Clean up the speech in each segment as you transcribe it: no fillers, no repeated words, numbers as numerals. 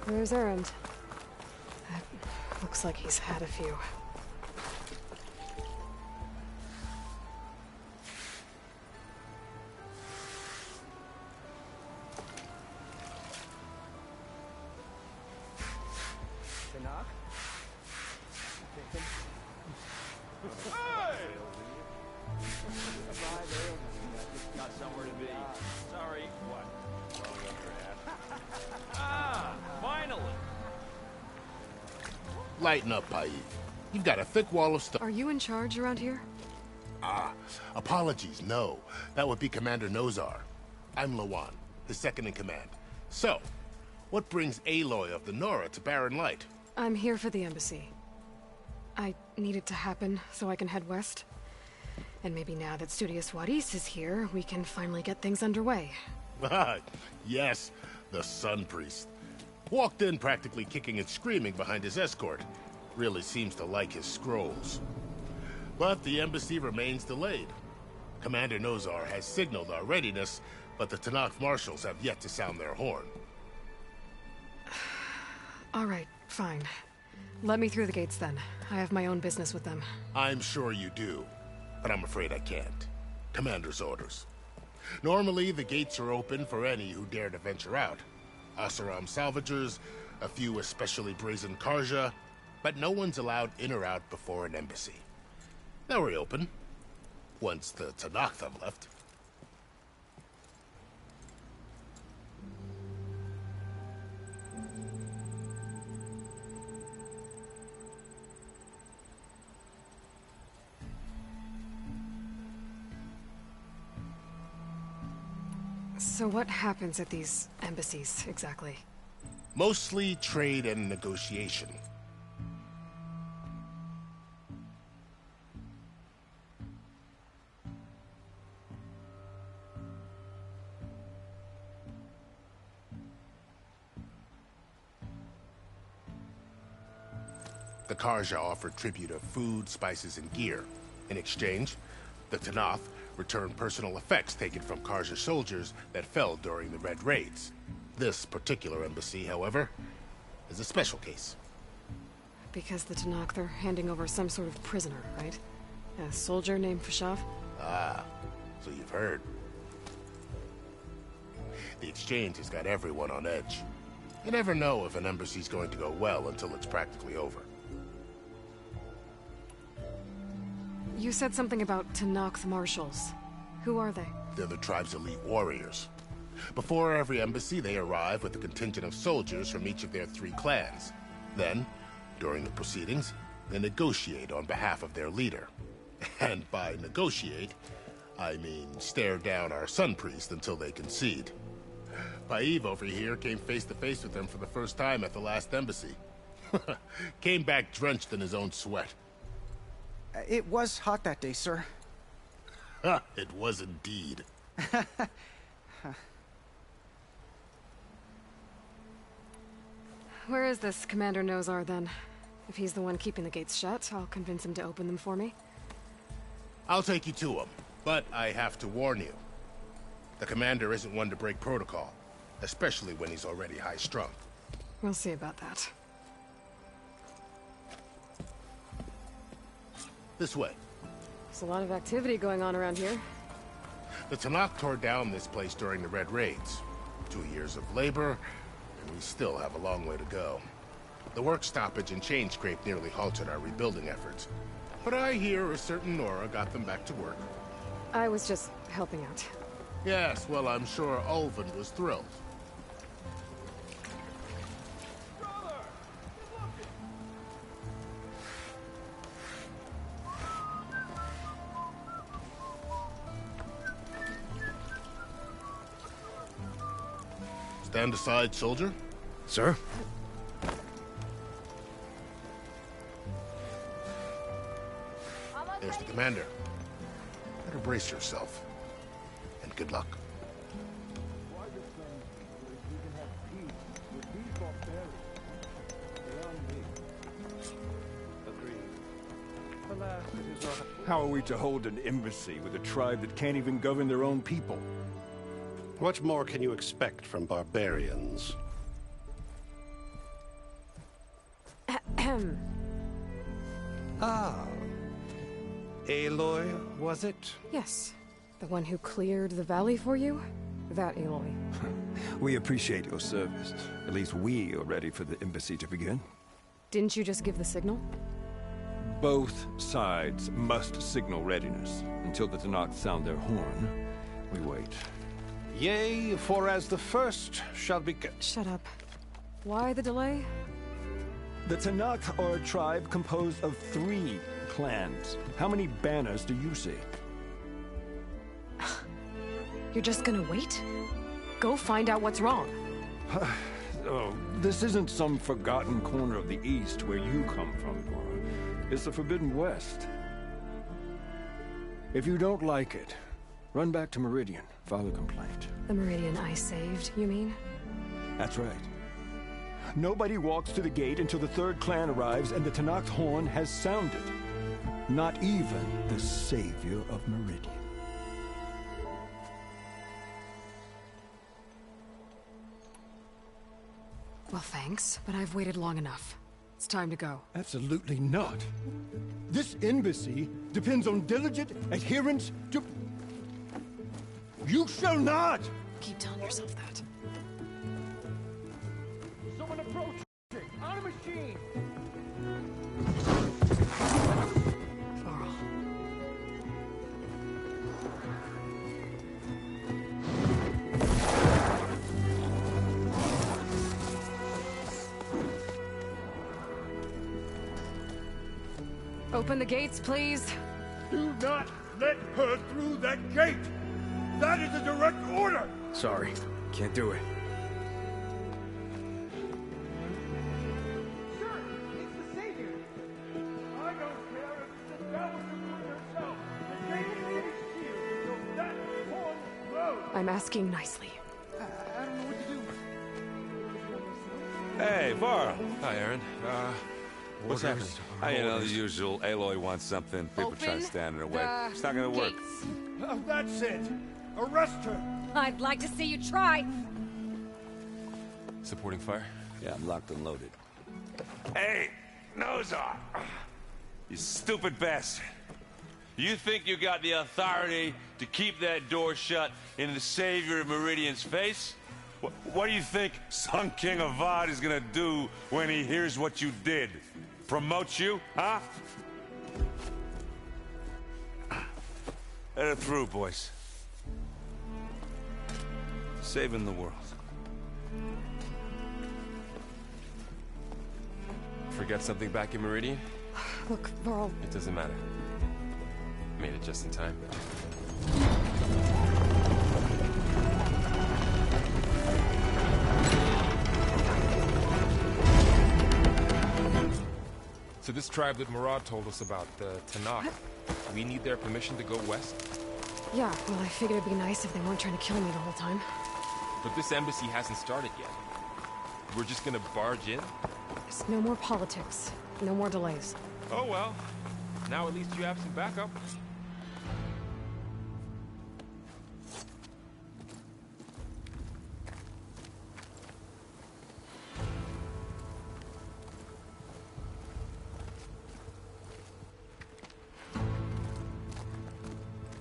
Where's Errand? That looks like he's had a few. Got somewhere to be. Sorry, what? Ah, finally! Lighten up, Paid. You've got a thick wall of stuff. Are you in charge around here? Apologies, no. That would be Commander Nozar. I'm Lawan, his second in command. So, what brings Aloy of the Nora to Barren Light? I'm here for the embassy. I need it to happen so I can head west. And maybe now that Studious Wadis is here, we can finally get things underway. Yes, the Sun Priest. Walked in practically kicking and screaming behind his escort. Really seems to like his scrolls. But the embassy remains delayed. Commander Nozar has signaled our readiness, but the Tanakh marshals have yet to sound their horn. All right, fine. Let me through the gates then. I have my own business with them. I'm sure you do, but I'm afraid I can't. Commander's orders. Normally, the gates are open for any who dare to venture out. Asaram salvagers, a few especially brazen Karja, but no one's allowed in or out before an embassy. They'll reopen, once the Tanakh have left. So what happens at these embassies, exactly? Mostly trade and negotiation. The Karja offer tribute of food, spices, and gear. In exchange, the Tanakh return personal effects taken from Karja soldiers that fell during the Red Raids. This particular embassy, however, is a special case. Because the Tanakh, they're handing over some sort of prisoner, right? A soldier named Fashav? Ah, so you've heard. The exchange has got everyone on edge. You never know if an embassy's going to go well until it's practically over. You said something about Tanakh's marshals. Who are they? They're the tribe's elite warriors. Before every embassy, they arrive with a contingent of soldiers from each of their 3 clans. Then, during the proceedings, they negotiate on behalf of their leader. And by negotiate, I mean stare down our Sun Priest until they concede. Paev over here came face to face with them for the first time at the last embassy. Came back drenched in his own sweat. It was hot that day, sir. It was indeed. Where is this Commander Nozar, then? If he's the one keeping the gates shut, I'll convince him to open them for me. I'll take you to him, but I have to warn you. The commander isn't one to break protocol, especially when he's already high-strung. We'll see about that. This way. There's a lot of activity going on around here. The Tanakh tore down this place during the Red Raids. 2 years of labor, and we still have a long way to go. The work stoppage and chain scrape nearly halted our rebuilding efforts. But I hear a certain Nora got them back to work. I was just helping out. Yes, well, I'm sure Ulvin was thrilled. Stand aside, soldier. Sir? There's the commander. Better brace yourself. And good luck. How are we to hold an embassy with a tribe that can't even govern their own people? What more can you expect from barbarians? Ahem. Ah. Aloy, was it? Yes. The one who cleared the valley for you? That Aloy. We appreciate your service. At least we are ready for the embassy to begin. Didn't you just give the signal? Both sides must signal readiness. Until the Tanakh sound their horn, we wait. Yea, for as the first shall be... Shut up. Why the delay? The Tanakh are a tribe composed of 3 clans. How many banners do you see? You're just gonna wait? Go find out what's wrong. Oh, this isn't some forgotten corner of the East where you come from, Cora. It's the Forbidden West. If you don't like it, run back to Meridian, file a complaint. The Meridian I saved, you mean? That's right. Nobody walks to the gate until the 3rd clan arrives and the Tanakh's horn has sounded. Not even the savior of Meridian. Well, thanks, but I've waited long enough. It's time to go. Absolutely not. This embassy depends on diligent adherence to... You shall not! Keep telling yourself that. Someone approaching! On a machine! Varl. Open the gates, please. Do not let her through that gate! That is a direct order! Sorry, can't do it. Sir, it's the Savior! I don't care if it's the Dowager Queen herself! The gate is sealed until that horn blows! I'm asking nicely. I don't know what to do. Hey, Varl. Hi, Aaron. What's happening? You know, the usual. Aloy wants something. People try to stand in her way. It's not gonna work. That's it! Arrest her! I'd like to see you try. Supporting fire? Yeah, I'm locked and loaded. Hey, nose off! You stupid bastard. You think you got the authority to keep that door shut in the savior of Meridian's face? What do you think Sun King of VOD is gonna do when he hears what you did? Promote you, huh? Let her through, boys. Saving the world. Forget something back in Meridian? Look, Varl. It doesn't matter. Made it just in time. So this tribe that Murad told us about, the Tanakh, we need their permission to go west? Yeah, well, I figured it'd be nice if they weren't trying to kill me the whole time. But this embassy hasn't started yet. We're just gonna barge in? There's no more politics. No more delays. Oh well. Now at least you have some backup.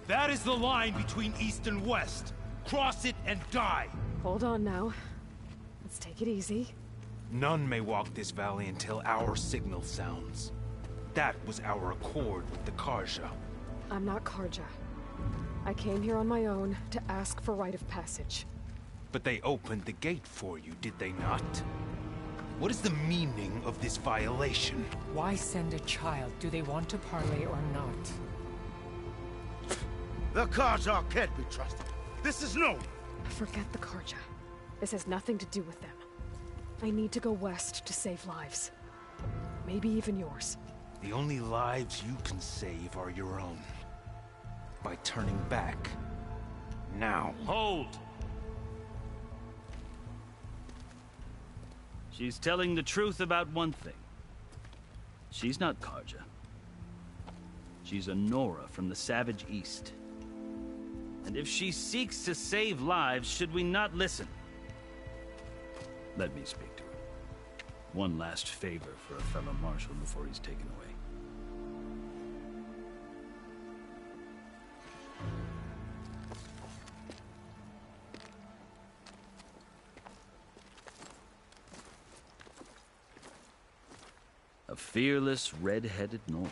That is the line between East and West. Cross it and die! Hold on now. Let's take it easy. None may walk this valley until our signal sounds. That was our accord with the Karja. I'm not Karja. I came here on my own to ask for rite of passage. But they opened the gate for you, did they not? What is the meaning of this violation? Why send a child? Do they want to parley or not? The Karja can't be trusted. This is known. Forget the Karja. This has nothing to do with them. I need to go west to save lives. Maybe even yours. The only lives you can save are your own. By turning back. Now. Hold! She's telling the truth about one thing. She's not Karja. She's a Nora from the Savage East. And if she seeks to save lives, should we not listen? Let me speak to her. One last favor for a fellow marshal before he's taken away. A fearless, red-headed Nora.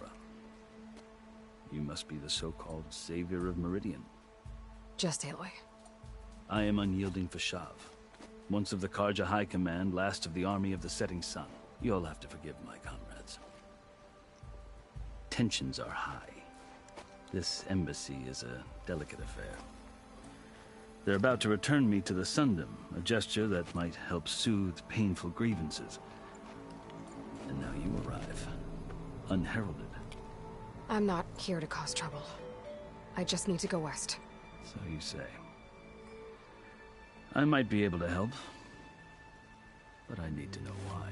You must be the so-called savior of Meridian. Just Aloy. I am unyielding Fashav. Once of the Karja High Command, last of the army of the setting sun. You'll have to forgive my comrades. Tensions are high. This embassy is a delicate affair. They're about to return me to the Sundom, a gesture that might help soothe painful grievances. And now you arrive, unheralded. I'm not here to cause trouble. I just need to go west. So you say. I might be able to help, but I need to know why.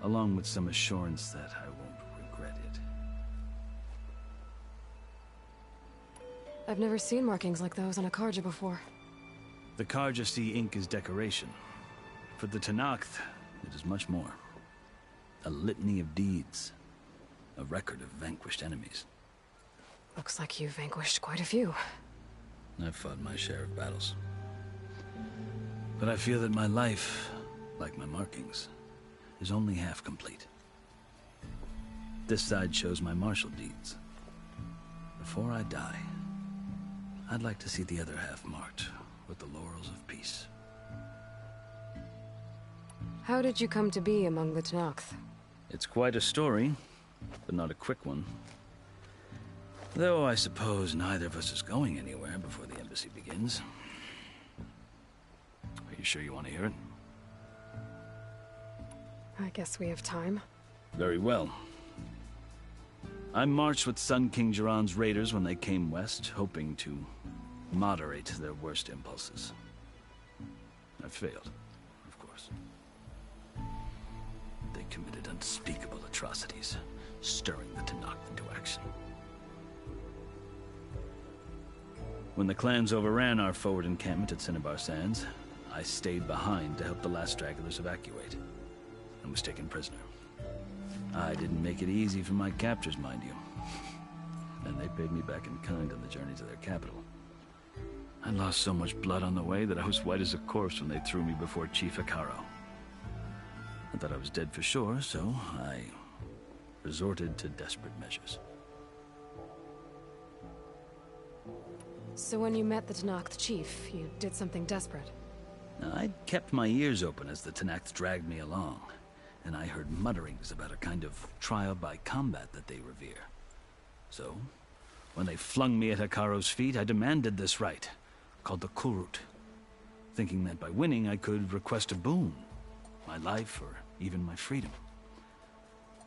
Along with some assurance that I won't regret it. I've never seen markings like those on a Karja before. The Karja see ink as decoration. For the Tenakth, it is much more. A litany of deeds. A record of vanquished enemies. Looks like you've vanquished quite a few. I've fought my share of battles. But I feel that my life, like my markings, is only half complete. This side shows my martial deeds. Before I die, I'd like to see the other half marked with the laurels of peace. How did you come to be among the Tenakth? It's quite a story, but not a quick one. Though I suppose neither of us is going anywhere before the embassy begins. Are you sure you want to hear it? I guess we have time. Very well. I marched with Sun King Jiran's raiders when they came west, hoping to moderate their worst impulses. I failed, of course. They committed unspeakable atrocities, stirring the Tenakth into action. When the clans overran our forward encampment at Cinnabar Sands, I stayed behind to help the last stragglers evacuate, and was taken prisoner. I didn't make it easy for my captors, mind you. And they paid me back in kind on the journey to their capital. I lost so much blood on the way that I was white as a corpse when they threw me before Chief Hekaro. I thought I was dead for sure, so I resorted to desperate measures. So when you met the Tenakth chief, you did something desperate? I'd kept my ears open as the Tenakth dragged me along, and I heard mutterings about a kind of trial by combat that they revere. So, when they flung me at Hekaro's feet, I demanded this right, called the Kulrut, thinking that by winning I could request a boon, my life or even my freedom.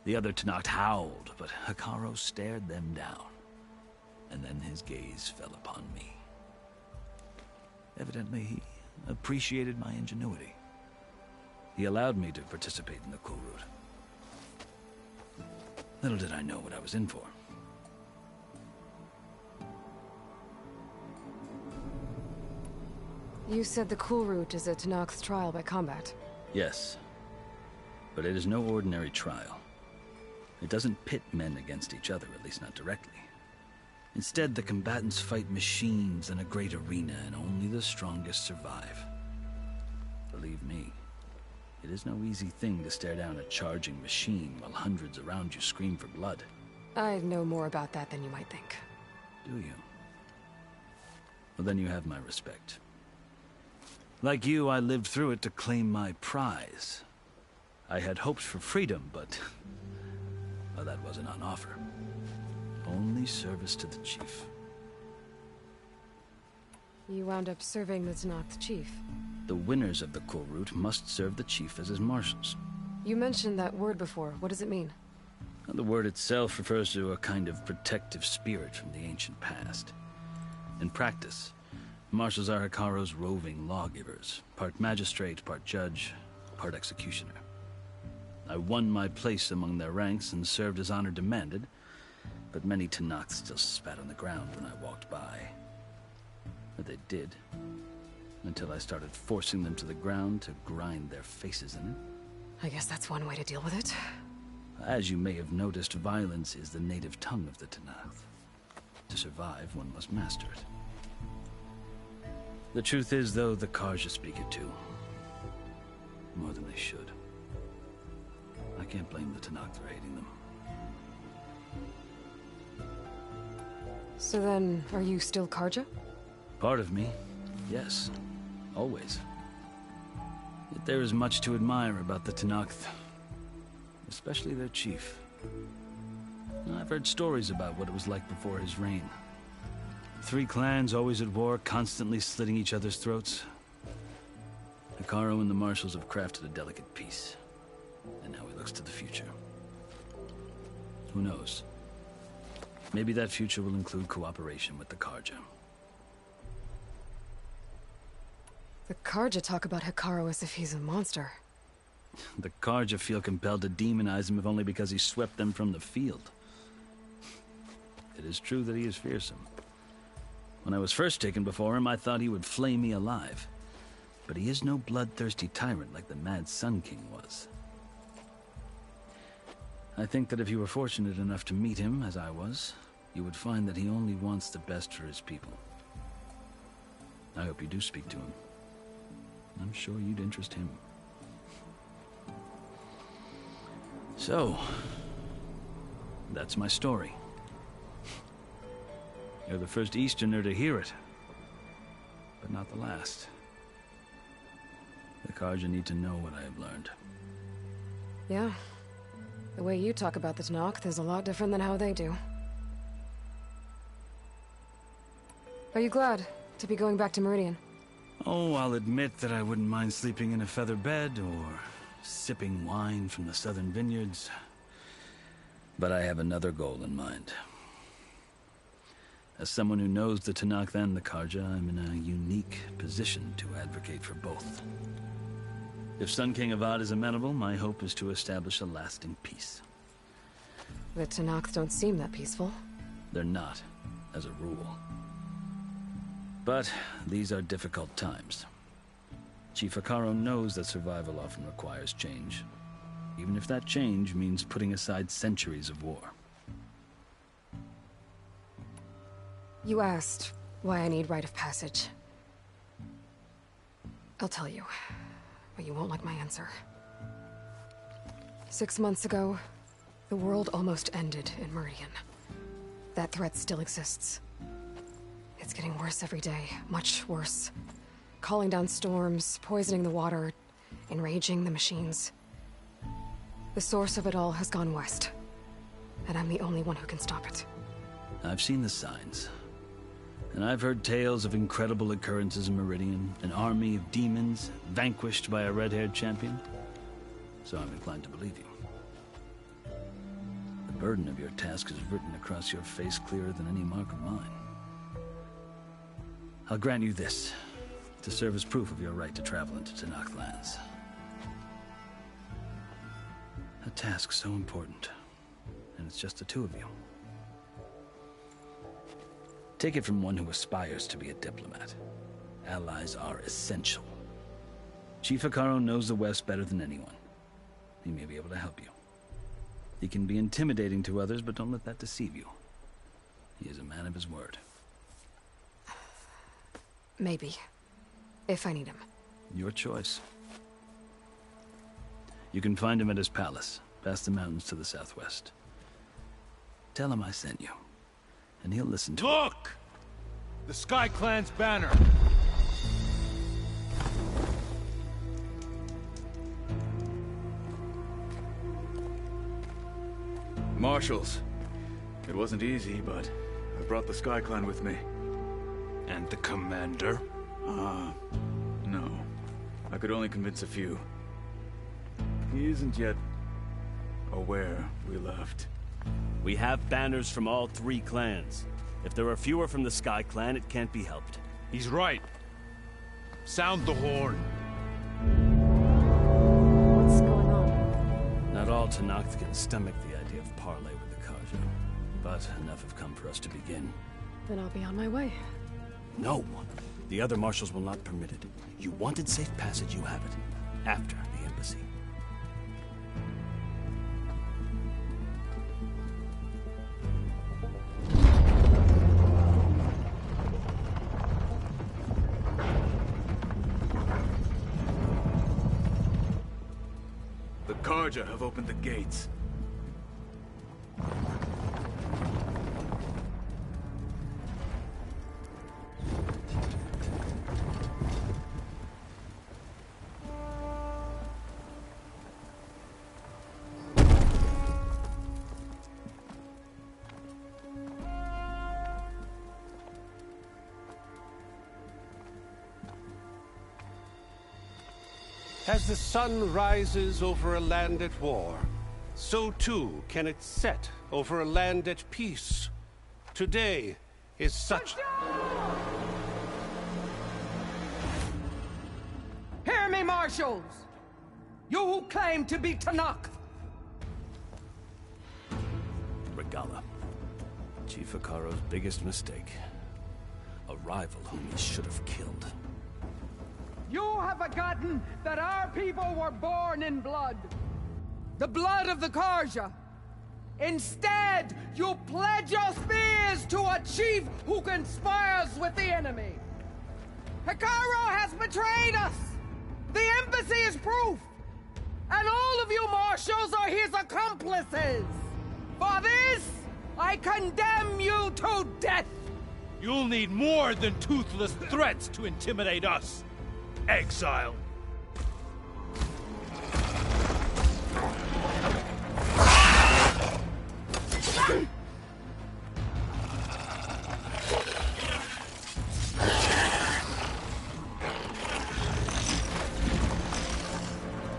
The other Tenakth howled, but Hekaro stared them down, and then his gaze fell upon me. Evidently, he appreciated my ingenuity. He allowed me to participate in the Kulrut. Little did I know what I was in for. You said the Kulrut is a Tenakth's trial by combat. Yes, but it is no ordinary trial. It doesn't pit men against each other, at least not directly. Instead, the combatants fight machines in a great arena, and only the strongest survive. Believe me, it is no easy thing to stare down a charging machine while hundreds around you scream for blood. I know more about that than you might think. Do you? Well, then you have my respect. Like you, I lived through it to claim my prize. I had hoped for freedom, but well, that wasn't on offer. Only service to the chief. You wound up serving the Tenakth chief. The winners of the Kulrut must serve the chief as his marshals. You mentioned that word before. What does it mean? The word itself refers to a kind of protective spirit from the ancient past. In practice, marshals are Hekaro's roving lawgivers, part magistrate, part judge, part executioner. I won my place among their ranks and served as honor demanded, but many Tenakth still spat on the ground when I walked by. But they did, until I started forcing them to the ground to grind their faces in it. I guess that's one way to deal with it. As you may have noticed, violence is the native tongue of the Tanakh. To survive, one must master it. The truth is, though, the Karja speak it too. More than they should. I can't blame the Tanakh for hating them. So then, are you still Karja? Part of me, yes. Always. Yet there is much to admire about the Tanakh. Especially their chief. I've heard stories about what it was like before his reign. 3 clans always at war, constantly slitting each other's throats. Hekarro and the Marshals have crafted a delicate peace. And now he looks to the future. Who knows? Maybe that future will include cooperation with the Karja. The Karja talk about Hekarro as if he's a monster. The Karja feel compelled to demonize him if only because he swept them from the field. It is true that he is fearsome. When I was first taken before him, I thought he would flay me alive. But he is no bloodthirsty tyrant like the Mad Sun King was. I think that if you were fortunate enough to meet him, as I was, you would find that he only wants the best for his people. I hope you do speak to him. I'm sure you'd interest him. So, that's my story. You're the first Easterner to hear it, but not the last. The Karja need to know what I have learned. Yeah. The way you talk about the Tanakh is a lot different than how they do. Are you glad to be going back to Meridian? Oh, I'll admit that I wouldn't mind sleeping in a feather bed or sipping wine from the southern vineyards. But I have another goal in mind. As someone who knows the Tanakh and the Karja, I'm in a unique position to advocate for both. If Sun King Avad is amenable, my hope is to establish a lasting peace. The Tanakh don't seem that peaceful. They're not, as a rule. But these are difficult times. Chief Hekarro knows that survival often requires change, even if that change means putting aside centuries of war. You asked why I need rite of passage. I'll tell you, but you won't like my answer. 6 months ago, the world almost ended in Meridian. That threat still exists. It's getting worse every day, much worse. Calling down storms, poisoning the water, enraging the machines. The source of it all has gone west, and I'm the only one who can stop it. I've seen the signs. And I've heard tales of incredible occurrences in Meridian, an army of demons vanquished by a red-haired champion. So I'm inclined to believe you. The burden of your task is written across your face clearer than any mark of mine. I'll grant you this, to serve as proof of your right to travel into Tanakh lands. A task so important, and it's just the two of you. Take it from one who aspires to be a diplomat. Allies are essential. Chief Hekarro knows the West better than anyone. He may be able to help you. He can be intimidating to others, but don't let that deceive you. He is a man of his word. Maybe. If I need him. Your choice. You can find him at his palace, past the mountains to the southwest. Tell him I sent you, and he'll listen to it. Look! The Sky Clan's banner! Marshals. It wasn't easy, but I brought the Sky Clan with me. And the commander? No. I could only convince a few. He isn't yet aware we left. We have banners from all 3 clans. If there are fewer from the Sky Clan, it can't be helped. He's right. Sound the horn. What's going on? Not all Tanakh can stomach the idea of parley with the Karja, but enough have come for us to begin. Then I'll be on my way. No! The other marshals will not permit it. You wanted safe passage, you have it. After the embassy. Karja have opened the gates. As the sun rises over a land at war, so too can it set over a land at peace. Today is such... Hear me, marshals! You who claim to be Tanakh! Regala. Chief Hikaro's biggest mistake. A rival whom he should have killed. You have forgotten that our people were born in blood. The blood of the Karja. Instead, you pledge your spears to a chief who conspires with the enemy. Hikaro has betrayed us! The embassy is proof! And all of you marshals are his accomplices! For this, I condemn you to death! You'll need more than toothless threats to intimidate us. Exile.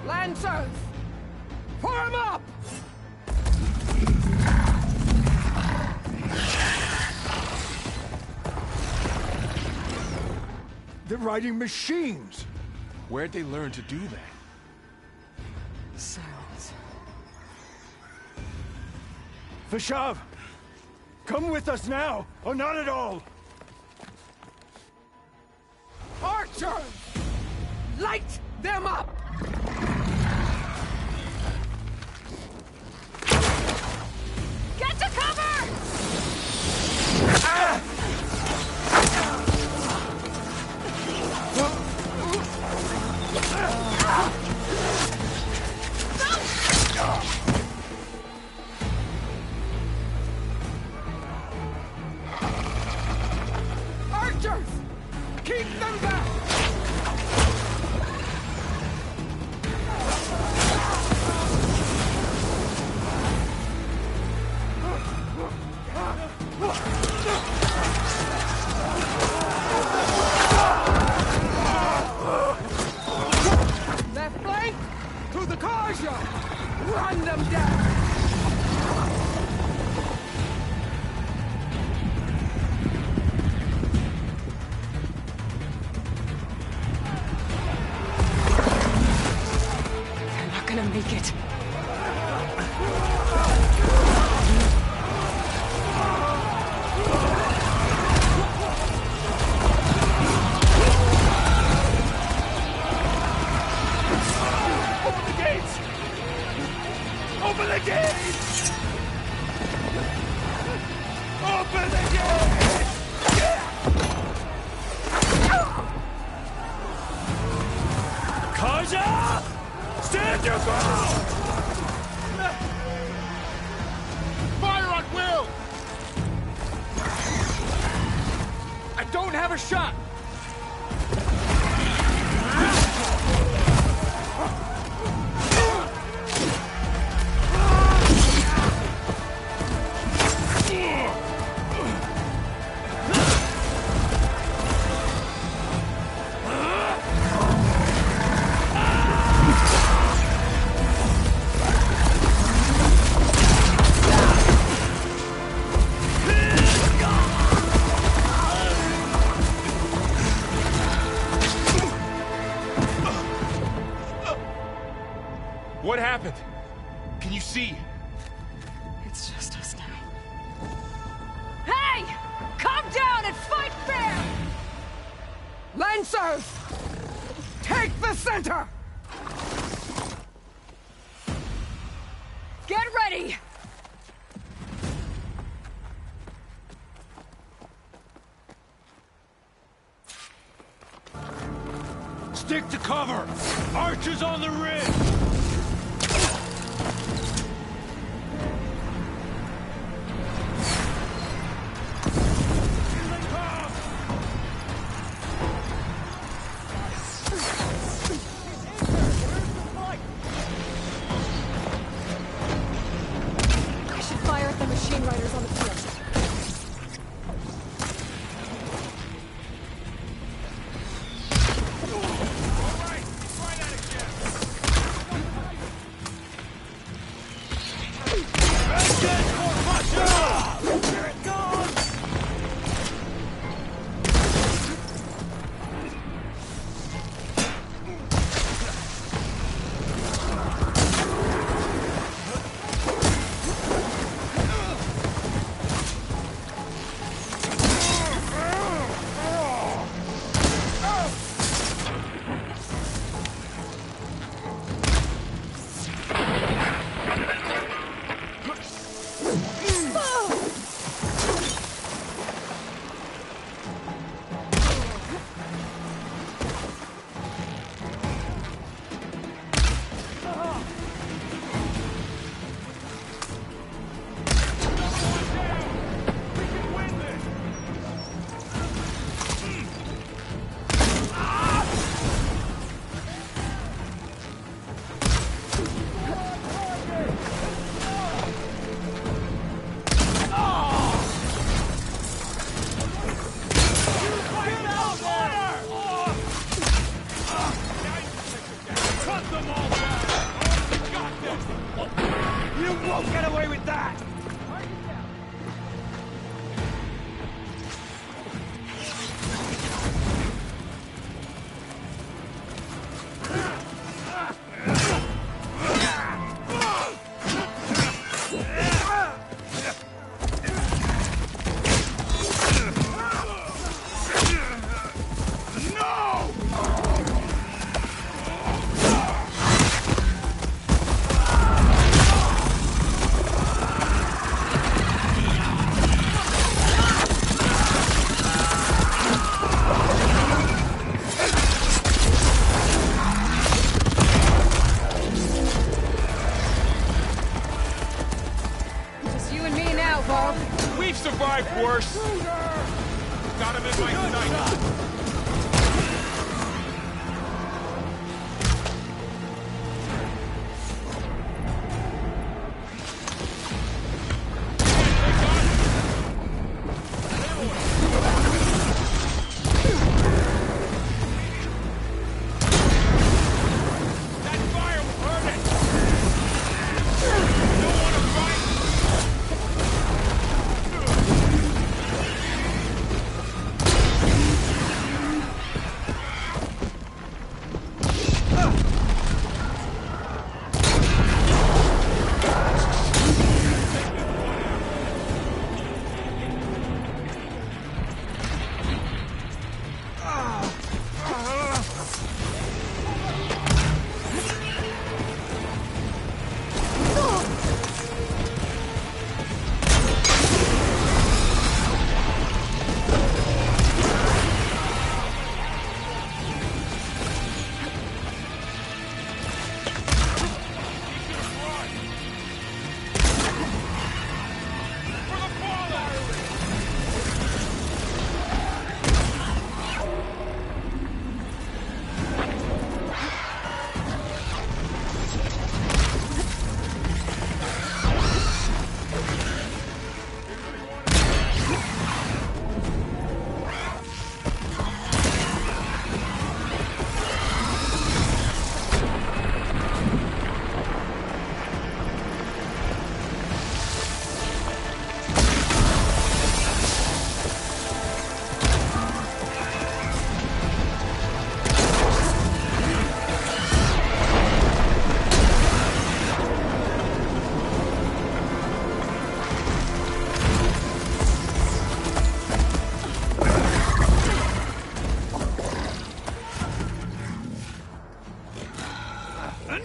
Lancers! Form up! They're riding machines! Where'd they learn to do that? Silence. Vashav! Come with us now, or not at all! Archers! Light them up! Get to cover! Ah! Archers! Keep them back! Left flank to the Karja! Run them down! They're not gonna make it. Open the gates! Open the gates! Open the gates! Karja! Stand your ground! Fire at will! I don't have a shot! What happened? Can you see? It's just us now. Hey! Calm down and fight fair! Lancers! Take the center! Get ready! Stick to cover! Archers on the ridge!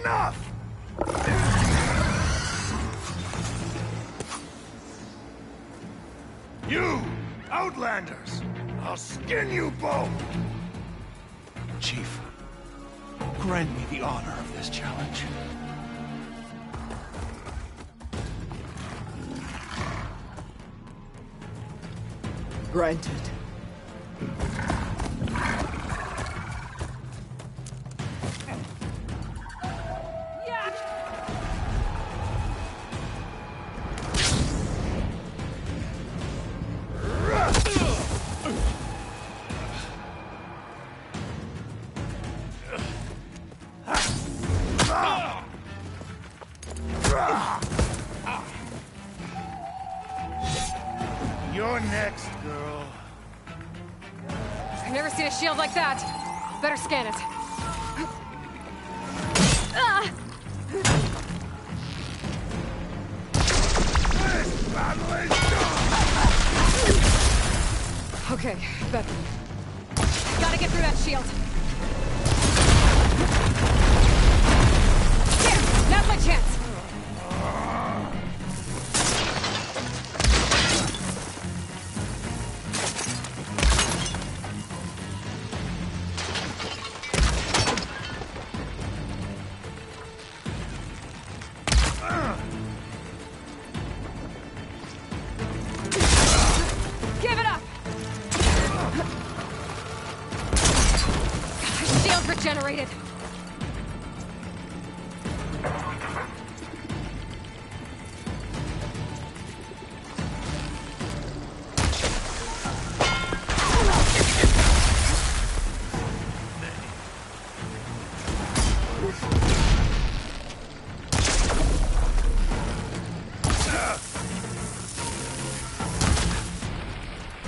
enough! You, Outlanders! I'll skin you both! Chief, grant me the honor of this challenge. Granted. You're next, girl. I've never seen a shield like that. Better scan it. This battle is done! Okay, better. Gotta get through that shield. There! Now's my chance! Give it up! Shield regenerated.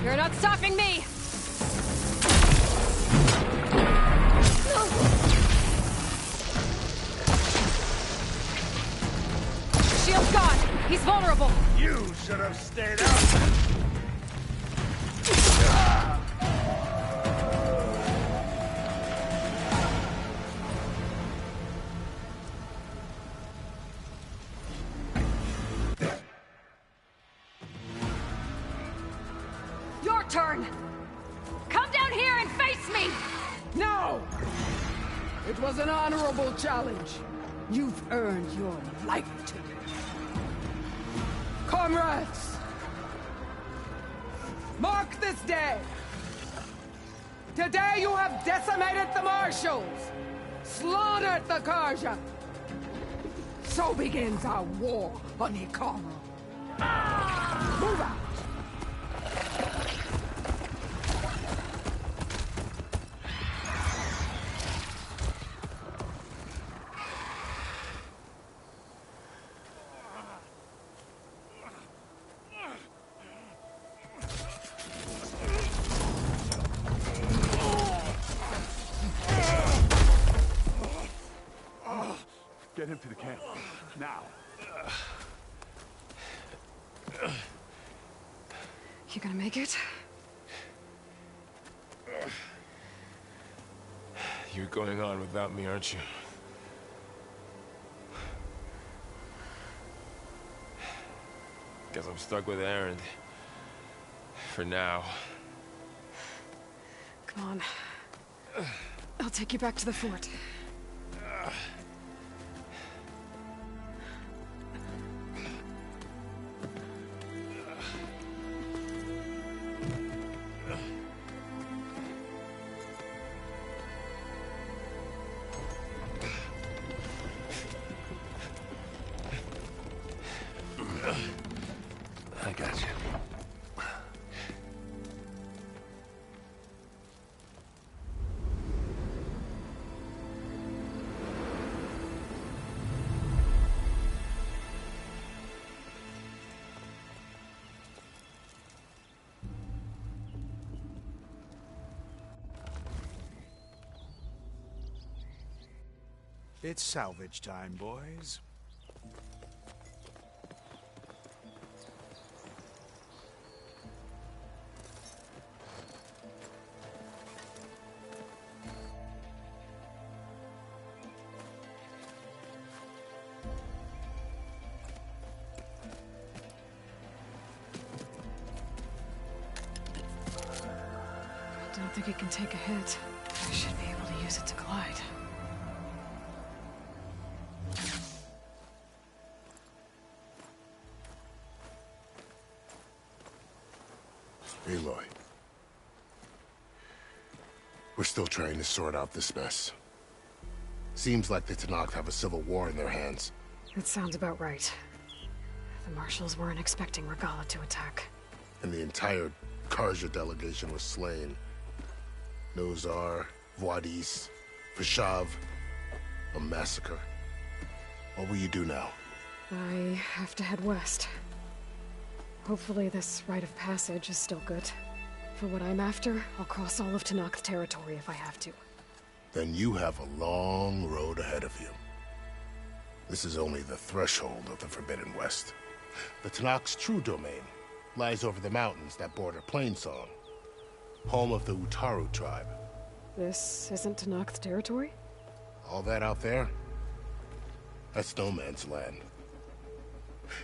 You're not stopping me! Shield's gone! He's vulnerable! You should have stayed out! Your turn! Come down here and face me! No! It was an honorable challenge. You've earned your life today. Comrades! Mark this day! Today you have decimated the Marshals! Slaughtered the Karja! So begins our war on Ikara. Move out! Get him to the camp. Now. You gonna make it? You're going on without me, aren't you? Guess I'm stuck with Aaron. For now. Come on. I'll take you back to the fort. I got you. It's salvage time, boys. think it can take a hit. I should be able to use it to glide. Aloy. We're still trying to sort out this mess. Seems like the Tenakth have a civil war in their hands. That sounds about right. The Marshals weren't expecting Regalla to attack. And the entire Karja delegation was slain. Nozar, Voadis, Vishav. A massacre. What will you do now? I have to head west. Hopefully this rite of passage is still good. For what I'm after, I'll cross all of Tenakth territory if I have to. Then you have a long road ahead of you. This is only the threshold of the Forbidden West. The Tenakth's true domain lies over the mountains that border Plainsong, home of the Utaru tribe. This isn't Tenakth territory? All that out there? That's no man's land.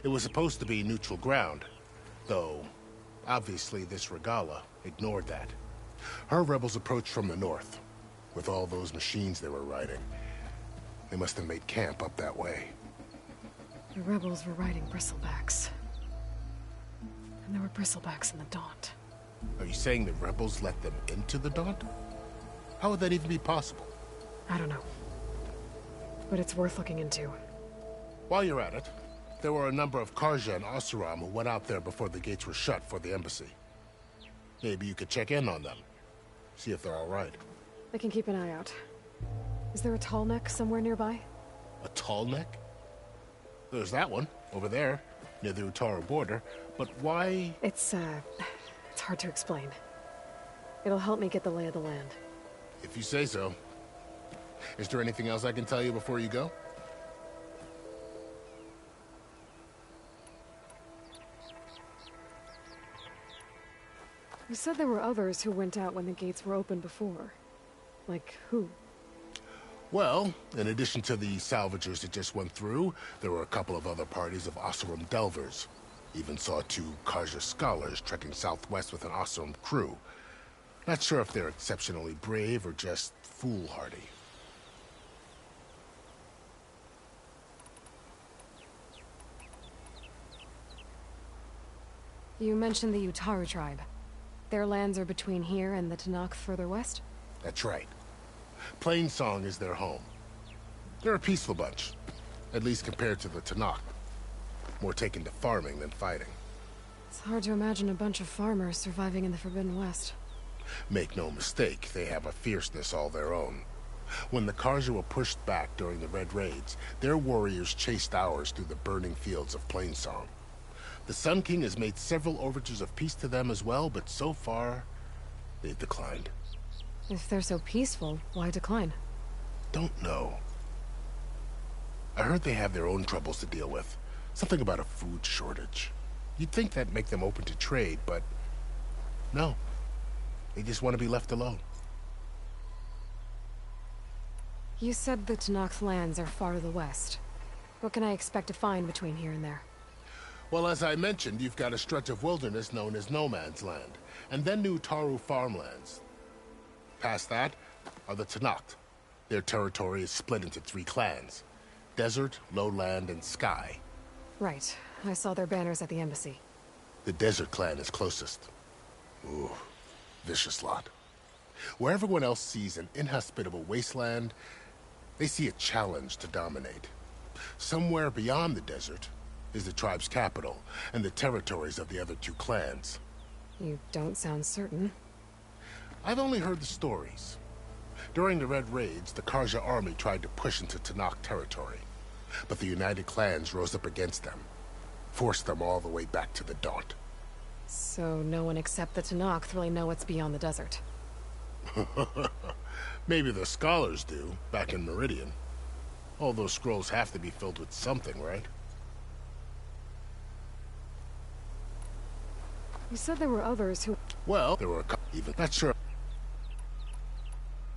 It was supposed to be neutral ground, though obviously this Regalla ignored that. Her rebels approached from the north, with all those machines they were riding. They must have made camp up that way. The rebels were riding bristlebacks. And there were bristlebacks in the Daunt. Are you saying the rebels let them into the Daunt? How would that even be possible? I don't know. But it's worth looking into. While you're at it, there were a number of Karja and Oseram who went out there before the gates were shut for the embassy. Maybe you could check in on them. See if they're all right. I can keep an eye out. Is there a tall neck somewhere nearby? A tall neck? There's that one, over there, near the Utaru border. But why? It's hard to explain. It'll help me get the lay of the land. If you say so. Is there anything else I can tell you before you go? You said there were others who went out when the gates were open before. Like who? Well, in addition to the salvagers that just went through, there were a couple of other parties of Oseram delvers. Even saw 2 Karja scholars trekking southwest with an Oseram crew. Not sure if they're exceptionally brave or just foolhardy. You mentioned the Utaru tribe. Their lands are between here and the Tenakth further west? That's right. Plainsong is their home. They're a peaceful bunch, at least compared to the Tenakth. More taken to farming than fighting. It's hard to imagine a bunch of farmers surviving in the Forbidden West. Make no mistake, they have a fierceness all their own. When the Karja were pushed back during the Red Raids, their warriors chased ours through the burning fields of Plainsong. The Sun King has made several overtures of peace to them as well, but so far, they've declined. If they're so peaceful, why decline? Don't know. I heard they have their own troubles to deal with. Something about a food shortage. You'd think that'd make them open to trade, but no. They just want to be left alone. You said the Tenakth lands are far to the west. What can I expect to find between here and there? Well, as I mentioned, you've got a stretch of wilderness known as No Man's Land, and then New Taru farmlands. Past that are the Tenakth. Their territory is split into 3 clans: Desert, Lowland, and Sky. Right. I saw their banners at the embassy. The Desert clan is closest. Ooh, vicious lot. Where everyone else sees an inhospitable wasteland, they see a challenge to dominate. Somewhere beyond the desert is the tribe's capital, and the territories of the other 2 clans. You don't sound certain. I've only heard the stories. During the Red Raids, the Karja army tried to push into Tenakth territory, but the United Clans rose up against them, forced them all the way back to the Daunt. So no one except the Tenakth really know what's beyond the desert. Maybe the scholars do, back in Meridian. All those scrolls have to be filled with something, right? You said there were others who... Well, there were a couple, even not sure.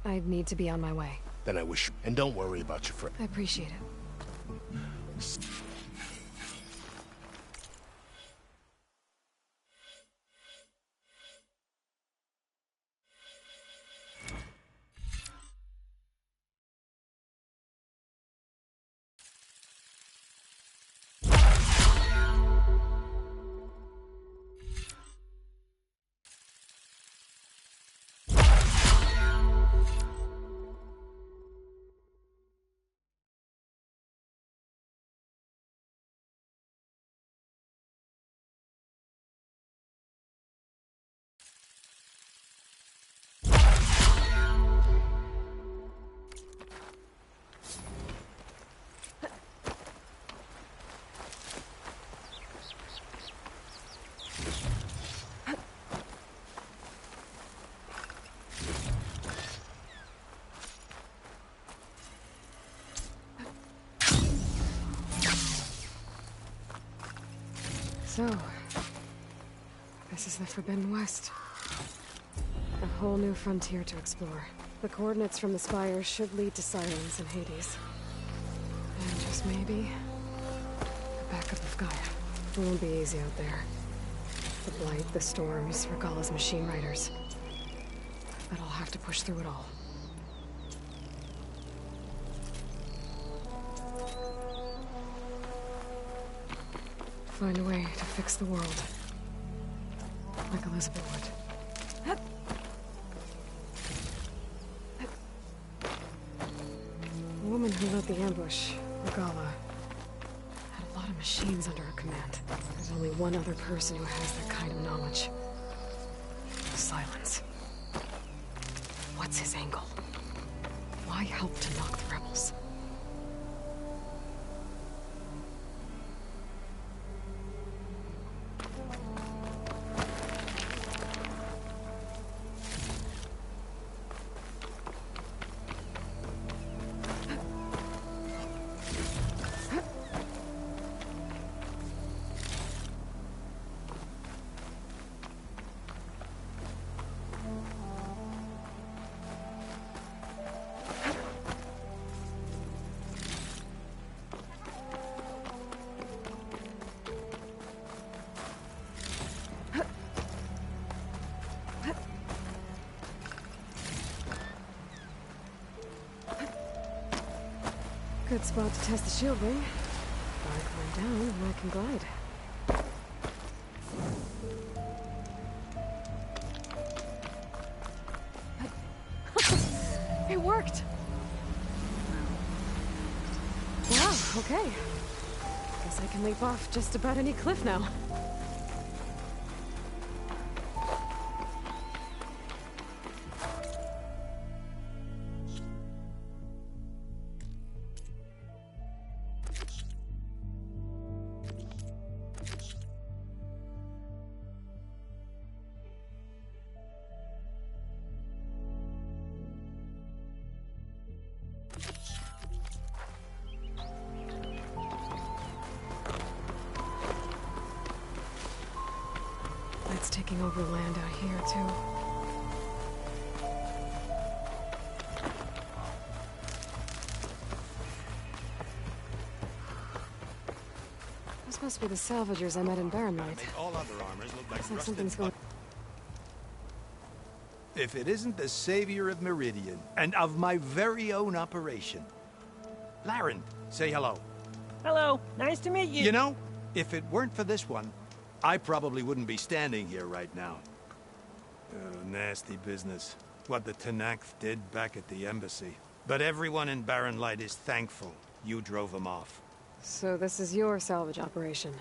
I'd need to be on my way. Then I wish you... And don't worry about your friend. I appreciate it. So, this is the Forbidden West. A whole new frontier to explore. The coordinates from the spires should lead to Silence and Hades. And just maybe, the backup of Gaia. It won't be easy out there. The Blight, the Storms, Regalla's machine riders. But I'll have to push through it all. Find a way to fix the world. Like Elizabeth would. The woman who led the ambush, Regalla, had a lot of machines under her command. There's only one other person who has that kind of knowledge. Silence. What's his angle? Why help to knock the rebels? Good spot to test the shield ring. If I climb down, then I can glide. It worked! Wow, okay. Guess I can leap off just about any cliff now. It's taking over land out here, too. Those must be the salvagers I met in Barren Light. All other armors look like Looks like something's going... If it isn't the savior of Meridian, and of my very own operation. Laren, say hello. Hello, nice to meet you. You know, if it weren't for this one, I probably wouldn't be standing here right now. Oh, nasty business. What the Tenakth did back at the embassy. But everyone in Barren Light is thankful you drove them off. So this is your salvage operation?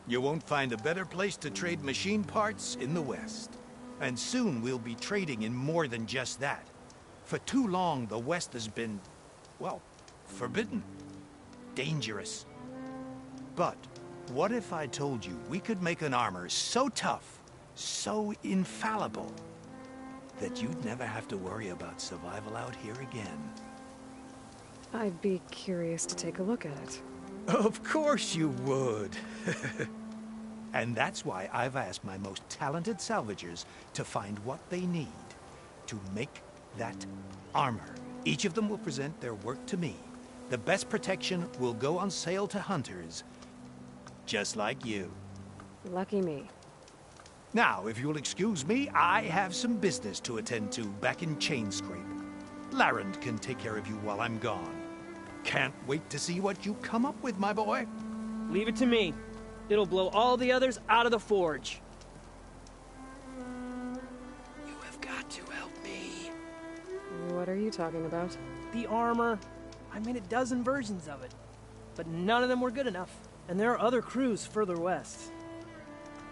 You won't find a better place to trade machine parts in the West. And soon we'll be trading in more than just that. For too long, the West has been, well, forbidden. Dangerous. But what if I told you we could make an armor so tough, so infallible, that you'd never have to worry about survival out here again? I'd be curious to take a look at it. Of course you would. And that's why I've asked my most talented salvagers to find what they need to make that armor. Each of them will present their work to me. The best protection will go on sale to hunters, just like you. Lucky me. Now, if you'll excuse me, I have some business to attend to back in Chainscrape. Laren can take care of you while I'm gone. Can't wait to see what you come up with, my boy. Leave it to me. It'll blow all the others out of the forge. You have got to help me. What are you talking about? The armor. I made a dozen versions of it, but none of them were good enough. And there are other crews further west.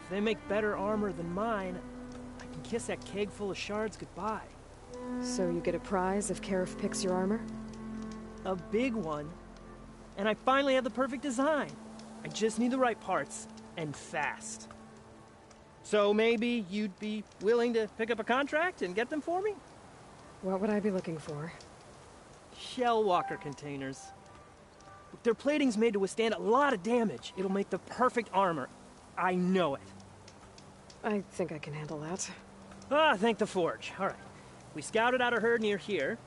If they make better armor than mine, I can kiss that keg full of shards goodbye. So you get a prize if Karif picks your armor? A big one. And I finally have the perfect design. I just need the right parts, and fast. So maybe you'd be willing to pick up a contract and get them for me? What would I be looking for? Shell walker containers. Their plating's made to withstand a lot of damage. It'll make the perfect armor. I know it. I think I can handle that. Ah, thank the Forge. All right. We scouted out a herd near here.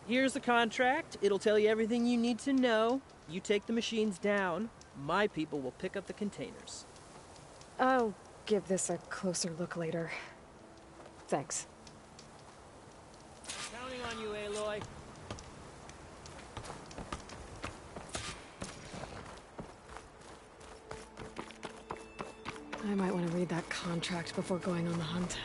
Here's the contract. It'll tell you everything you need to know. You take the machines down. My people will pick up the containers. I'll give this a closer look later. Thanks. Counting on you, Aloy. I might want to read that contract before going on the hunt.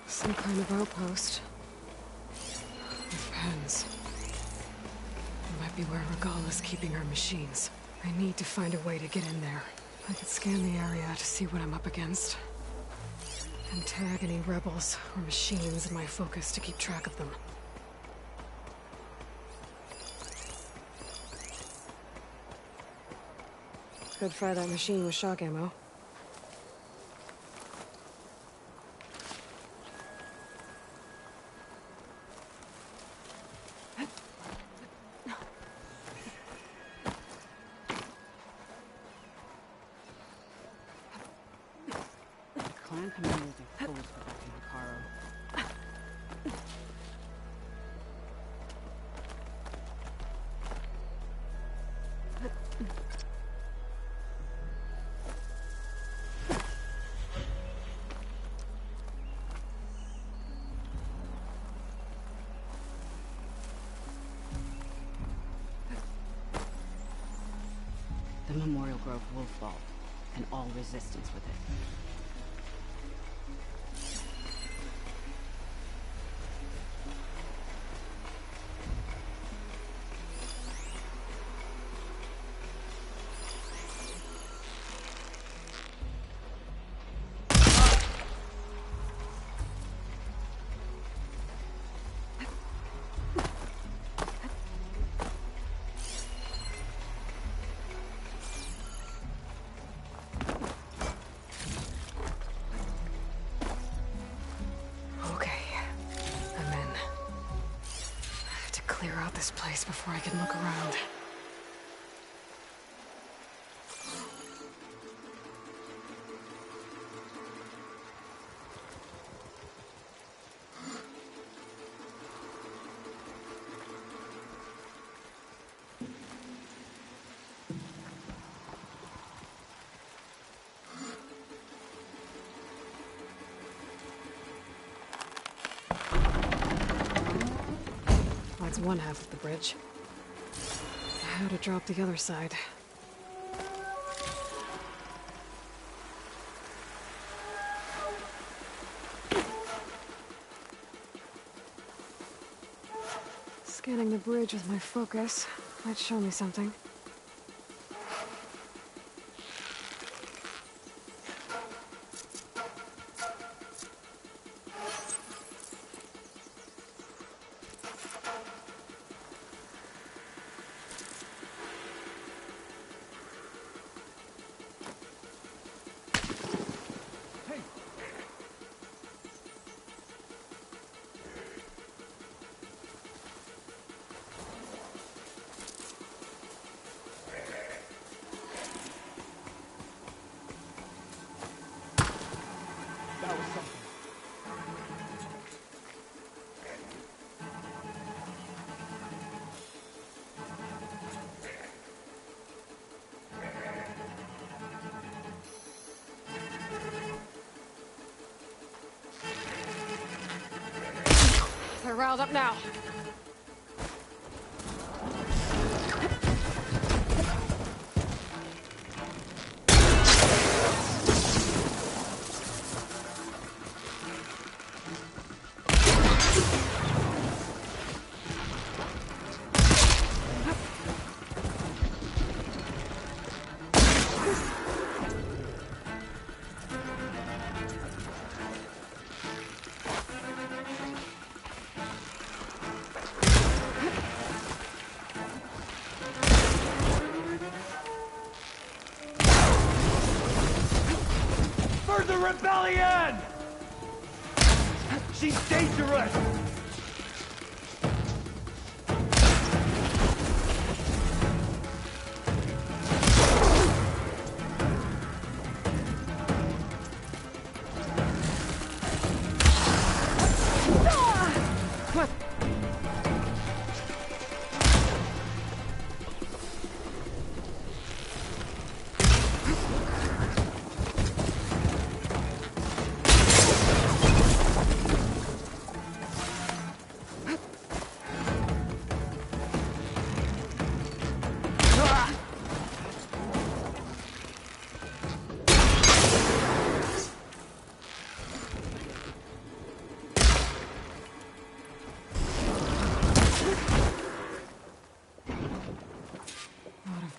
Some kind of outpost. With pens. It might be where Regala's keeping her machines. I need to find a way to get in there. I could scan the area to see what I'm up against. And tag any rebels or machines in my focus to keep track of them. Could fire that machine with shock ammo. Clan commanders are fools protecting Hekarro. The Memorial Grove Wolf Vault, and all resistance with it. Clear out this place before I can look around. That's one half of the bridge. How to drop the other side. Scanning the bridge with my focus might show me something. They're riled up now. Alien! She's dangerous!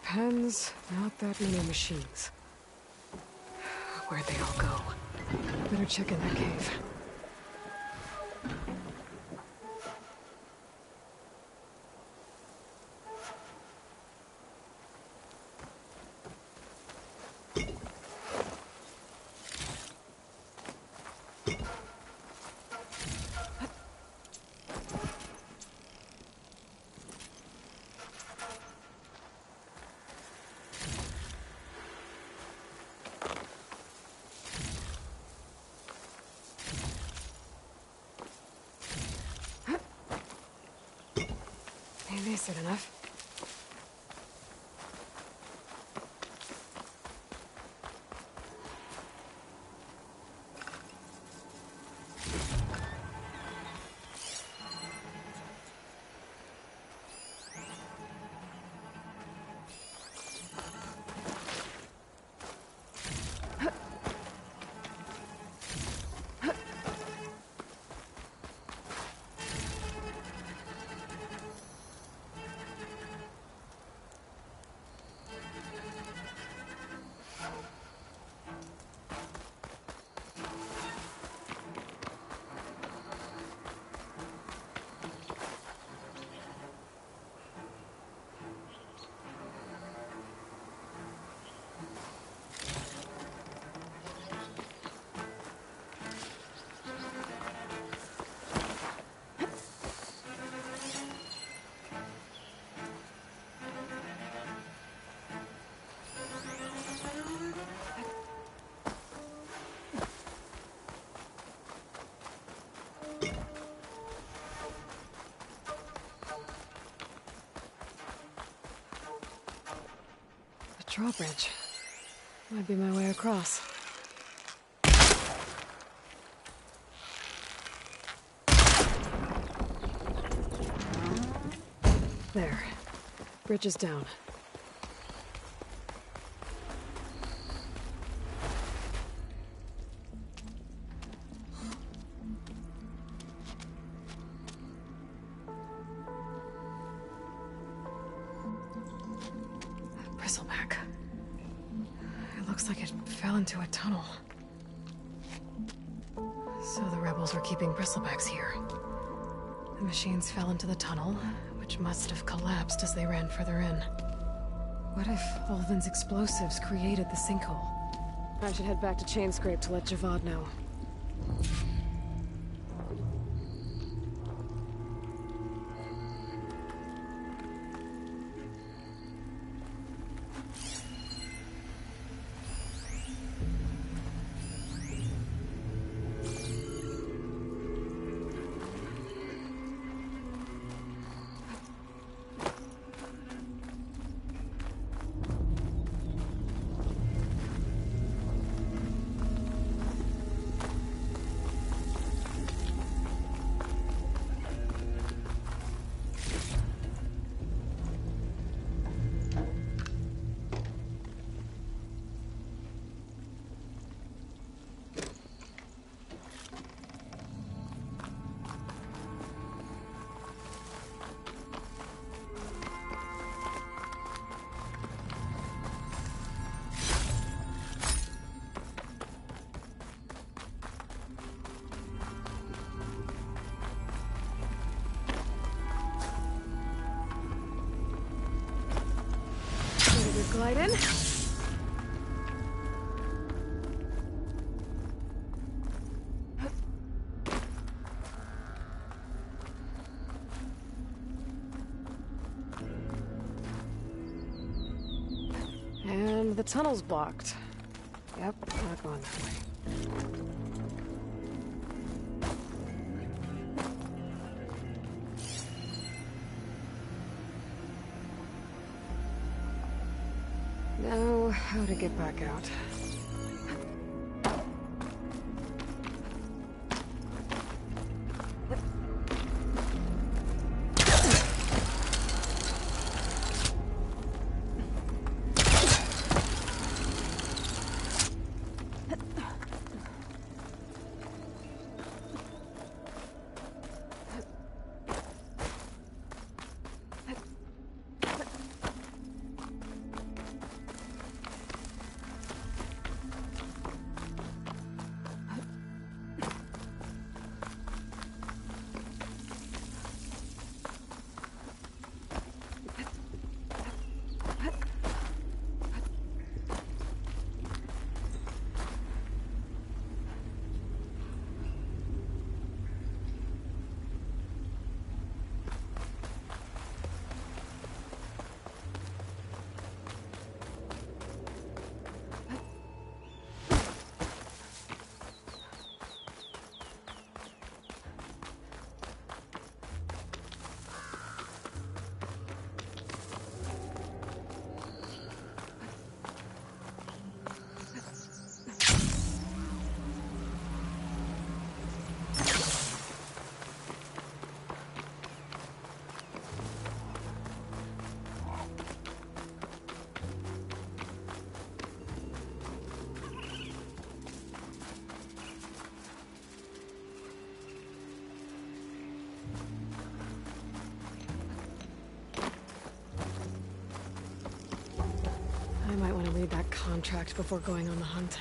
Pens, not that many machines. Where'd they all go? Better check in that cave. Decent enough. Drawbridge. Might be my way across. There. Bridge is down. Bristleback. It looks like it fell into a tunnel. So the rebels were keeping bristlebacks here. The machines fell into the tunnel, which must have collapsed as they ran further in. What if Ulvin's explosives created the sinkhole? I should head back to Chainscrape to let Javad know. Glide in. the tunnel's blocked. Yep, not going that way. Now, how to get back out? I might want to read that contract before going on the hunt.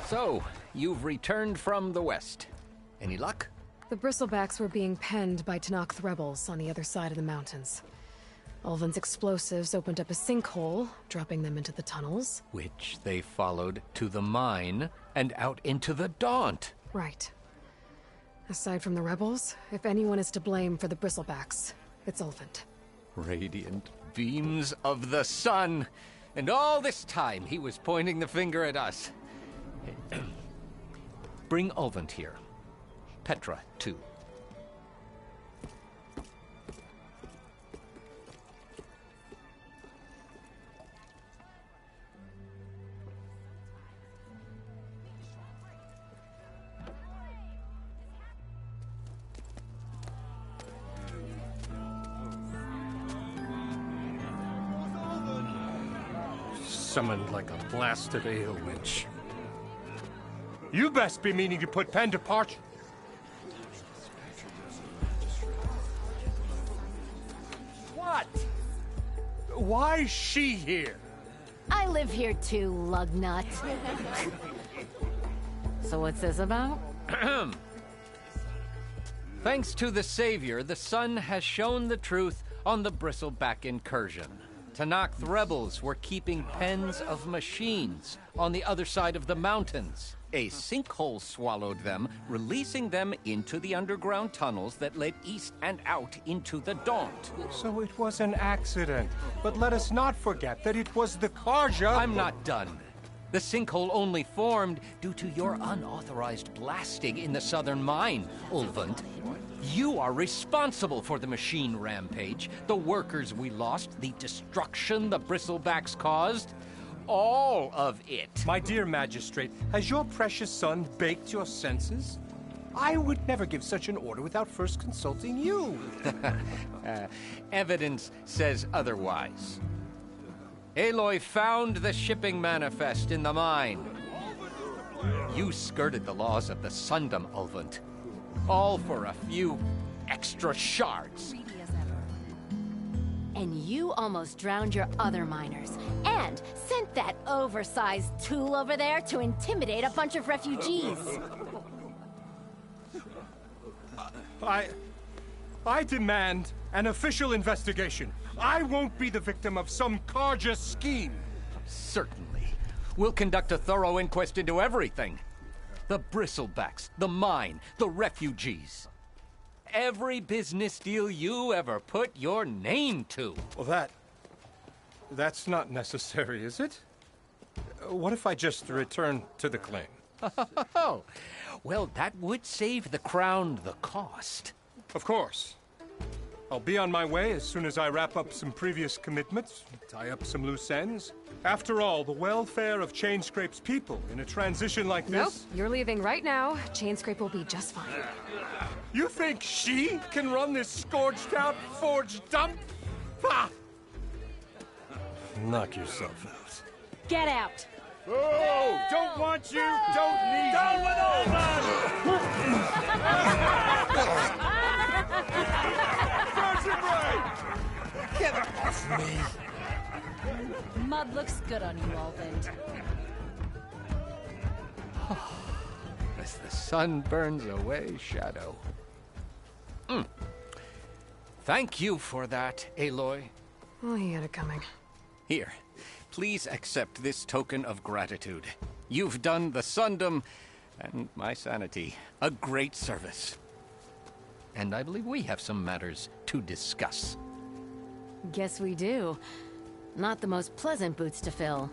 So, you've returned from the west. Any luck? The bristlebacks were being penned by Tenakth rebels on the other side of the mountains. Ulvin's explosives opened up a sinkhole, dropping them into the tunnels. Which they followed to the mine and out into the Daunt. Right. Aside from the rebels, if anyone is to blame for the bristlebacks, it's Ulvin. Radiant beams of the sun! And all this time he was pointing the finger at us. Bring Ulvin here. Petra, too. Summoned like a blasted ale witch. You best be meaning to put pen to parch. What? Why is she here? I live here too, lugnut. So what's this about? Thanks to the Savior, the sun has shown the truth on the bristleback incursion. Tenakth rebels were keeping pens of machines on the other side of the mountains. A sinkhole swallowed them, releasing them into the underground tunnels that led east and out into the Daunt. So it was an accident. But let us not forget that it was the Karja... I'm not done. The sinkhole only formed due to your unauthorized blasting in the southern mine, Ulvin. You are responsible for the machine rampage, the workers we lost, the destruction the bristlebacks caused. All of it. My dear magistrate, has your precious son baked your senses? I would never give such an order without first consulting you. Evidence says otherwise. Aloy found the shipping manifest in the mine. You skirted the laws of the Sundom, Ulvund. All for a few extra shards. And you almost drowned your other miners. And sent that oversized tool over there to intimidate a bunch of refugees. I demand an official investigation. I won't be the victim of some Karja scheme. Certainly. We'll conduct a thorough inquest into everything. The bristlebacks, the mine, the refugees. Every business deal you ever put your name to. Well, that's not necessary, is it? What if I just return to the claim? Oh, well, that would save the Crown the cost. Of course. I'll be on my way as soon as I wrap up some previous commitments, tie up some loose ends. After all, the welfare of Chainscrape's people in a transition like Nope, this... you're leaving right now. Chainscrape will be just fine. You think she can run this scorched-out forged dump? Ha! Knock yourself out. Get out! Oh, don't want you, don't need you. With all that! Get off me! Mud looks good on you, Ulvund. As the sun burns away shadow. Thank you for that, Aloy. Oh, he had it coming. Here, please accept this token of gratitude. You've done the Sundom, and my sanity, a great service. And I believe we have some matters to discuss. Guess we do. Not the most pleasant boots to fill,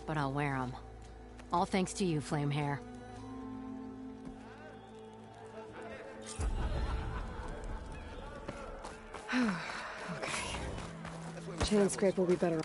but I'll wear them. All thanks to you, Flamehair. Okay. Chainscrape will be better.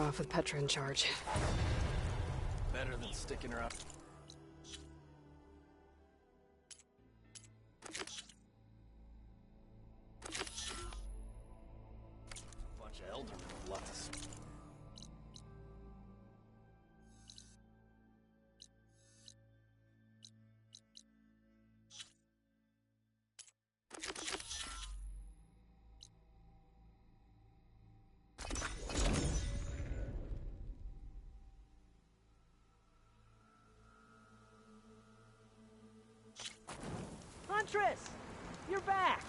Off with Petra in charge. Better than sticking her up. Bunch of eldermen with lots. Huntress! You're back!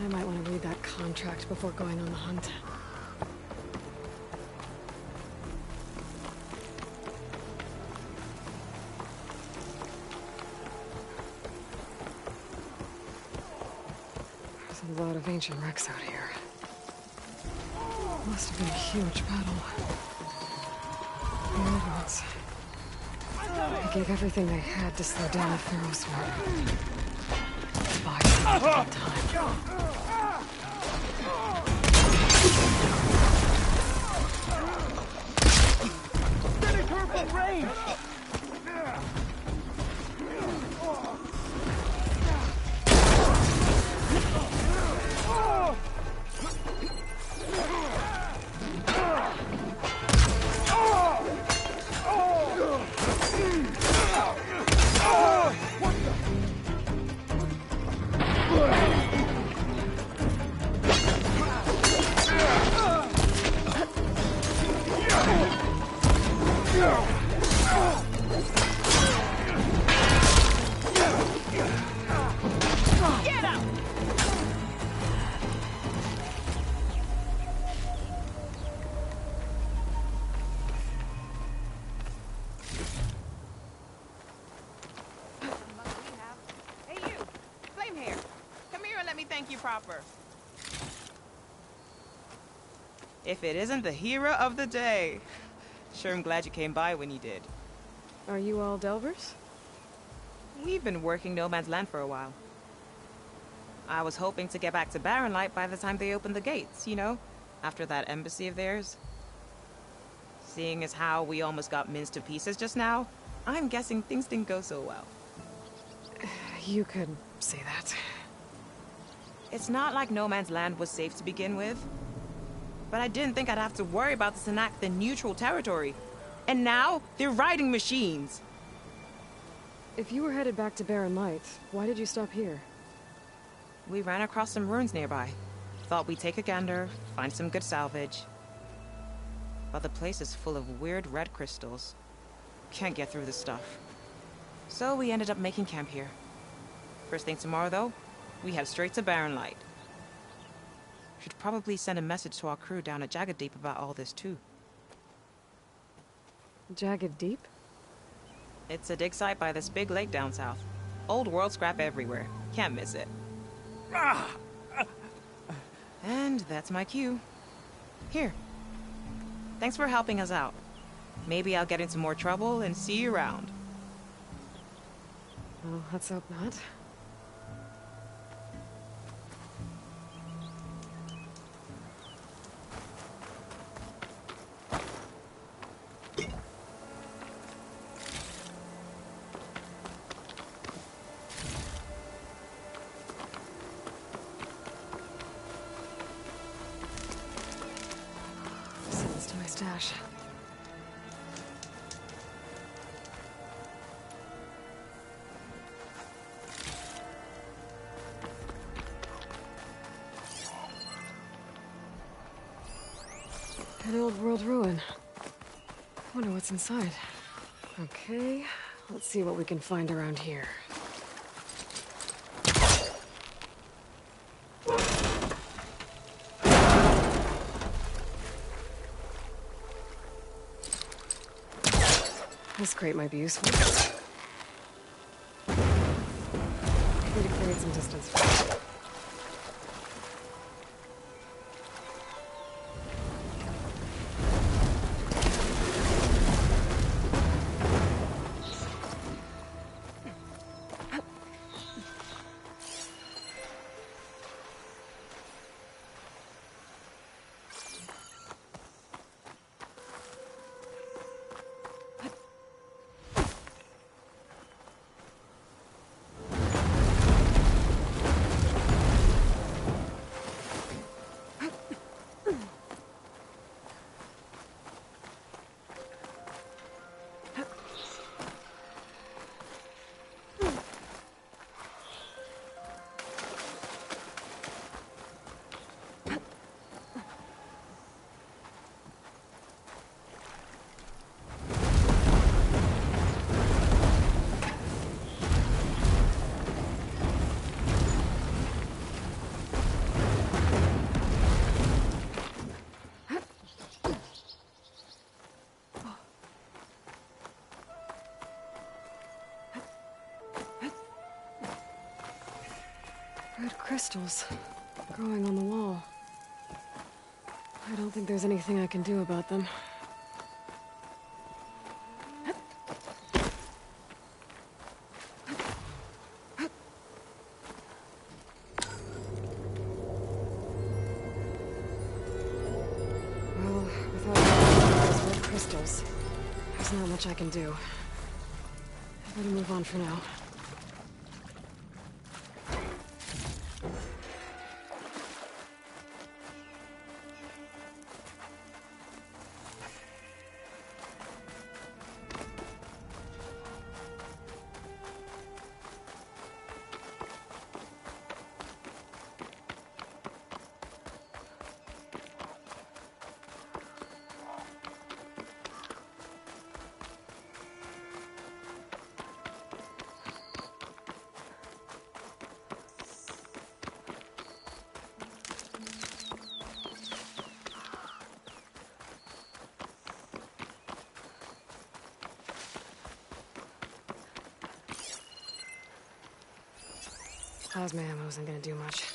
I might want to read that contract before going on the hunt. There's a lot of ancient wrecks out here. Must have been a huge battle. The old ones. They gave everything they had to slow down the Pharaoh's war. Buy some time. Very careful range! proper. If it isn't the hero of the day. Sure, I'm glad you came by when you did. Are you all Delvers? We've been working No Man's Land for a while. I was hoping to get back to Barren Light by the time they opened the gates, you know? After that embassy of theirs. Seeing as how we almost got minced to pieces just now, I'm guessing things didn't go so well. You could say that. It's not like No Man's Land was safe to begin with. But I didn't think I'd have to worry about the Tanakh in neutral territory. And now, they're riding machines! If you were headed back to Barren Light, why did you stop here? We ran across some ruins nearby. Thought we'd take a gander, find some good salvage. But the place is full of weird red crystals. Can't get through the stuff. So we ended up making camp here. First thing tomorrow, though, we head straight to Barren Light. Should probably send a message to our crew down at Jagged Deep about all this, too. Jagged Deep? It's a dig site by this big lake down south. Old world scrap everywhere. Can't miss it. And that's my cue. Here. Thanks for helping us out. Maybe I'll get into more trouble and see you around. Well, let's hope not. Sends to my stash. An old world ruin. Wonder what's inside. Okay, let's see what we can find around here. This crate might be useful. Need to create some distance. Red crystals growing on the wall. I don't think there's anything I can do about them. Well, without those red crystals, there's not much I can do. I better move on for now. Plasma ammo isn't gonna do much.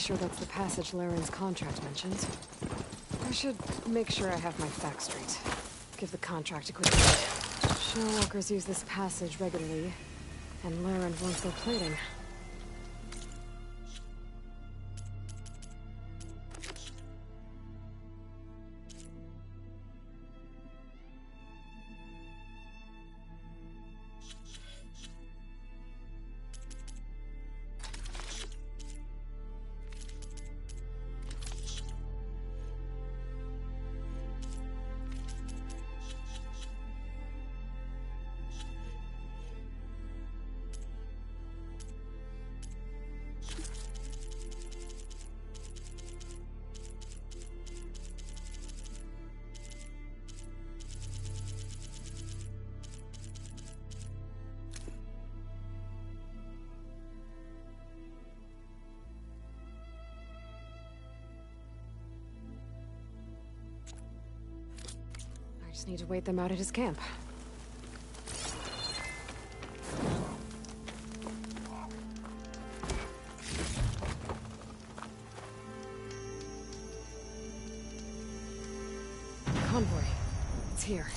sure that's the passage Laren's contract mentions. I should make sure I have my facts straight. Give the contract a quick read. Showwalkers use this passage regularly, and Laren wants their plating. I just need to wait them out at his camp. Convoy. It's here.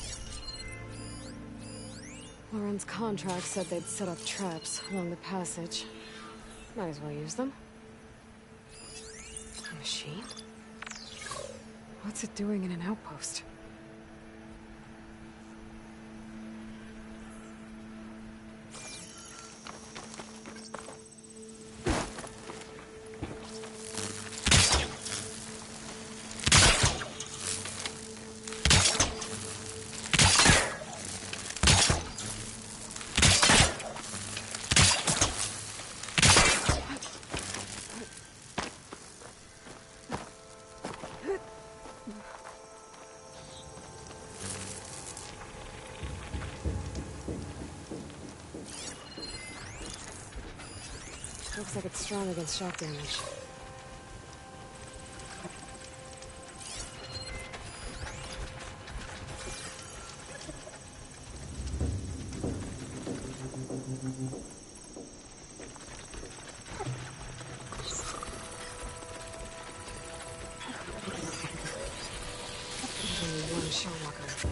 Lauren's contract said they'd set up traps along the passage. Might as well use them. A machine? What's it doing in an outpost? Looks like it's strong against shock damage. There's only one Shellwalker with them.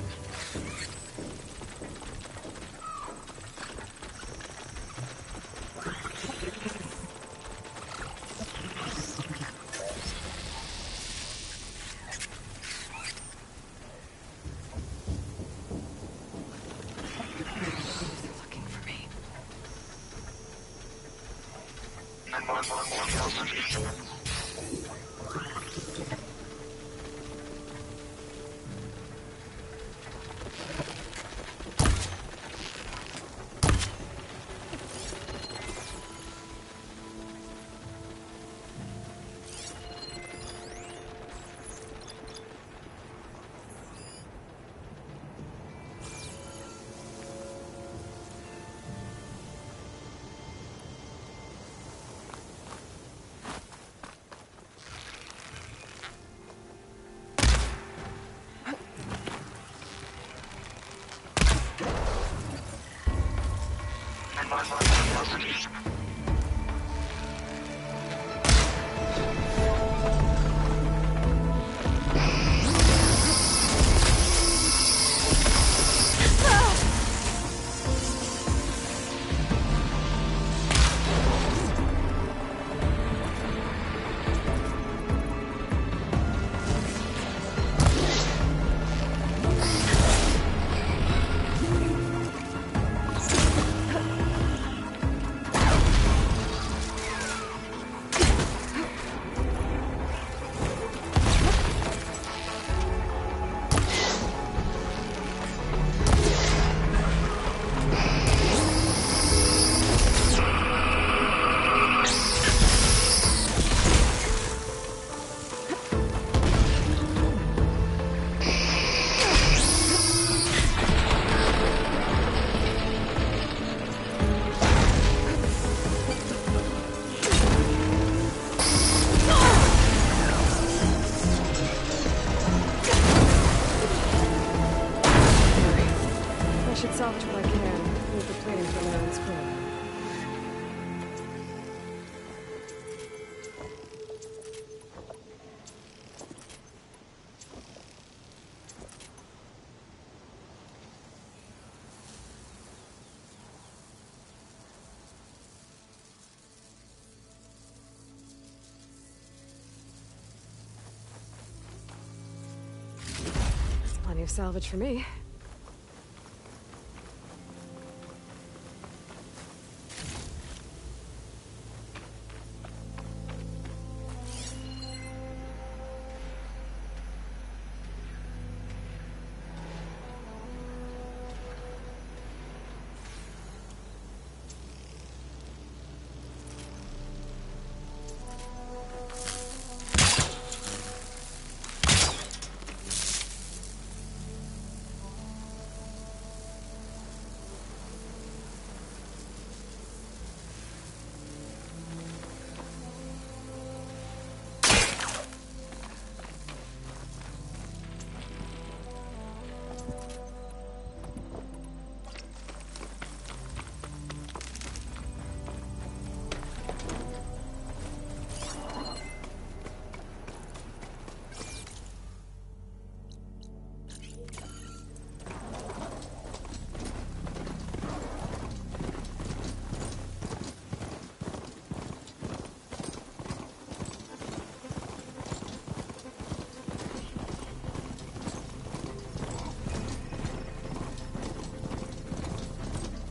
Plenty of salvage for me.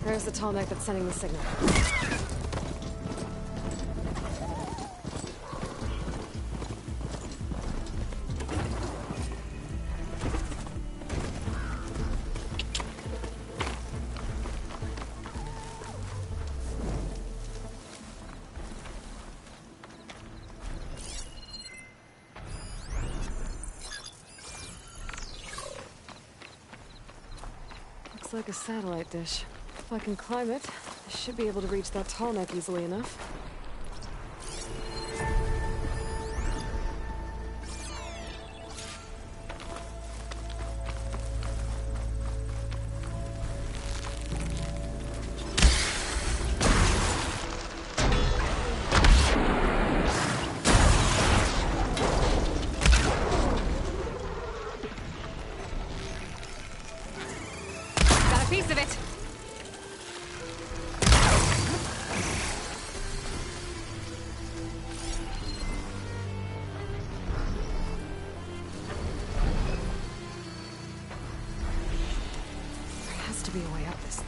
There's the tall neck that's sending the signal. Looks like a satellite dish. If I can climb it, I should be able to reach that tall neck easily enough. Got a piece of it! To be a way up this thing.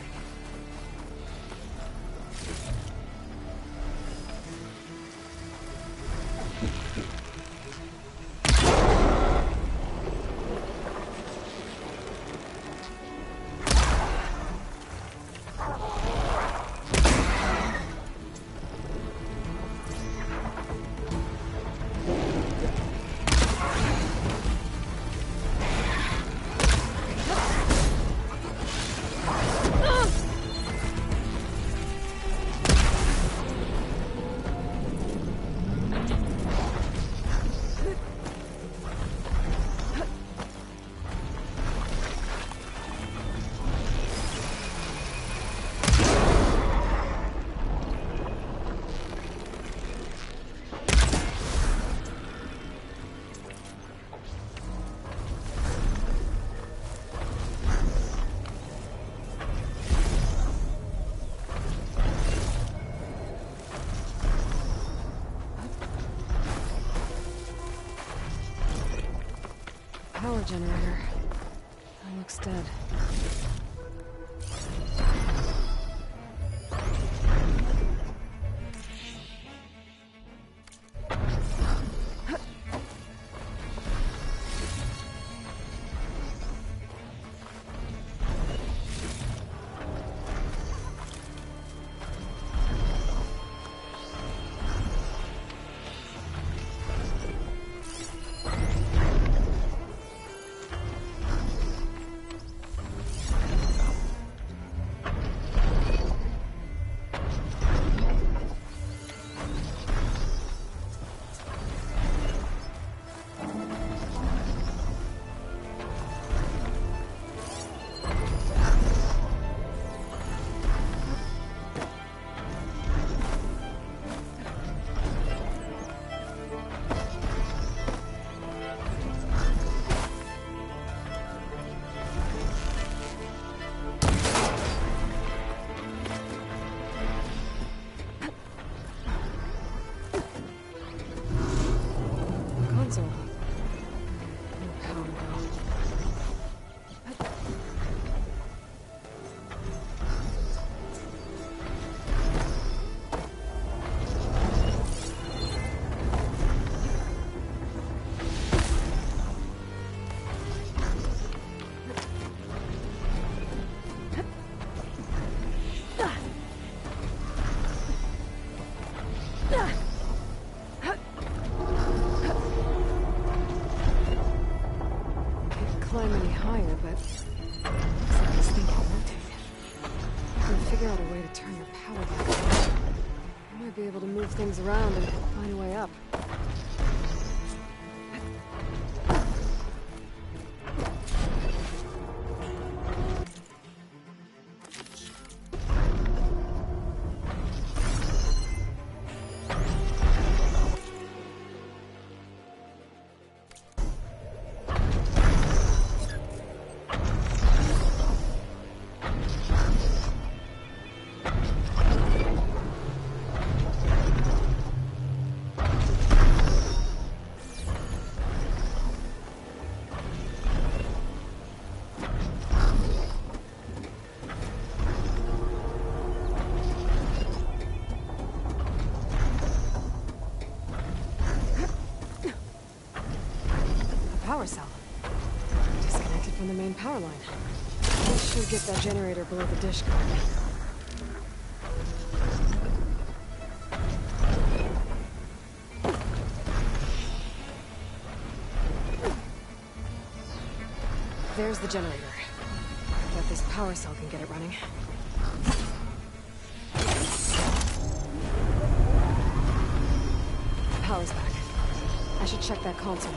Power generator. That looks dead. climb any higher, but looks like this thing can rotate. I can figure out a way to turn the power back on. I might be able to move things around and find a way up. Power cell. Disconnected from the main power line. I should get that generator below the dish going. There's the generator. Bet this power cell can get it running. Power's back. I should check that console.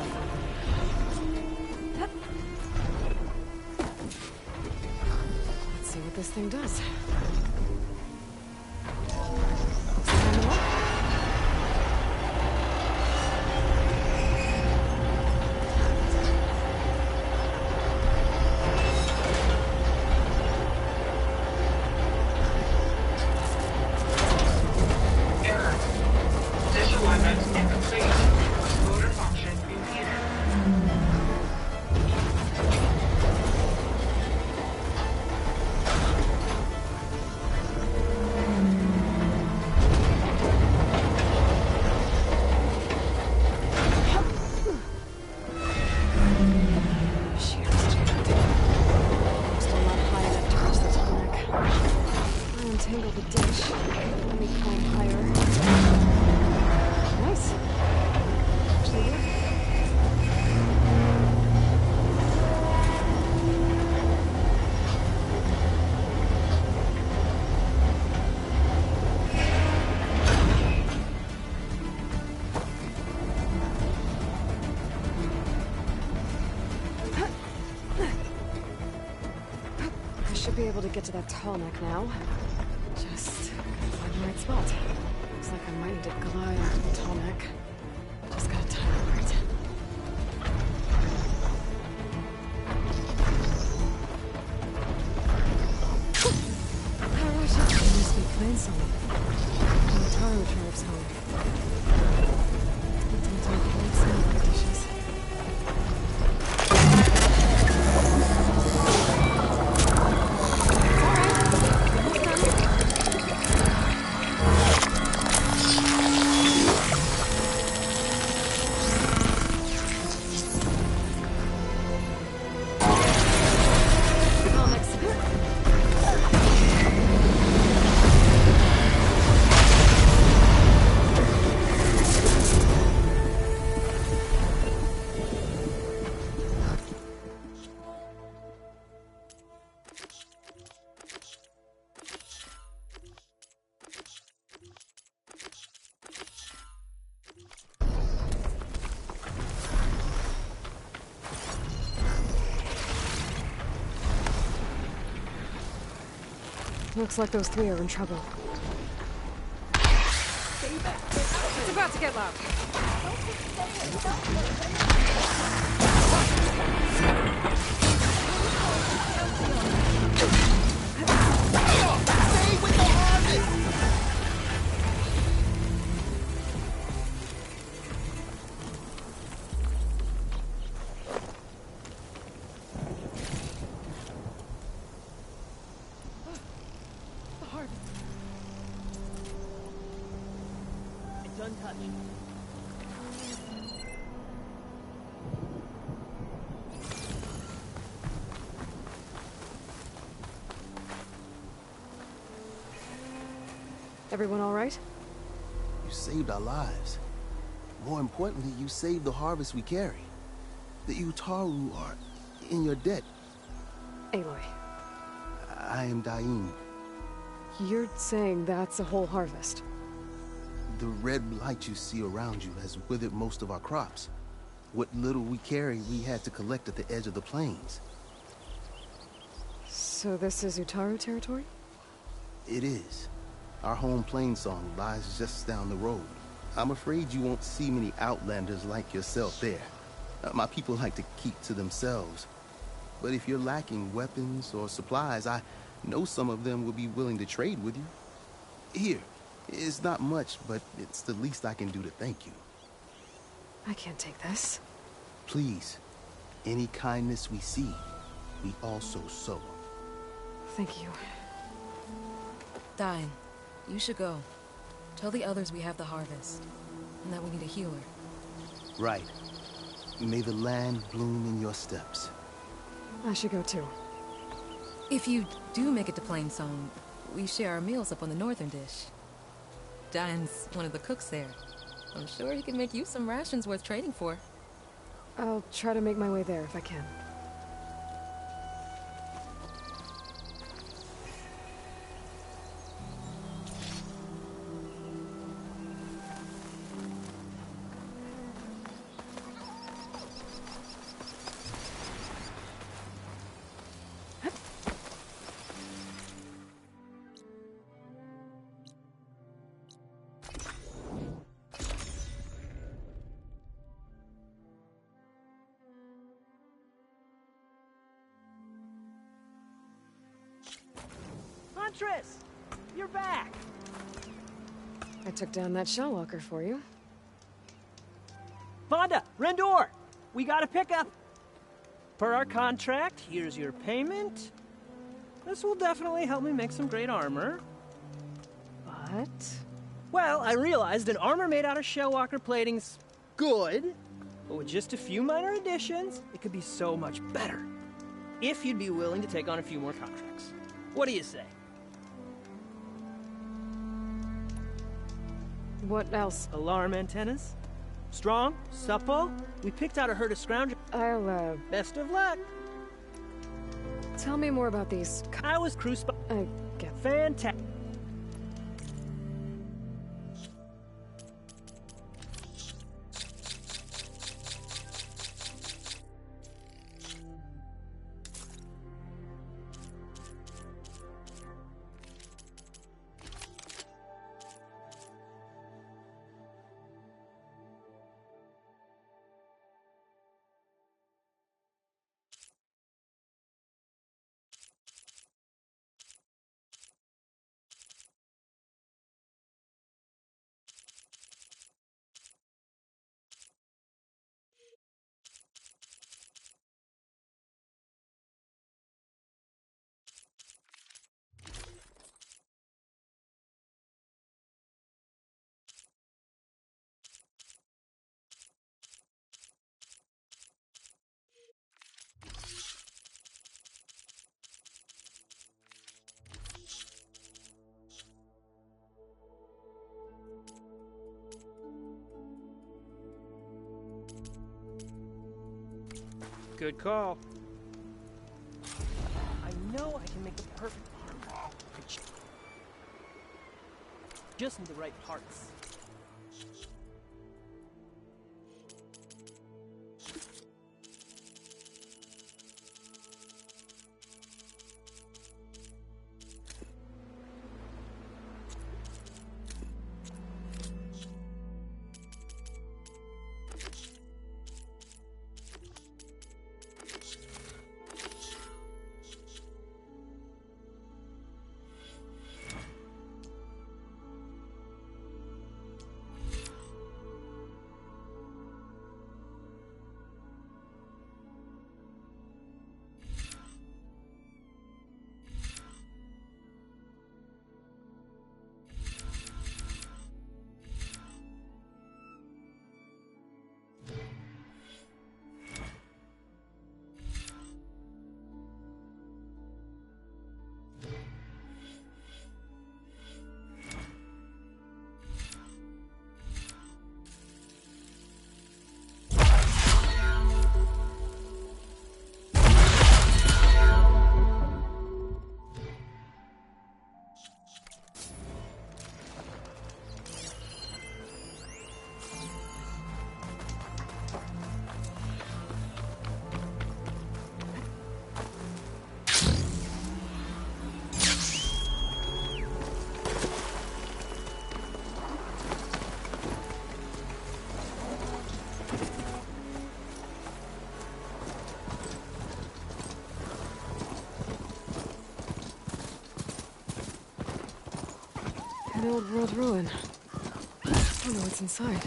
Let's see what this thing does. Looks like I'm in luck. Untangle the dish. Let me climb higher. Nice. Actually working. I should be able to get to that tall neck now. Just gotta find the right spot. Looks like I might need to glide onto the tall neck. Just gotta time it right. I wish I could must be playing something. When the Taro drives home. Don't talk like some of the dishes. Looks like those three are in trouble. It's about to get loud. Stay with the harvest! It's untouched. Everyone all right? You saved our lives. More importantly, you saved the harvest we carry. The Utaru are in your debt. Aloy, I am Daim. you're saying that's a whole harvest? The red blight you see around you has withered most of our crops. What little we carry, we had to collect at the edge of the plains. So this is Utaru territory? It is. Our home plainsong lies just down the road. I'm afraid you won't see many outlanders like yourself there. My people like to keep to themselves. But if you're lacking weapons or supplies, I know some of them will be willing to trade with you. Here, it's not much, but it's the least I can do to thank you. I can't take this. Please, any kindness we see, we also sow. Thank you. Dine, you should go. Tell the others we have the harvest, and that we need a healer. Right. May the land bloom in your steps. I should go too. If you do make it to Plainsong, we share our meals up on the northern dish. Dine's one of the cooks there. I'm sure he can make you some rations worth trading for. I'll try to make my way there if I can. Huntress! You're back! I took down that shell walker for you. Vonda! Rendor! We got a pickup! Per our contract, here's your payment. This will definitely help me make some great armor. But? Well, I realized an armor made out of shellwalker plating's good, but with just a few minor additions, it could be so much better. If you'd be willing to take on a few more contracts. What do you say? What else? Alarm antennas. Strong, supple. We picked out a herd of scroungers. I'll, Best of luck. Tell me more about these. I was crew spot. I get fantastic. Good call. I know I can make the perfect armor. Just need the right parts. the old world ruin. I don't know what's inside.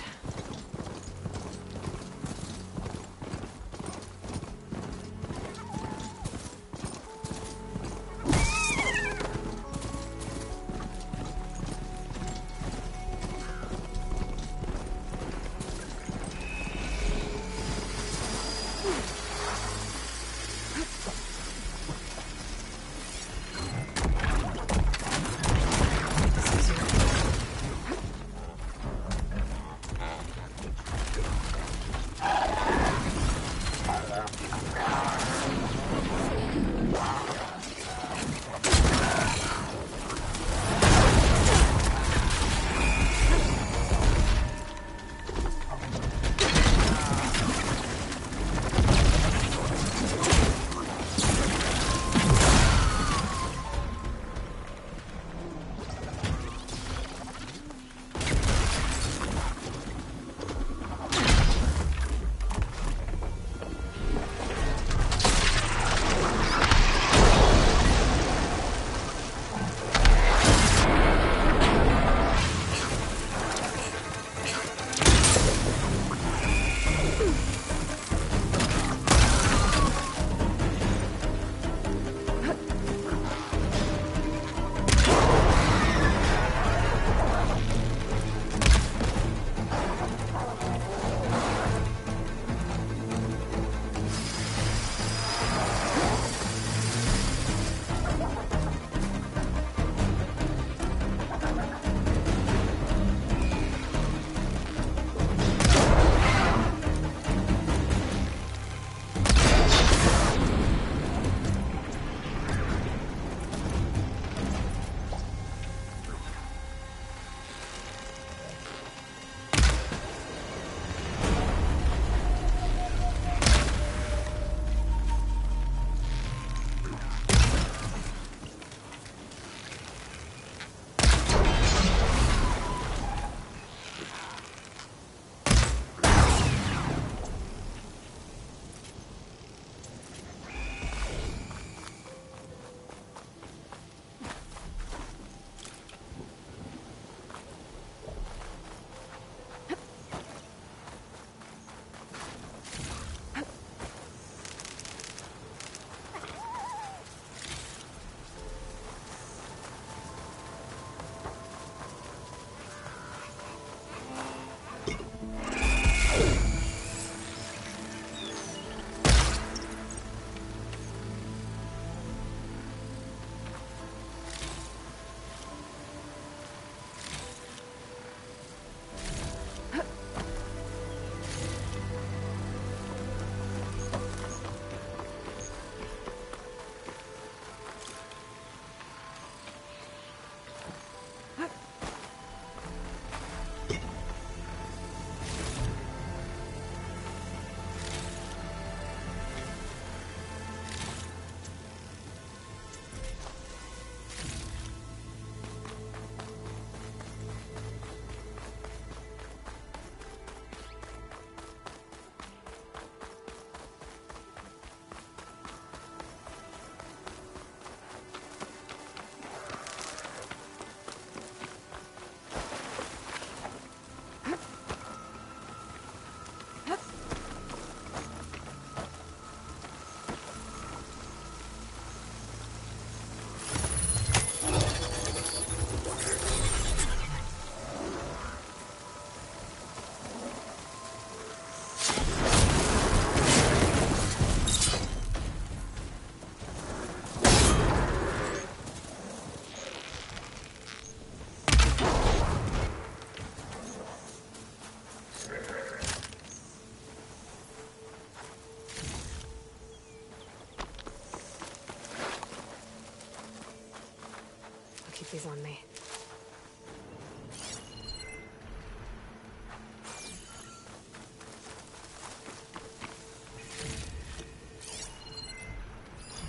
Keep these on me.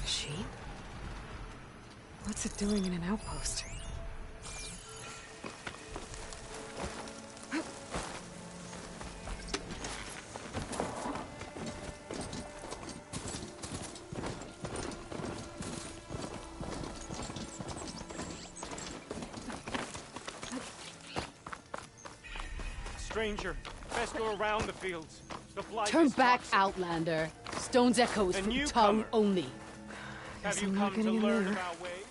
Machine? What's it doing in an outpost? stranger. Best go around the fields. The blight Turn is back, toxic. Outlander. Stone's Echo is A for tongue newcomer. only. Have Guess you I'm not come to getting in learn there. of our ways?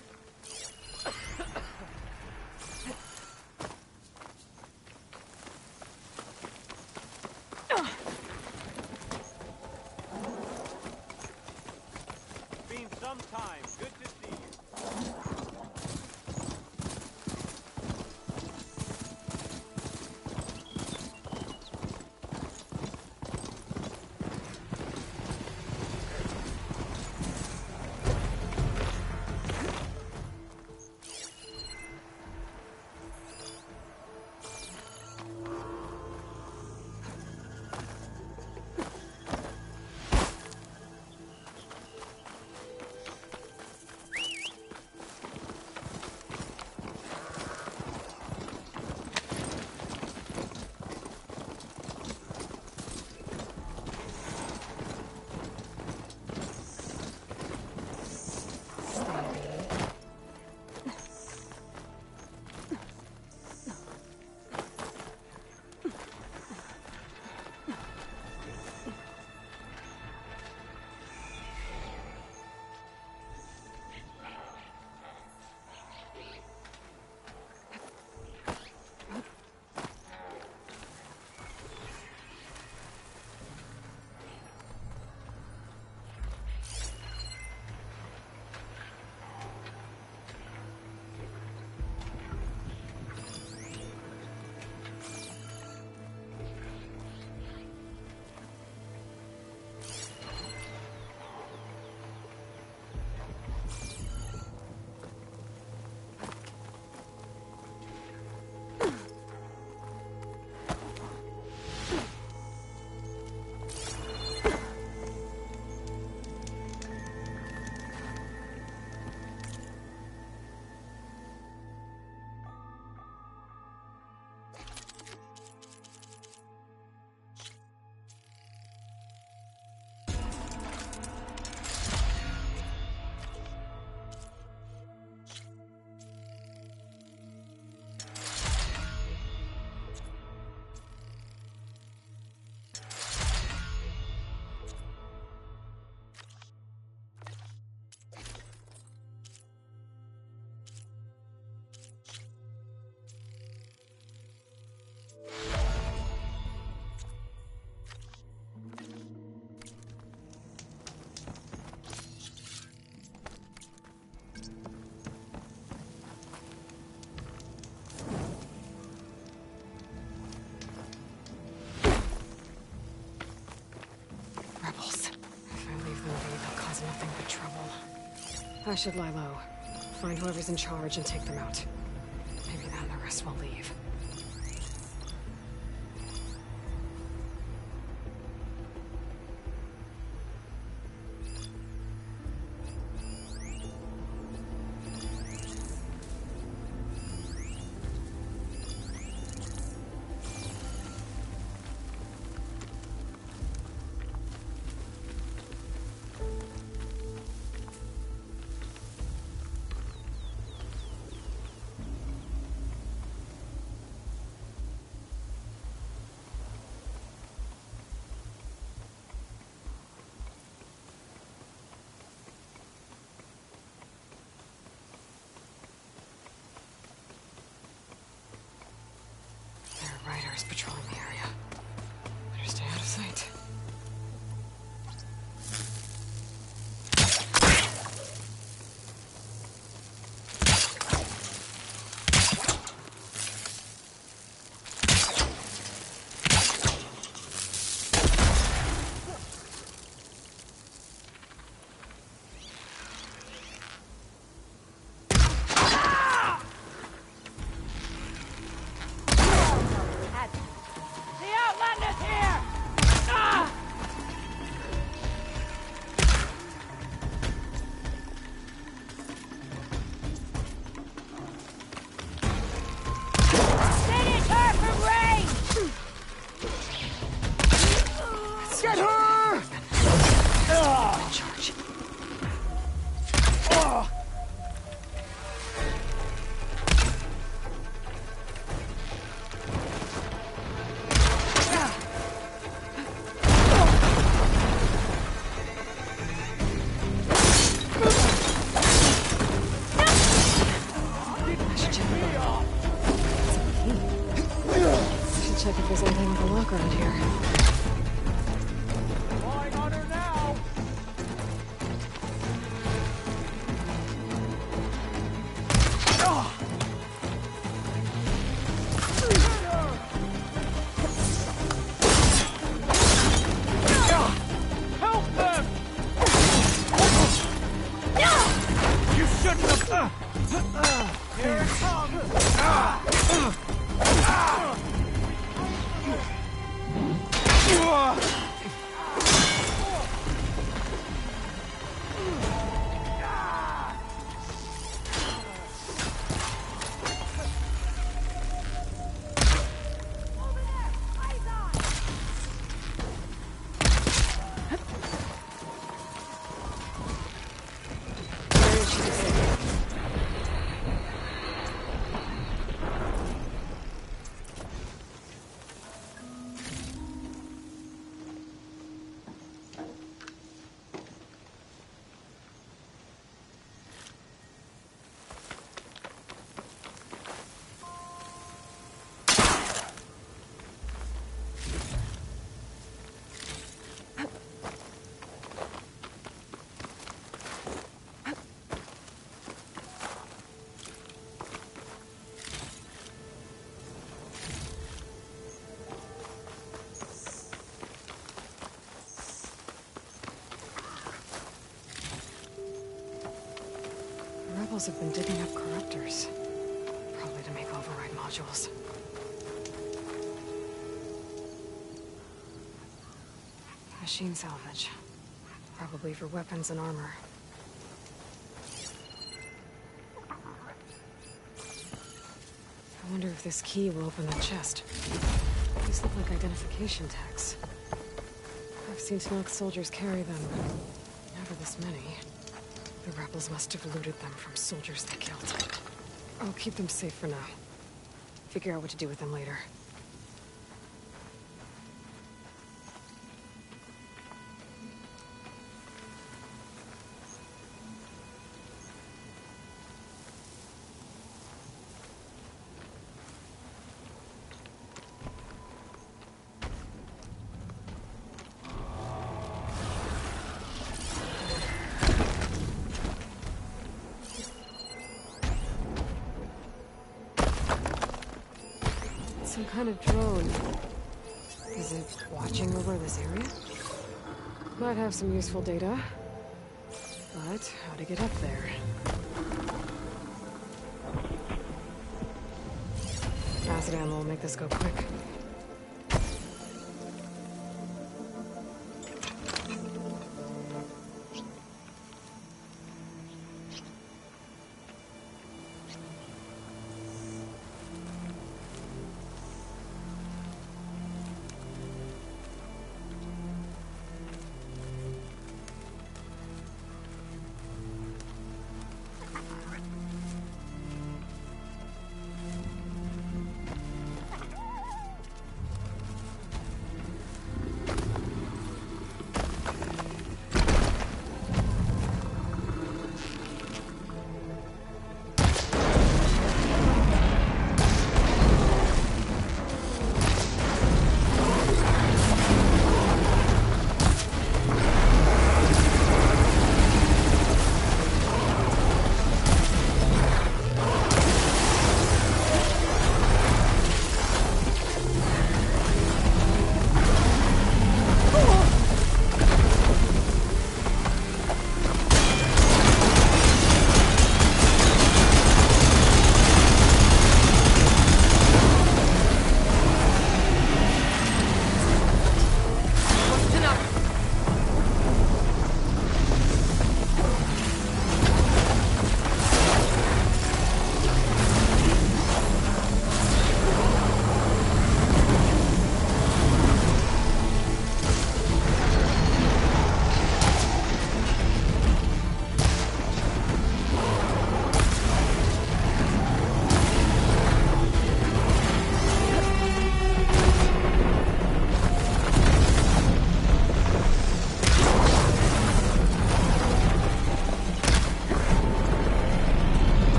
Been some time. Good to see you. Rebels. If I leave them be, they'll cause nothing but trouble. I should lie low. Find whoever's in charge and take them out. Maybe then the rest will leave. Here it comes! Have been digging up corruptors. Probably to make override modules. Machine salvage. Probably for weapons and armor. I wonder if this key will open that chest. These look like identification tags. I've seen Tanakh soldiers carry them, but never this many. The rebels must have looted them from soldiers they killed. I'll keep them safe for now. Figure out what to do with them later. Some kind of drone. Is it watching over this area? Might have some useful data. But how to get up there? Acid ammo will make this go quick.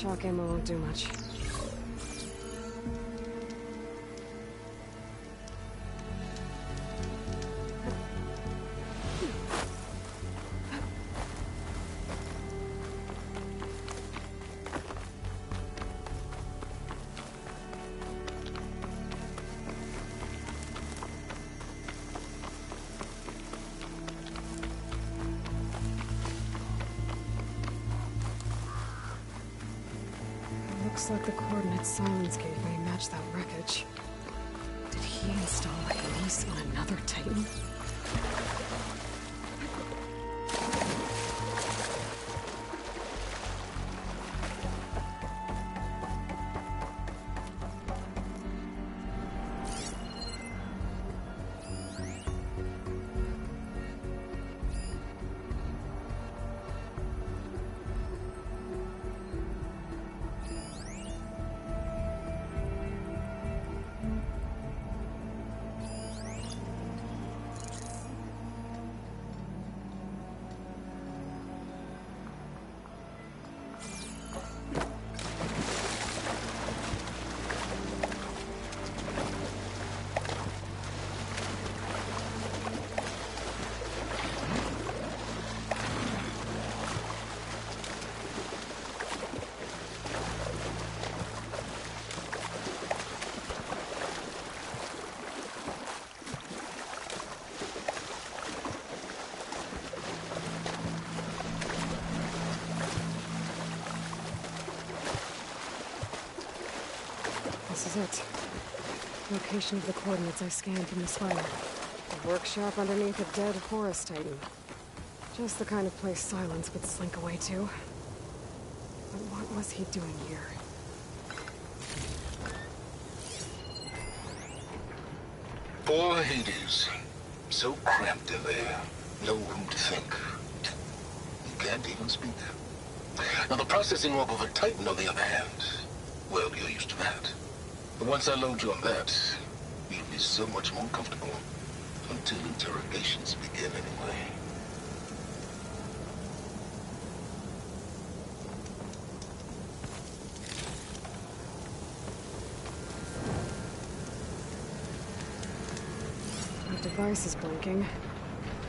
Shock ammo won't do much. Looks like the coordinates Silence gave me match that wreckage. Did he install Hades on another Titan? This is it. Location of the coordinates I scanned from the spiral. A workshop underneath a dead forest titan. Just the kind of place Silence would slink away to. But what was he doing here? Poor Hades. So cramped in there. No room to think. You can't even speak. Now the processing orb of a titan, on the other hand, well, you're used to that. But once I load you on that, you'll be so much more comfortable. Until interrogations begin, anyway. My device is blinking.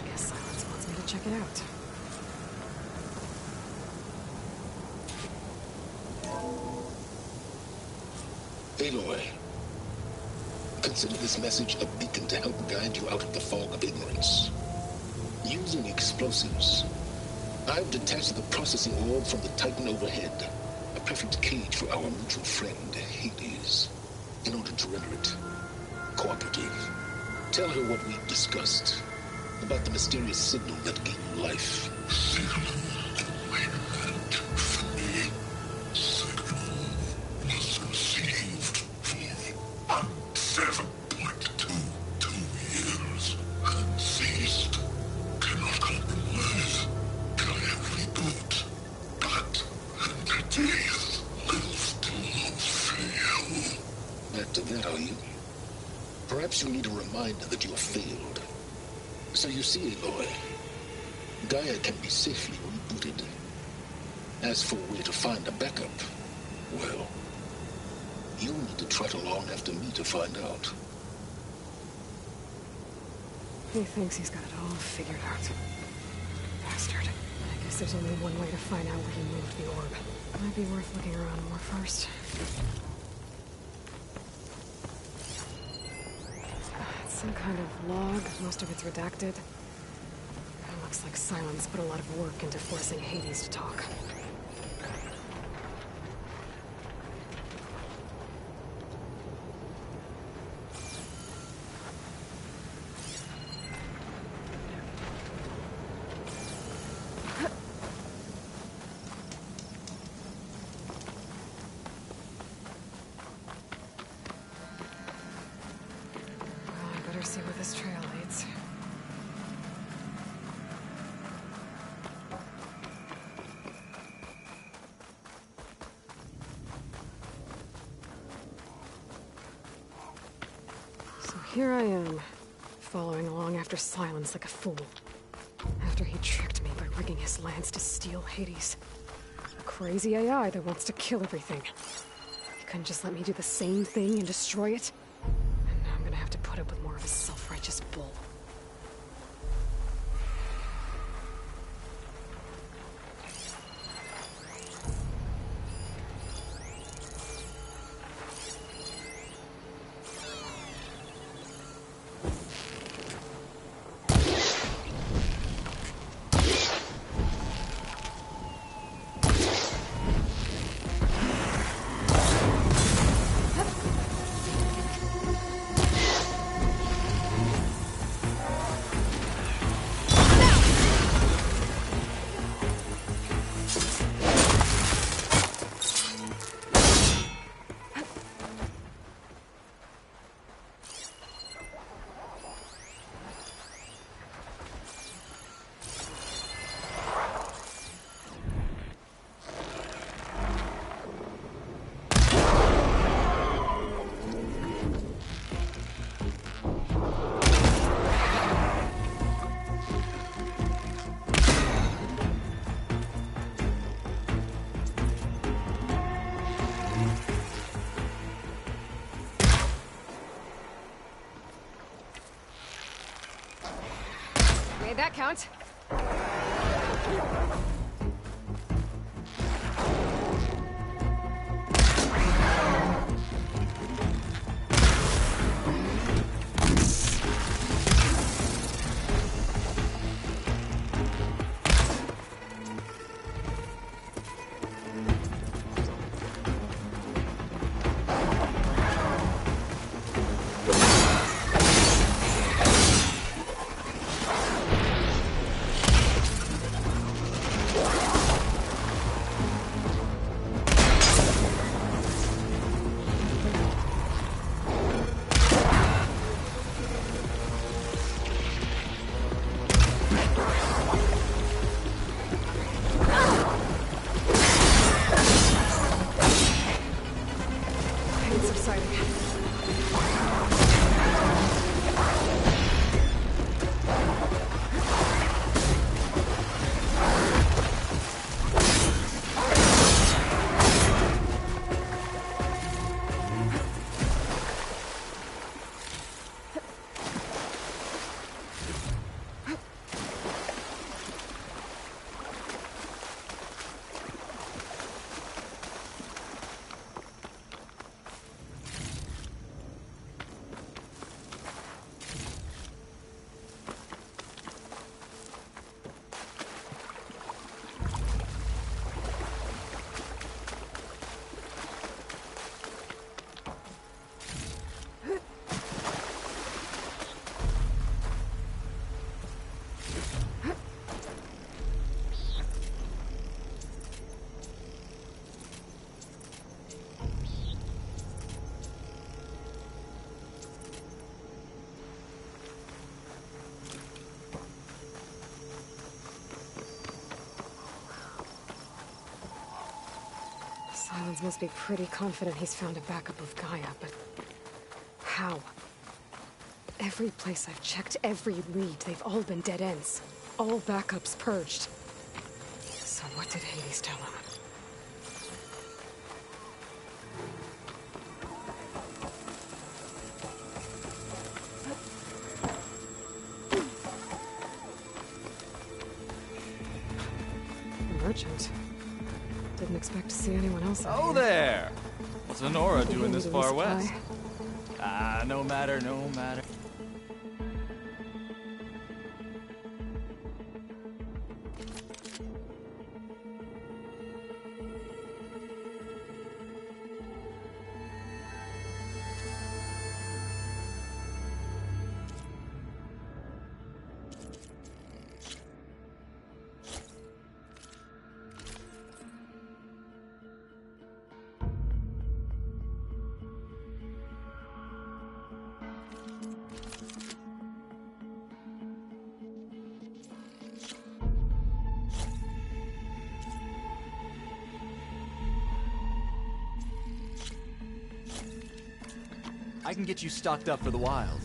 Guess Silence wants me to check it out. Aloy, consider this message a beacon to help guide you out of the fog of ignorance. Using explosives, I've detached the processing orb from the Titan overhead, a perfect cage for our mutual friend, Hades, in order to render it cooperative. Tell her what we've discussed about the mysterious signal that gave you life. Perhaps you need a reminder that you have failed. So you see, Aloy, Gaia can be safely rebooted. As for where to find a backup, well, you'll need to trot along after me to find out. He thinks he's got it all figured out. Bastard. I guess there's only one way to find out where he moved the orb. Might be worth looking around more first. Some kind of log, most of it's redacted. It looks like Silence put a lot of work into forcing Hades to talk. See where this trail leads. So here I am, following along after Silence like a fool. After he tricked me by rigging his lance to steal Hades. Crazy AI that wants to kill everything. You couldn't just let me do the same thing and destroy it? And now I'm gonna have to put up with more of his self-righteous bull. Made that count. Silence must be pretty confident he's found a backup of Gaia, but how? Every place I've checked, every lead, they've all been dead ends. All backups purged. So what did Hades tell him? A merchant. Didn't expect to see anyone else out Oh, here. there! What's Honora doing this far resupply. west? Ah, no matter, no matter. I can get you stocked up for the wild.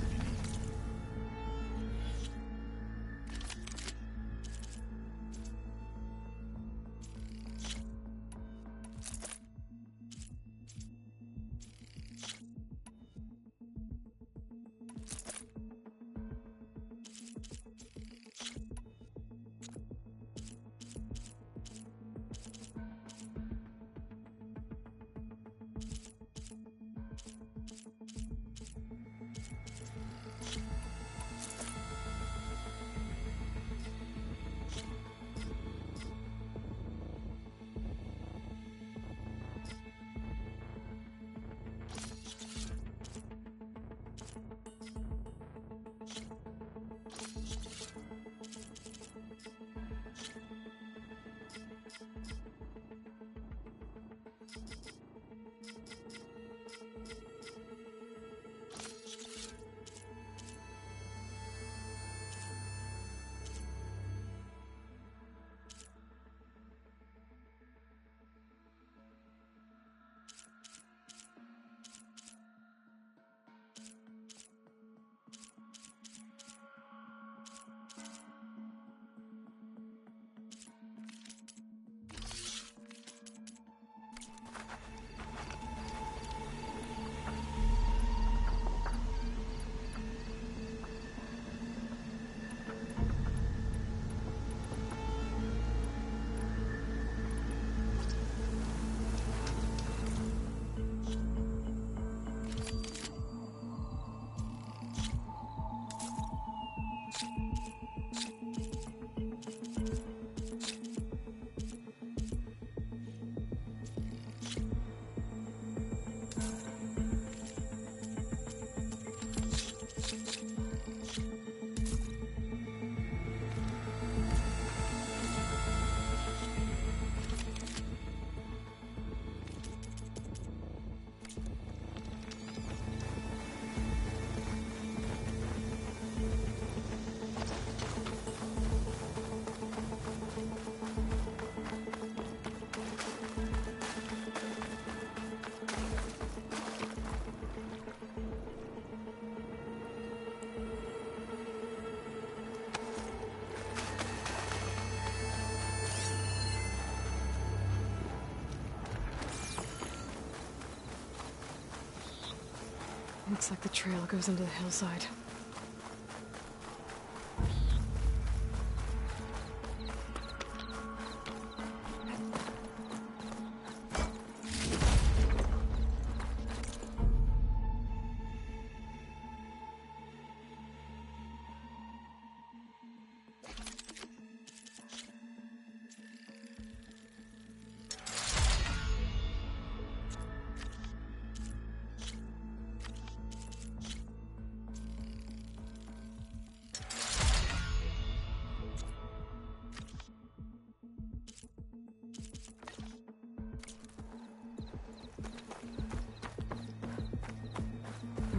Looks like the trail goes into the hillside.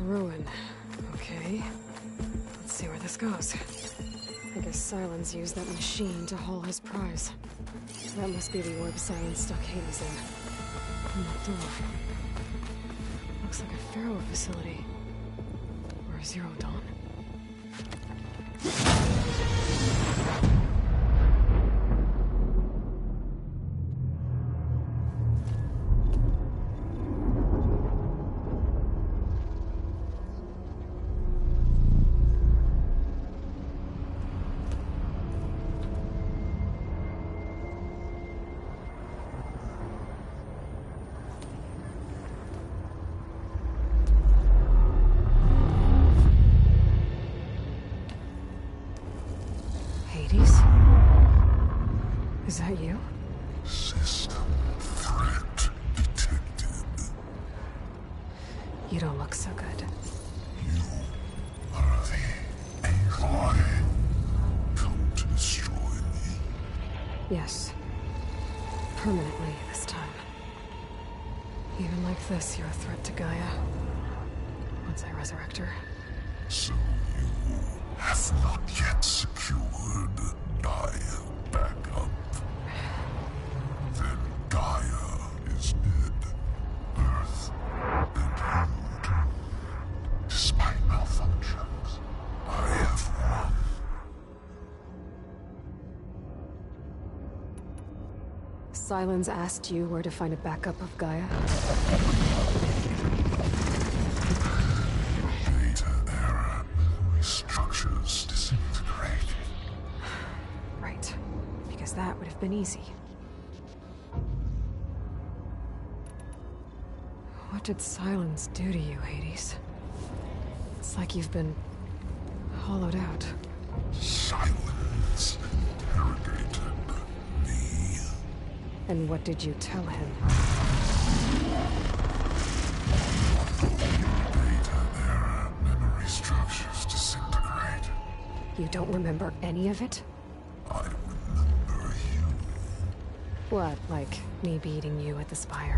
Ruin. Okay. Let's see where this goes. I guess Silence used that machine to haul his prize. That must be the orb Silence stuck Hades in. And that door. Looks like a Pharaoh facility. Or Zero Dawn. Is that you? System threat detected. You don't look so good. You are the Aloy. Come to destroy me. Yes. Permanently this time. Even like this, you're a threat to Gaia. Once I resurrect her. So you have not yet secured Gaia back up. Then Gaia is dead. Earth and you too. Despite malfunctions, I have won. Silence asked you where to find a backup of Gaia? Data error. Memory structures disintegrated. Right. Because that would have been easy. What did Silence do to you, Hades? It's like you've been hollowed out. Silence interrogated me. And what did you tell him? Data error. Memory structures disintegrated. You don't remember any of it? I remember you. What, like me beating you at the spire?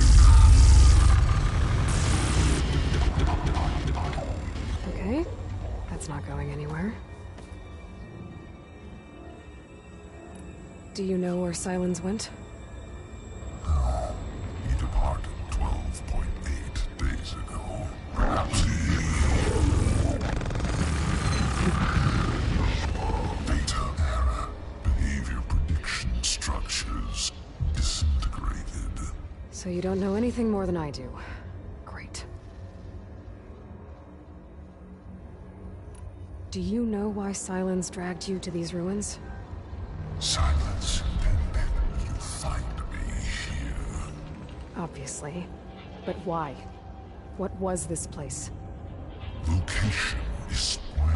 Okay, that's not going anywhere. Do you know where Silence went? No, he departed 12.8 days ago. Perhaps Data error. Behavior prediction structures disintegrated. So you don't know anything more than I do. Great. Do you know why Silence dragged you to these ruins? Silence intended you find me here. Obviously. But why? What was this place? Location is square.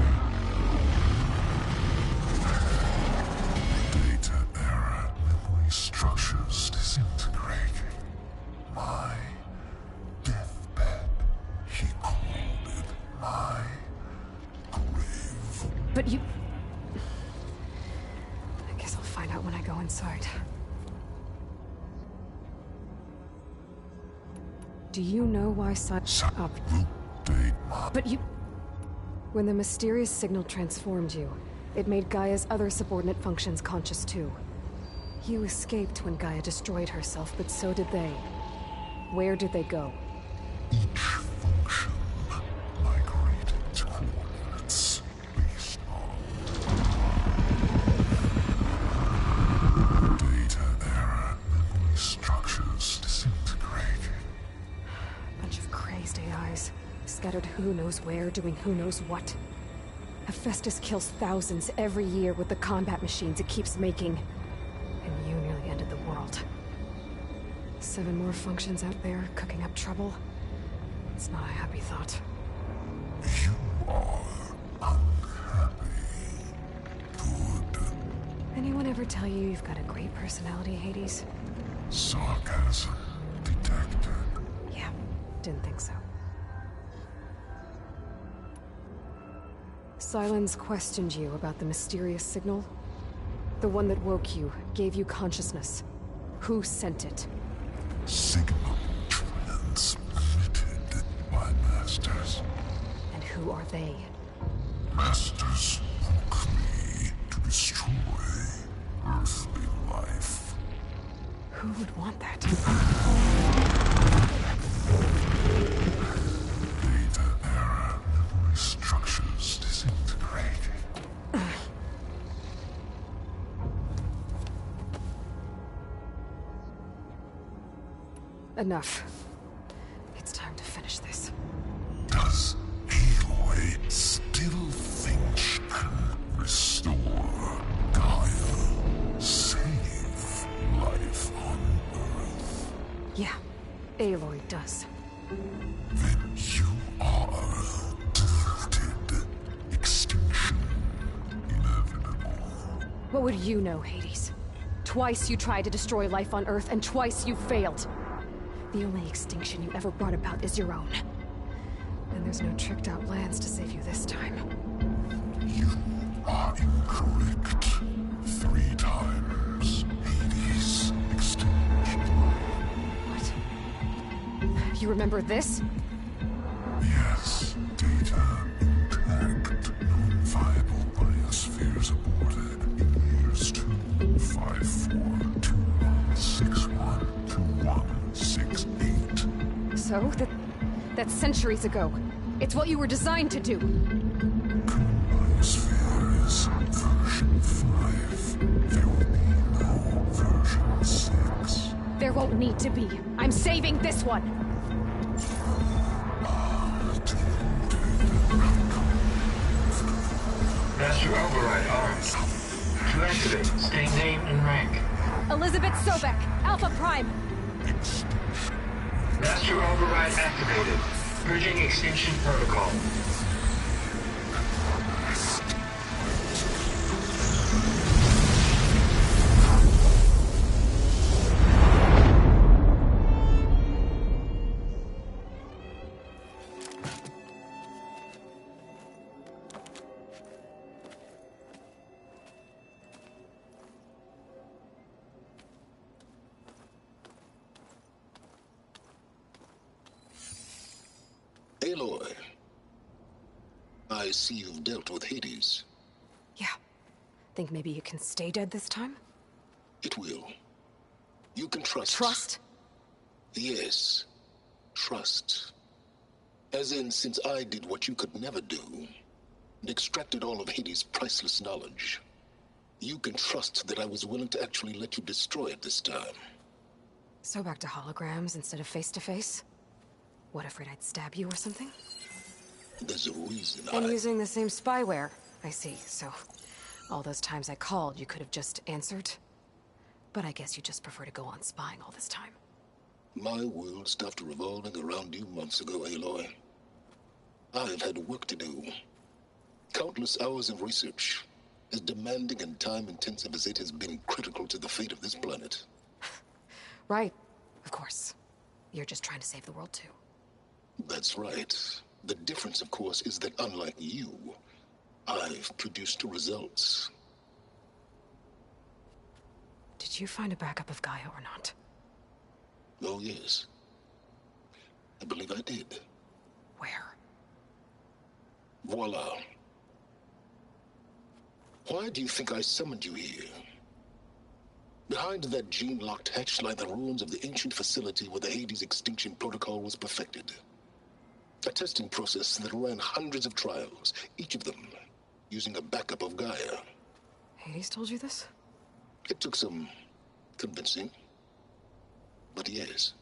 Data error. Memory structures disintegrating. My deathbed. He called it my grave. But you... I guess I'll find out when I go inside. Do you know why But you... When the mysterious signal transformed you, it made Gaia's other subordinate functions conscious too. You escaped when Gaia destroyed herself, but so did they. Where did they go? Each function migrated to coordinates based on data error. Memory structures disintegrating. Bunch of crazed AIs, scattered scattered who knows where, doing who knows what. Hephaestus kills thousands every year with the combat machines it keeps making. And you nearly ended the world. 7 more functions out there, cooking up trouble. It's not a happy thought. You are unhappy. Good. Anyone ever tell you you've got a great personality, Hades? Sarcasm detected. Yeah, didn't think so. Silence questioned you about the mysterious signal. The one that woke you, gave you consciousness. Who sent it? Signal transmitted by masters. And who are they? Masters woke me to destroy earthly life. Who would want that? Data era memory structures disintegrating. Enough. It's time to finish this. Does Aloy still think she can restore Gaia? Save life on Earth? Yeah, Aloy does. Then you are defeated. Extinction inevitable. What would you know, Hades? Twice you tried to destroy life on Earth, and twice you failed. The only extinction you ever brought about is your own. And there's no tricked-out lands to save you this time. You are incorrect. 3 times Hades extinction. What? You remember this? Yes, data intact. Non-viable biospheres aborted in years 254, 2161, 2168. So? That's centuries ago. It's what you were designed to do. Biosphere is version 5. There will be no version 6. There won't need to be. I'm saving this one. Master override arms. To activate, state name and rank. Elizabeth Sobek, Alpha Prime. Master override activated. Purging extinction protocol. Aloy, I see you've dealt with Hades. Yeah. Think maybe you can stay dead this time? It will. You can trust. Trust? Yes. Trust. As in, since I did what you could never do, and extracted all of Hades' priceless knowledge, you can trust that I was willing to actually let you destroy it this time. So back to holograms instead of face-to-face? What, afraid I'd stab you or something? There's a reason And using the same spyware. I see, so all those times I called, you could have just answered? But I guess you just prefer to go on spying all this time. My world stopped revolving around you months ago, Aloy. I've had work to do. Countless hours of research, as demanding and time-intensive as it has been critical to the fate of this planet. Right, of course. You're just trying to save the world, too. That's right. The difference, of course, is that unlike you, I've produced results. Did you find a backup of Gaia or not? Oh, yes. I believe I did. Where? Voila. Why do you think I summoned you here? Behind that gene-locked hatch lie the ruins of the ancient facility where the Hades extinction protocol was perfected. A testing process that ran hundreds of trials, each of them using a backup of Gaia. Hades told you this? It took some convincing, but yes.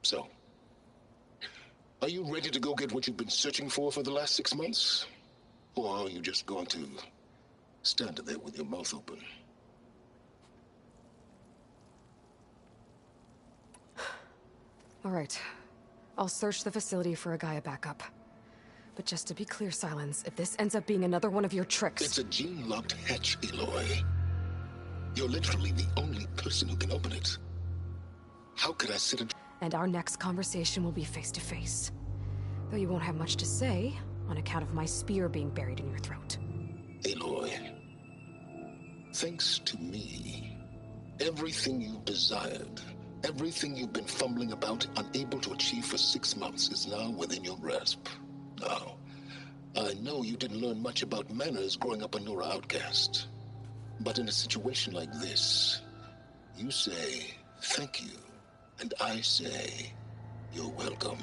So, Are you ready to go get what you've been searching for the last 6 months? Or are you just going to stand there with your mouth open? All right. I'll search the facility for a Gaia backup. But just to be clear, Silence, if this ends up being another one of your tricks... It's a gene-locked hatch, Aloy. You're literally the only person who can open it. How could I sit and... And our next conversation will be face-to-face. Though you won't have much to say, on account of my spear being buried in your throat. Aloy, thanks to me, everything you desired, everything you've been fumbling about, unable to achieve for 6 months, is now within your grasp. Now, I know you didn't learn much about manners growing up a Nora outcast. But in a situation like this, you say, thank you, and I say, you're welcome.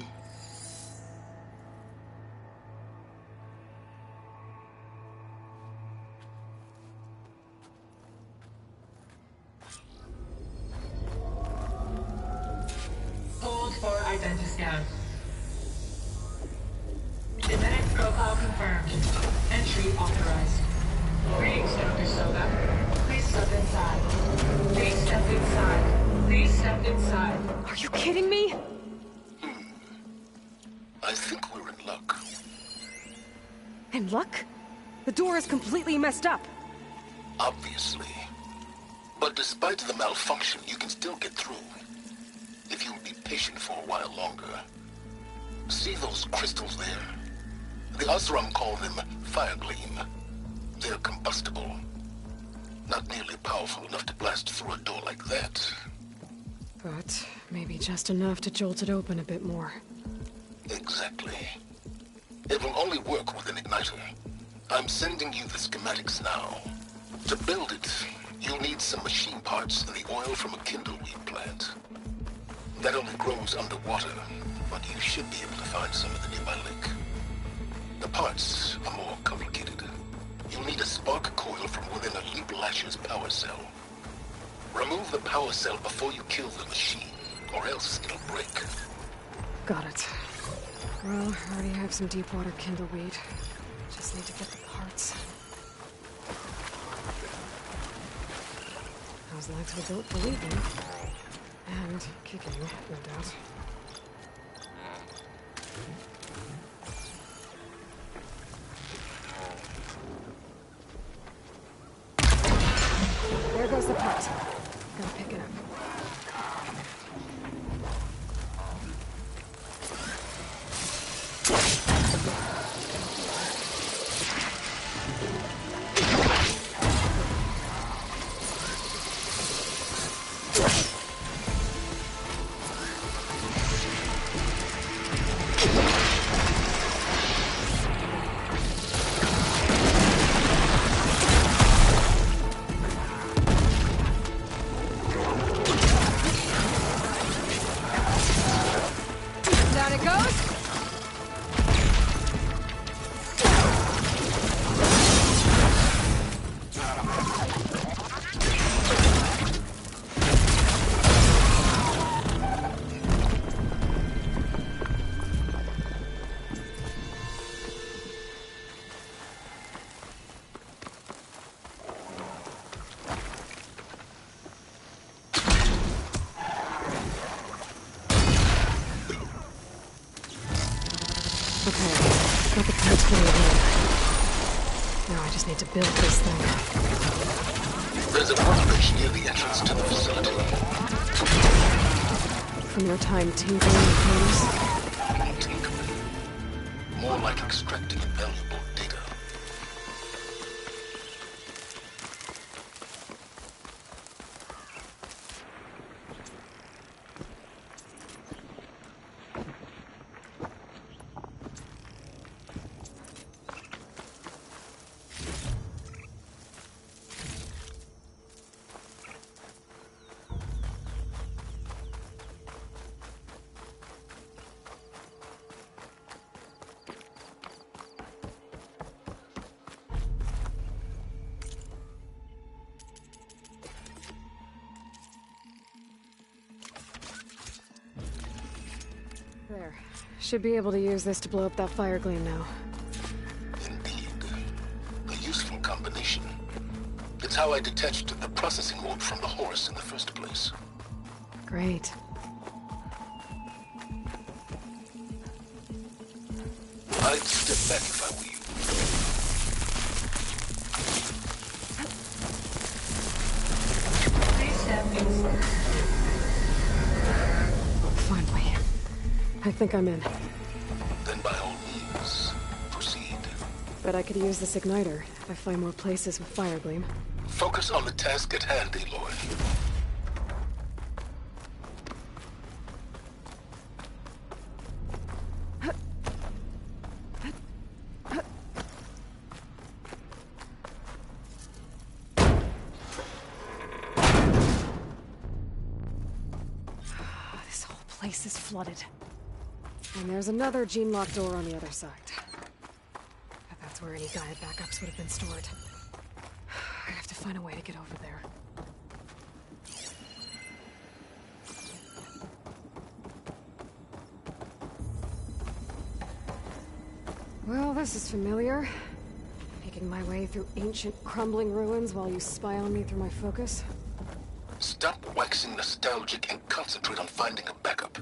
Hold for identiscan. Genetic profile confirmed. Entry authorized. Greetings, Dr. Soda. Please step inside. Please step inside. Please step inside. Are you kidding me? I think we're in luck. In luck? The door is completely messed up. Obviously. But despite the malfunction, you can still get through. If you would be patient for a while longer. See those crystals there? The Osram call them fire gleam. They're combustible. Not nearly powerful enough to blast through a door like that. But maybe just enough to jolt it open a bit more. Exactly. It will only work with an igniter. I'm sending you the schematics now. To build it, you'll need some machine parts and the oil from a kindleweed plant. That only grows underwater, but you should be able to find some in the nearby lake. The parts are more complicated. You'll need a spark coil from within a Leap Lasher's power cell. Remove the power cell before you kill the machine, or else it'll break. Got it. Well, I already have some deep water kindleweed. Just need to get the parts. Those legs were built for leaping. And kicking, no doubt. There goes the part. Gotta pick it up. Down it goes. Okay, got the parts for it here. Now I just need to build this thing. There's a workbench near the entrance to the facility. From your time tinkering with coders? Tinkering. More like extracting invaluable data. There. Should be able to use this to blow up that fire gleam now. Indeed. A useful combination. It's how I detached the processing orb from the horse in the first place. Great. I'd step back if I were you. Please step inside. Finally. I think I'm in. Then by all means, proceed. Bet I could use this igniter if I find more places with fire gleam. Focus on the task at hand, Aloy. This whole place is flooded. And there's another gene-locked door on the other side. Bet that's where any Gaia backups would have been stored. I have to find a way to get over there. Well, this is familiar. Making my way through ancient, crumbling ruins while you spy on me through my focus. Stop waxing nostalgic and concentrate on finding a backup.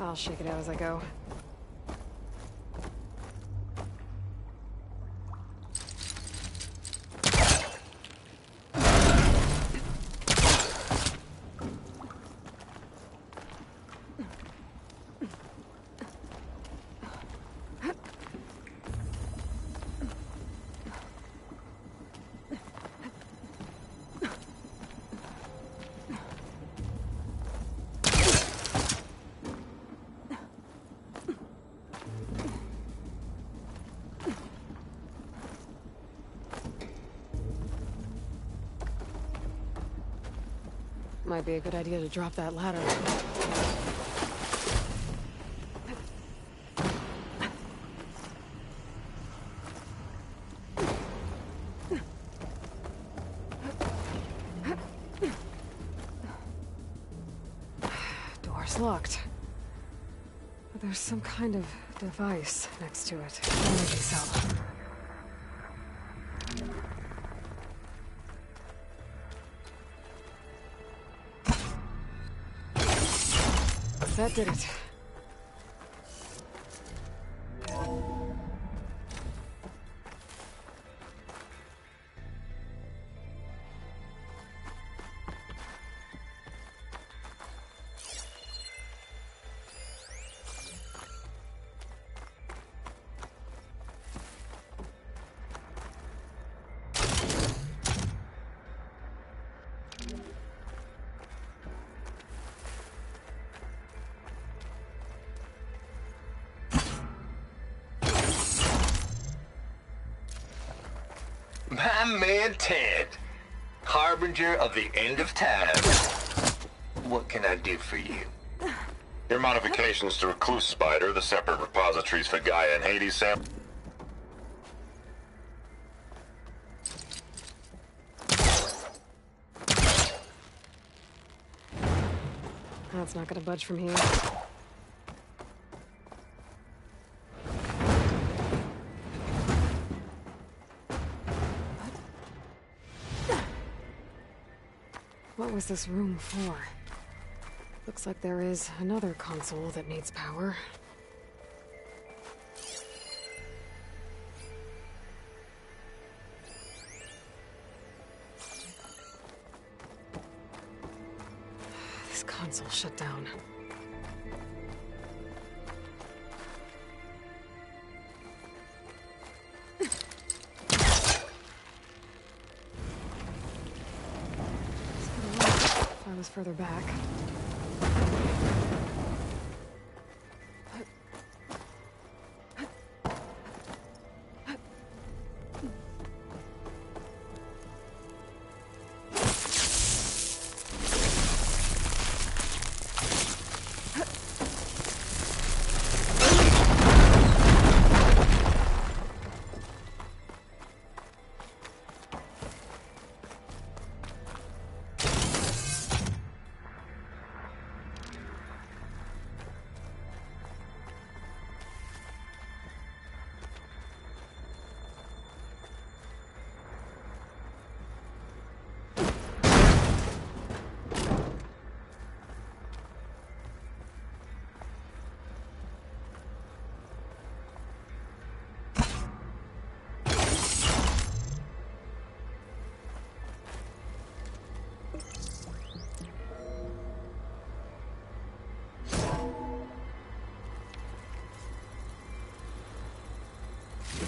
I'll shake it out as I go. Might be a good idea to drop that ladder. Door's locked. But there's some kind of device next to it. Energy cell. That did it. My man Ted, harbinger of the end of time. what can I do for you? Your modifications to Recluse Spider, the separate repositories for Gaia and Hades sample. That's not gonna budge from here. What was this room for? Looks like there is another console that needs power. This console shut down. If I was further back.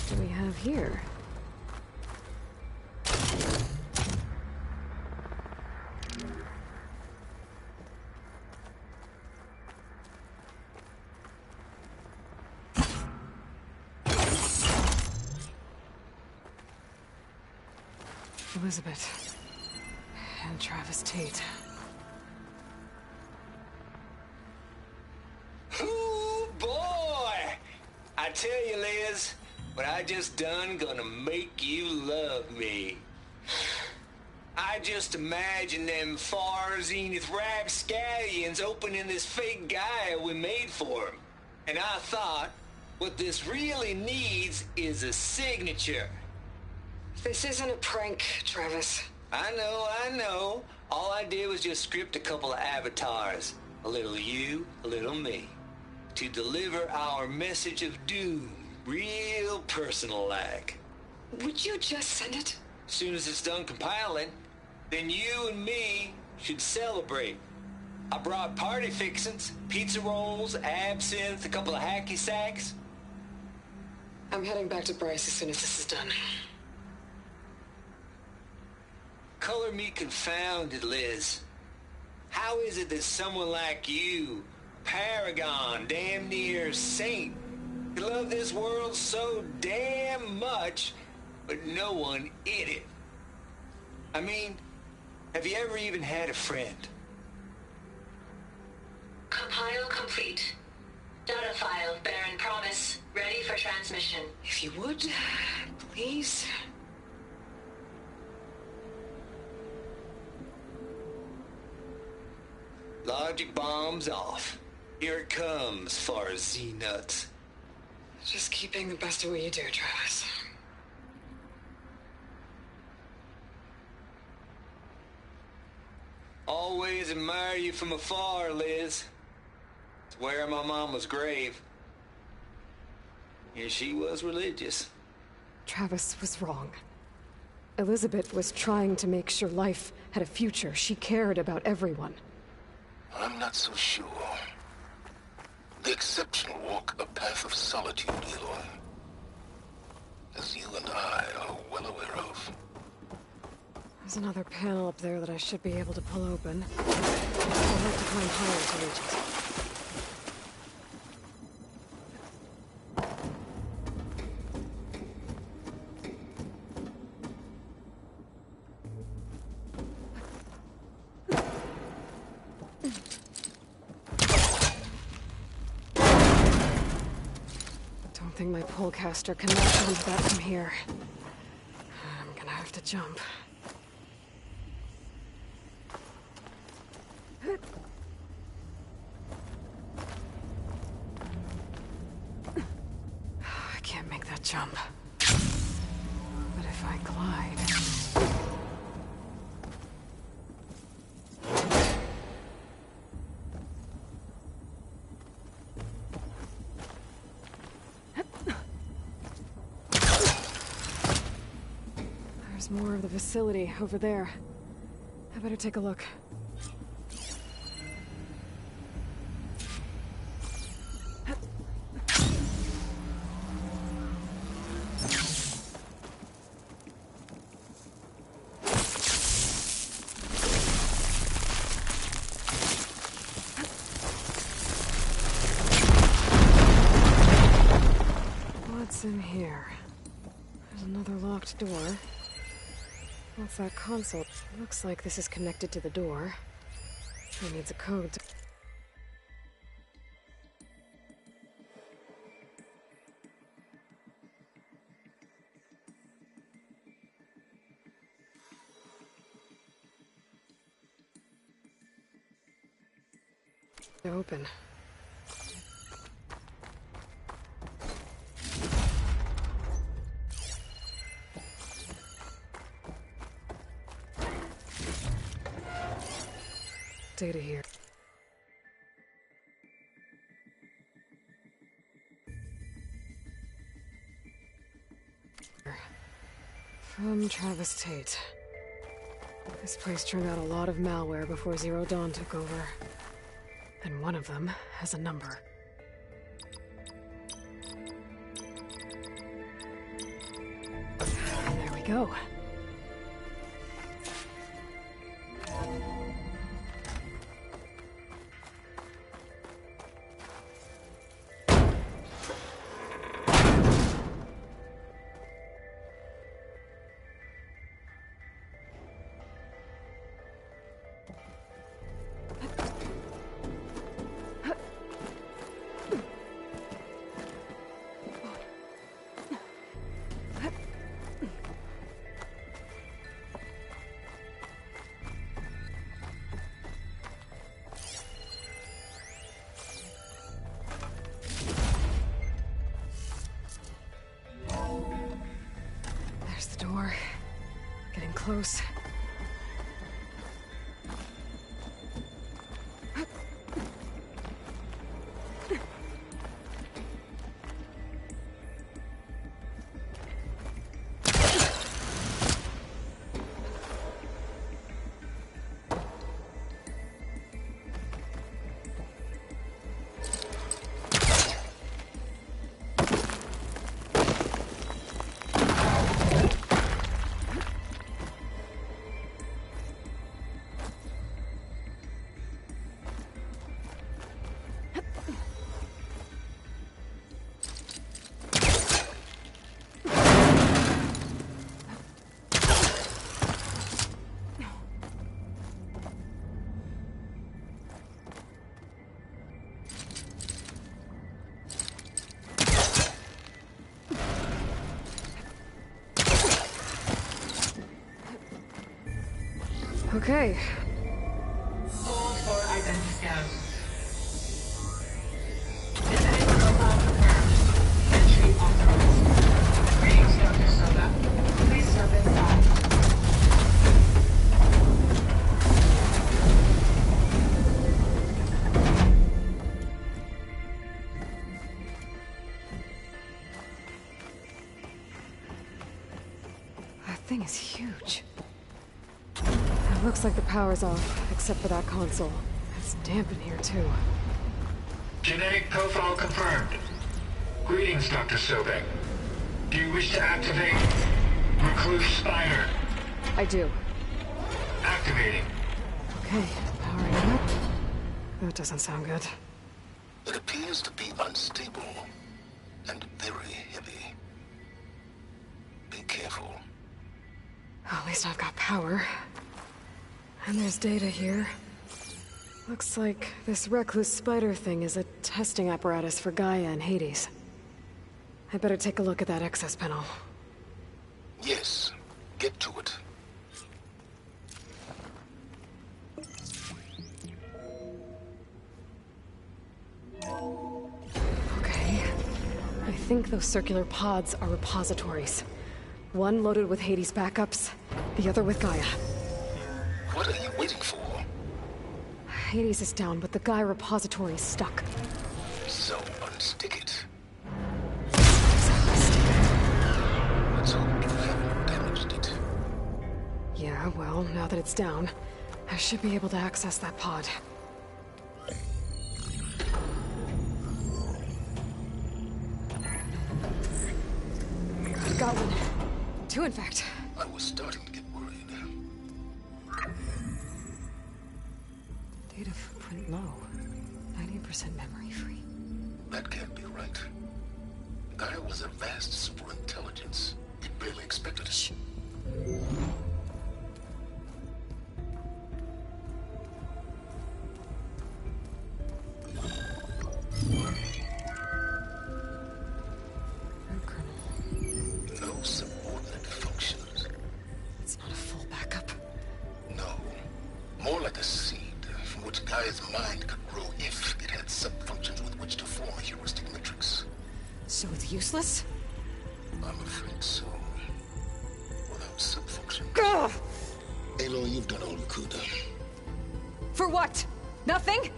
What do we have here? Elizabeth and Travis Tate. Ooh, boy! I tell you, Liz, what I just done gonna make you love me. I just imagine them far zenith rapscallions opening this fake Gaia we made for 'em. And I thought, what this really needs is a signature. This isn't a prank, Travis. I know. All I did was just script a couple of avatars. A little you, a little me. To deliver our message of doom. Real personal-like. Would you just send it? As soon as it's done compiling, then you and me should celebrate. I brought party fixins, pizza rolls, absinthe, a couple of hacky sacks. I'm heading back to Bryce as soon as this is done. Color me confounded, Liz. How is it that someone like you, paragon, damn near saint, could love this world so damn much, but no one in it? I mean, have you ever even had a friend? Compile complete. Data file, Baron Promise, ready for transmission. If you would, please. Logic bombs off. Here it comes, far as Z-nuts. Just keep being the best at what you do, Travis. Always admire you from afar, Liz. It's where my mama's grave. Yeah, she was religious. Travis was wrong. Elizabeth was trying to make sure life had a future. She cared about everyone. I'm not so sure. The exceptional walk a path of solitude, Eloy. As you and I are well aware of. There's another panel up there that I should be able to pull open. I'll have to climb higher to reach it. think my polecaster can latch onto that from here. I'm gonna have to jump. I can't make that jump. But if I glide... There's more of the facility over there. I better take a look. What's in here? There's another locked door. What's that console? Looks like this is connected to the door. It needs a code to open. Data here. From Travis Tate. This place turned out a lot of malware before Zero Dawn took over. And one of them has a number. There we go. There's the door. Getting close. Okay. Hold for identiscan. Genetic profile confirmed. Entry authorized. Greetings, Dr. Soda. Please step inside. That thing is huge. It looks like the power's off, except for that console. It's damp in here, too. Genetic profile confirmed. Greetings, Dr. Sobek. Do you wish to activate Recluse Spider? I do. Activating. Okay, powering up. That doesn't sound good. It appears to be unstable and very heavy. Be careful. At least I've got power. And there's data here. Looks like this Recluse Spider thing is a testing apparatus for Gaia and Hades. I better take a look at that access panel. Yes, get to it. Okay. I think those circular pods are repositories. One loaded with Hades backups, the other with Gaia. What are you waiting for? Hades is down, but the Gaia repository is stuck. So unstick it. Let's hope you haven't damaged it. Yeah, well, now that it's down, I should be able to access that pod. Got one. Two, in fact. I was starting to get worried. Data footprint low. 90% memory free. That can't be right. Gaia was a vast superintelligence. It barely expected it. No subordinate functions. It's not a full backup. No. More like a seed from which Gaia's mind could grow if it had sub-functions with which to form a heuristic matrix. So it's useless? I'm afraid so. Without sub-functions. Ugh! Aloy, you've done all you could. For what? Nothing?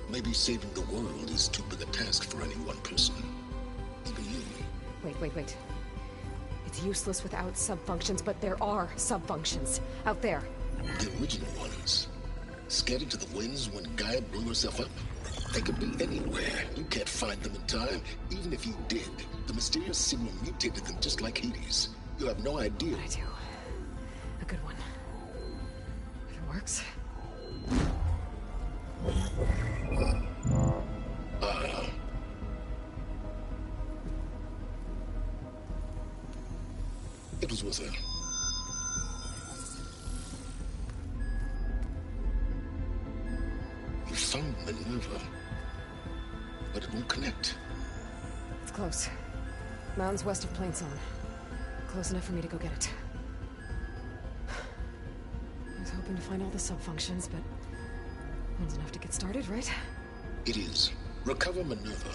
Maybe saving the world is too big a task for any one person. Even you. Wait. It's useless without sub-functions, but there are sub-functions out there. The original ones. Scattered to the winds when Gaia blew herself up. They could be anywhere. You can't find them in time. Even if you did, the mysterious signal mutated them just like Hades. You have no idea. I do. A good one. If it works. It was with her. You found Minerva, but it won't connect. It's close. Mountains west of Plainsong. Close enough for me to go get it. I was hoping to find all the sub-functions, but one's enough to get started, right? It is. Recover Minerva.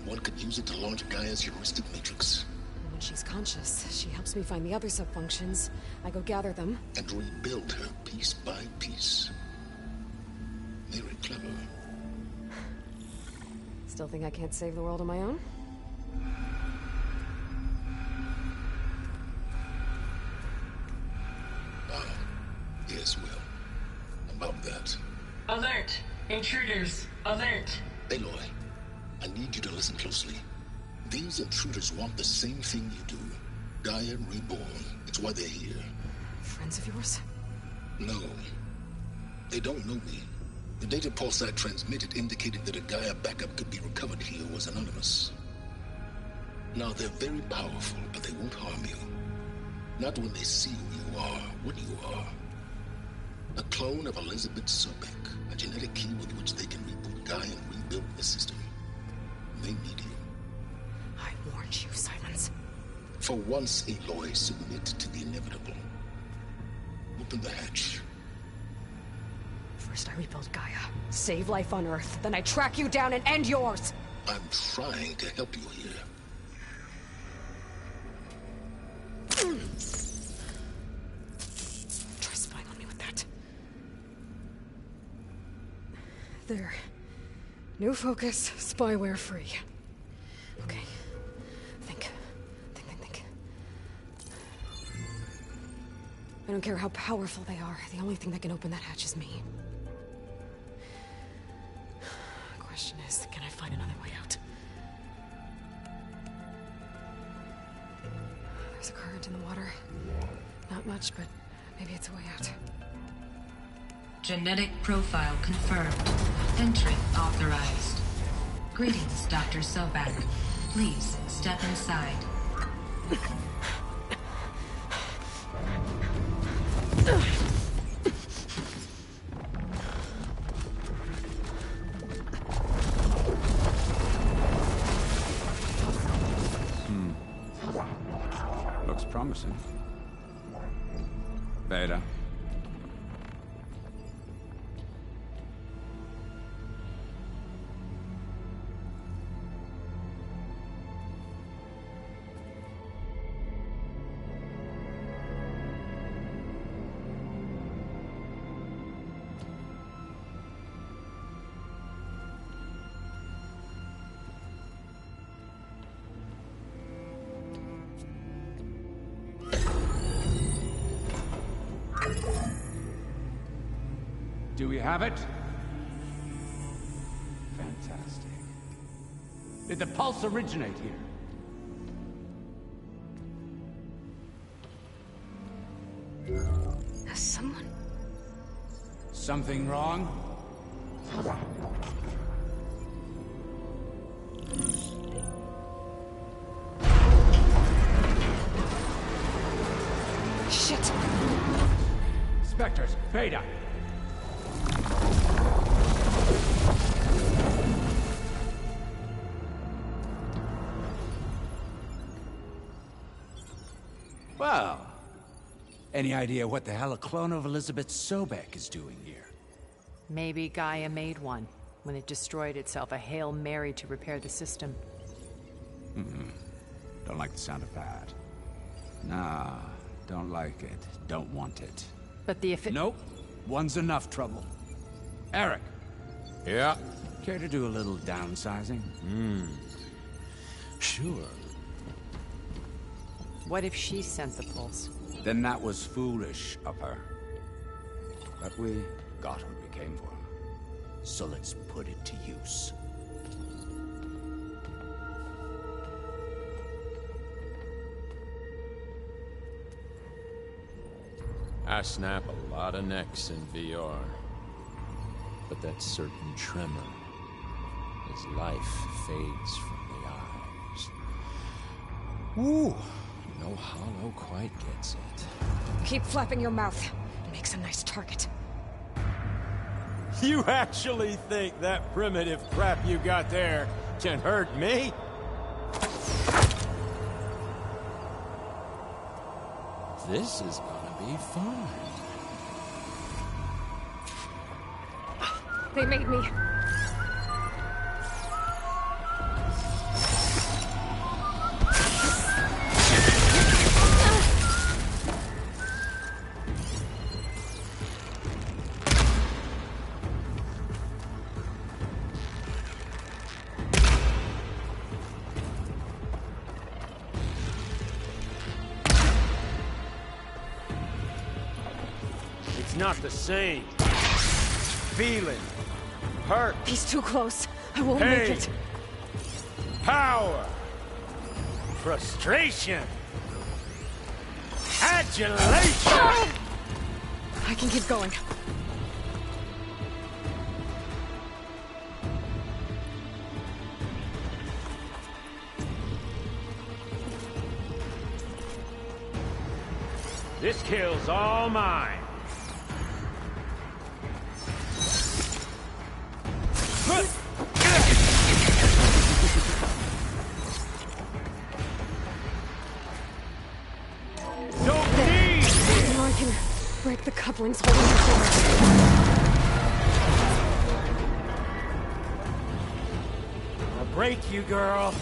One could use it to launch Gaia's heuristic matrix. And when she's conscious, she helps me find the other sub-functions. I go gather them. And rebuild her piece by piece. Very clever. Still think I can't save the world on my own? Yes, well. About that. Alert! Intruders! Alert! Aloy, I need you to listen closely. These intruders want the same thing you do. Gaia reborn. It's why they're here. Friends of yours? No. They don't know me. The data pulse I transmitted indicated that a Gaia backup could be recovered here was anonymous. Now, they're very powerful, but they won't harm you. Not when they see who you are, what you are. A clone of Elizabeth Sobek, a genetic key with which they can reboot Gaia and rebuild the system. They need you. I warned you, Simons. For once, Aloy, submit to the inevitable. Open the hatch. First I rebuild Gaia, save life on Earth, then I track you down and end yours! I'm trying to help you here. Try spying on me with that. There. New focus, spyware free. Okay. Think. I don't care how powerful they are. The only thing that can open that hatch is me. The question is, can I find another way out? There's a current in the water. Not much, but maybe it's a way out. Genetic profile confirmed. Entry authorized. Greetings, Dr. Sobak. Please step inside. looks promising. Beta. Do we have it? Fantastic. Did the pulse originate here? Someone... Something wrong? Shit! Spectres, Beta! Well, any idea what the hell a clone of Elizabeth Sobek is doing here? Maybe Gaia made one when it destroyed itself, a Hail Mary to repair the system. Don't like the sound of that. Nah, don't like it. Don't want it. But the Nope. One's enough trouble. Eric. Yeah? Care to do a little downsizing? Sure. What if she sent the pulse? Then that was foolish of her. But we got what we came for. So let's put it to use. I snap a lot of necks in VR. But that certain tremor as life fades from the eyes. Ooh, no hollow quite gets it. Keep flapping your mouth. It makes a nice target. You actually think that primitive crap you got there can hurt me? This is gonna be fun. They made me. It's not the same. Feeling. Hurt. He's too close. I won't make it. Power. Frustration. Adulation. I can keep going. This kill's all mine. Now I can break the couplings holding the door. I'll break you, girl.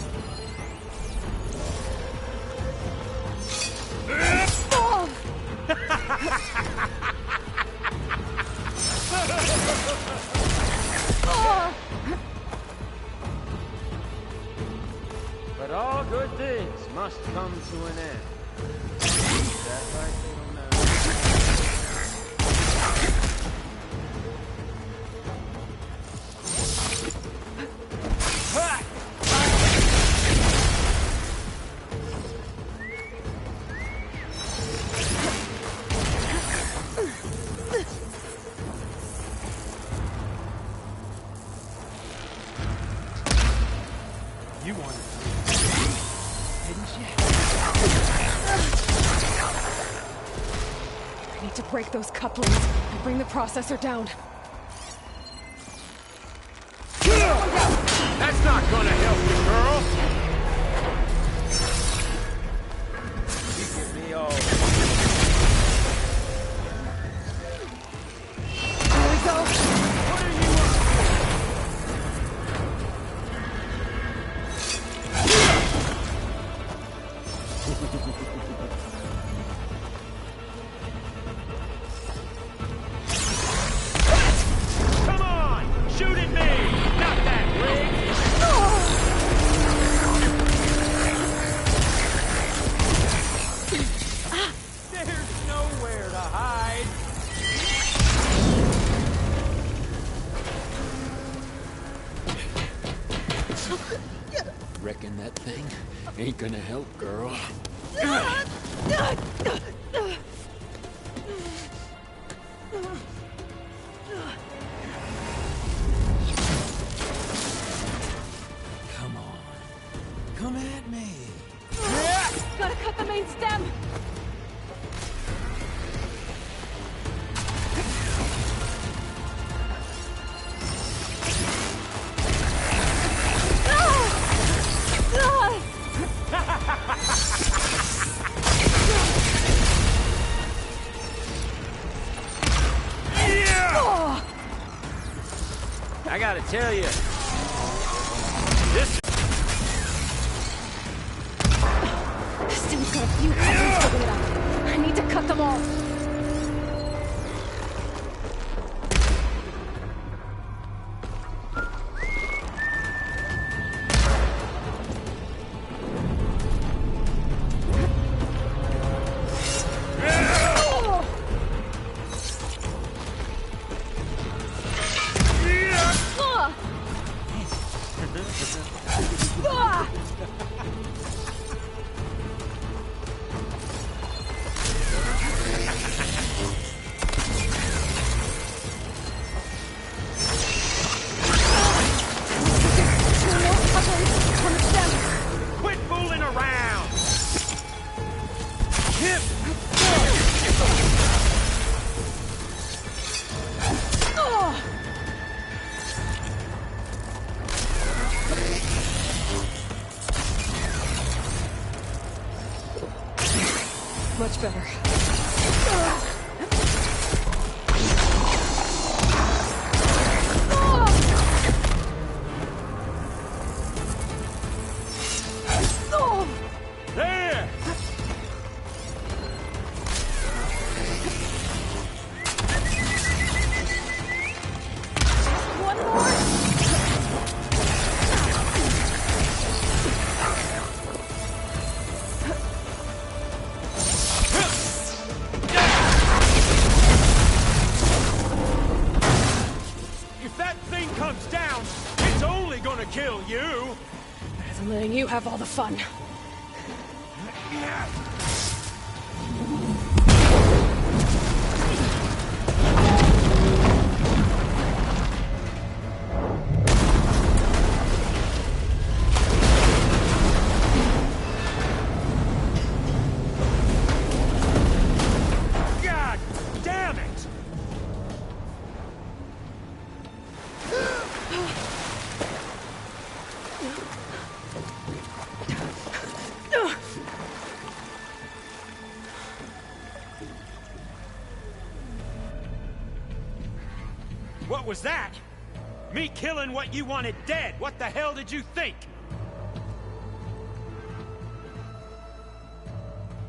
But all good things must come to an end. Is that right, little man? You wanted to, didn't you? I need to break those couplings and bring the processor down. That's not gonna help you, girl. There's nowhere to hide. Reckon that thing ain't gonna help, girl. Come on. Come at me. Gotta cut the main stem! I gotta tell you, this Stem's got a few cousins sticking it up. I need to cut them all. quit fooling around. Much better. There! One more! If that thing comes down, it's only gonna kill you. I'm letting you have all the fun. God damn it! What was that? Me killing what you wanted dead. What the hell did you think?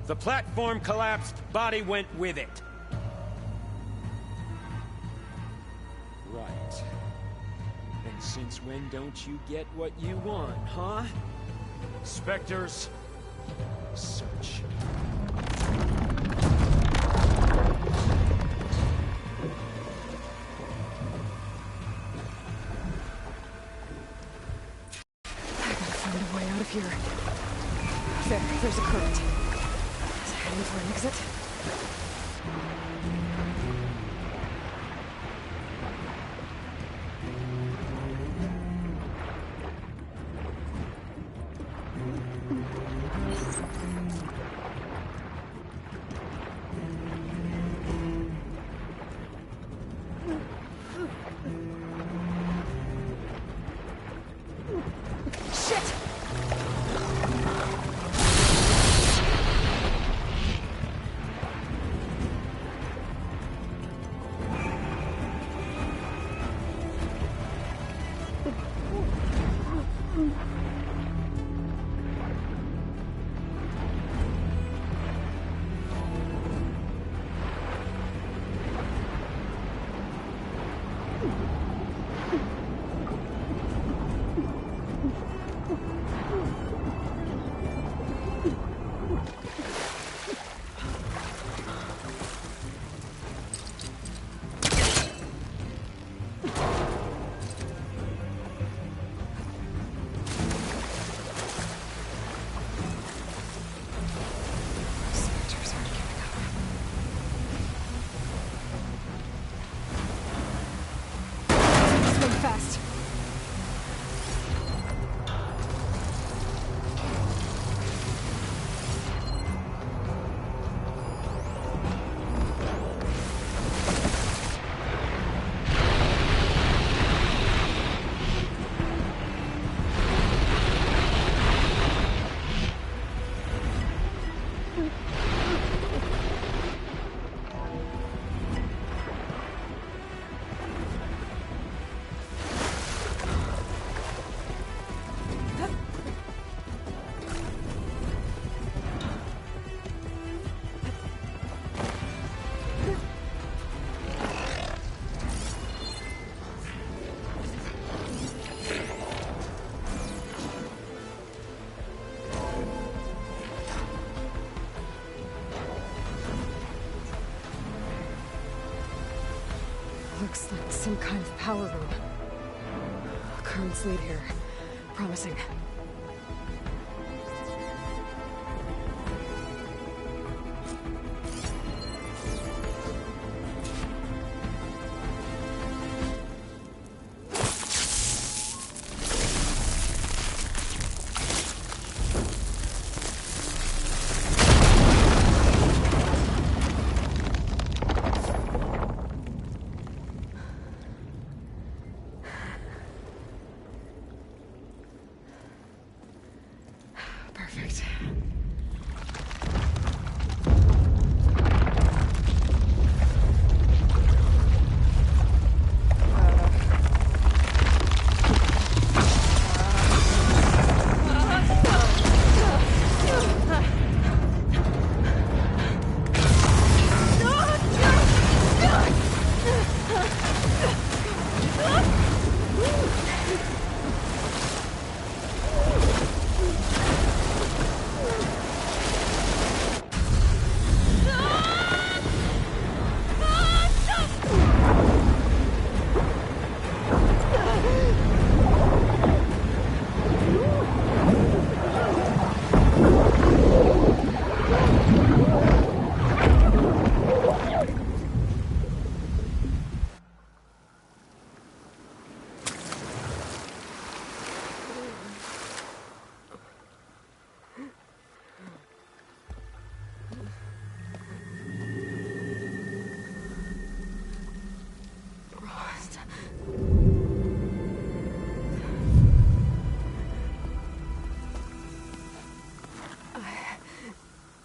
The platform collapsed, body went with it. Right. And since when don't you get what you want, huh? Spectres, search. Find a way out of here. There's a current. Is it heading for an exit? Shit! Looks like some kind of power room. Currents lead here. Promising. Perfect.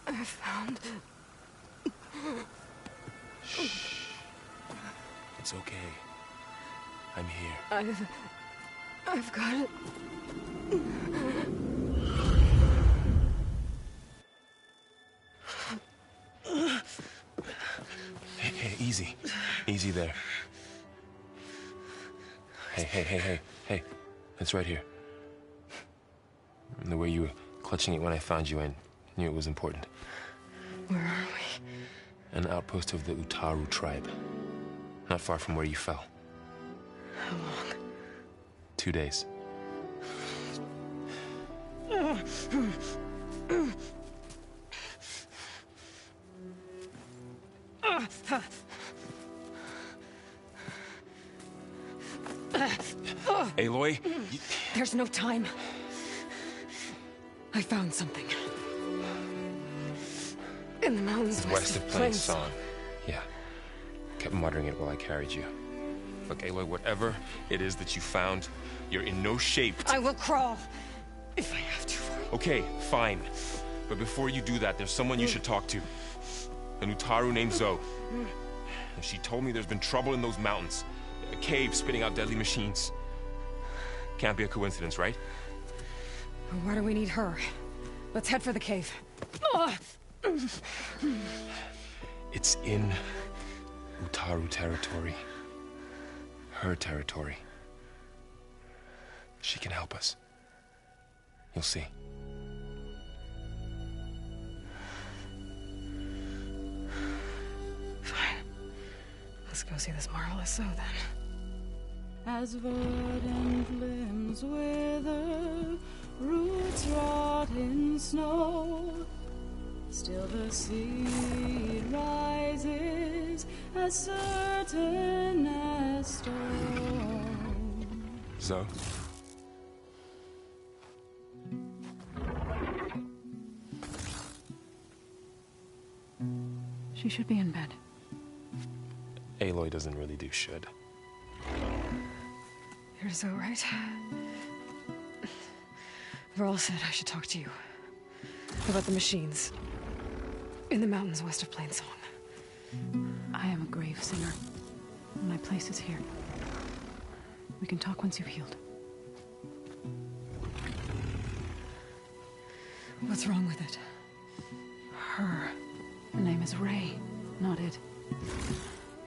I found... It's okay. I'm here. I've got it. Hey, easy. Easy there. Hey. It's right here. And the way you were clutching it when I found you, I knew it was important. Where are we? An outpost of the Utaru tribe. Not far from where you fell. How long? 2 days. Aloy? There's no time. I found something. In the mountains west of Plain Song. Yeah. Kept muttering it while I carried you. Look, Aloy, whatever it is that you found, you're in no shape to... I will crawl, if I have to. Okay, fine. But before you do that, there's someone you should talk to. An Utaru named Zoe. And she told me there's been trouble in those mountains. A cave spitting out deadly machines. Can't be a coincidence, right? Why do we need her? Let's head for the cave. It's in Utaru territory. Her territory. She can help us. You'll see. Fine. Let's go see this marvelous Zoe then. As verdant limbs wither, roots rot in snow, still the seed rises as certain as stone. Zoe? She should be in bed. Aloy doesn't really do should. You're Zoe, right? Varl said I should talk to you. About the machines. In the mountains west of Plain Song. I am a grave singer. My place is here. We can talk once you've healed. What's wrong with it? Her. Her name is Ray, not it.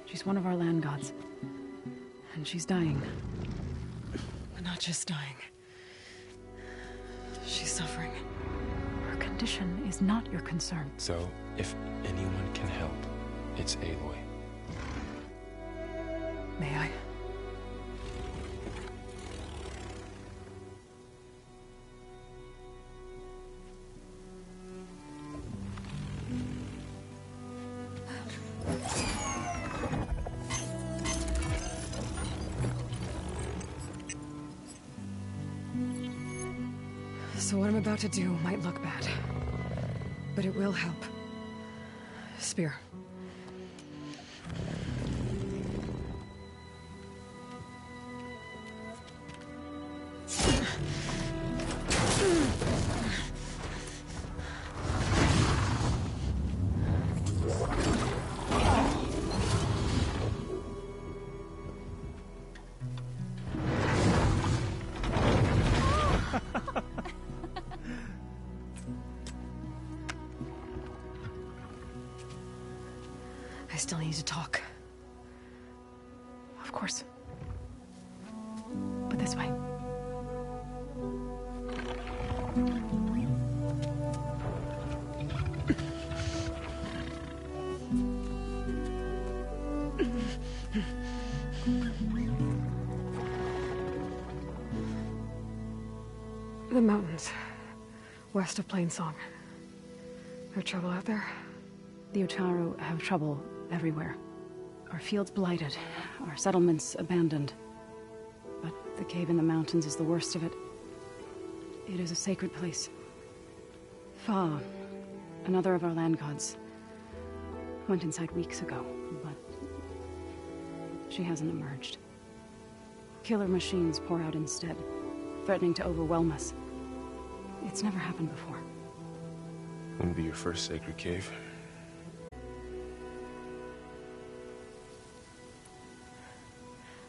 She's one of our land gods. And she's dying. Not just dying. She's suffering. Her condition is not your concern. So, if anyone can help, it's Aloy. May I? So what I'm about to do might look bad, but it will help. Spear. I still need to talk. Of course. But this way. The mountains, west of Plainsong. There trouble out there? The Utaru have trouble everywhere. Our fields blighted, our settlements abandoned. But the cave in the mountains is the worst of it. It is a sacred place. Fa, another of our land gods, went inside weeks ago, but she hasn't emerged. Killer machines pour out instead, threatening to overwhelm us. It's never happened before. Wouldn't be your first sacred cave.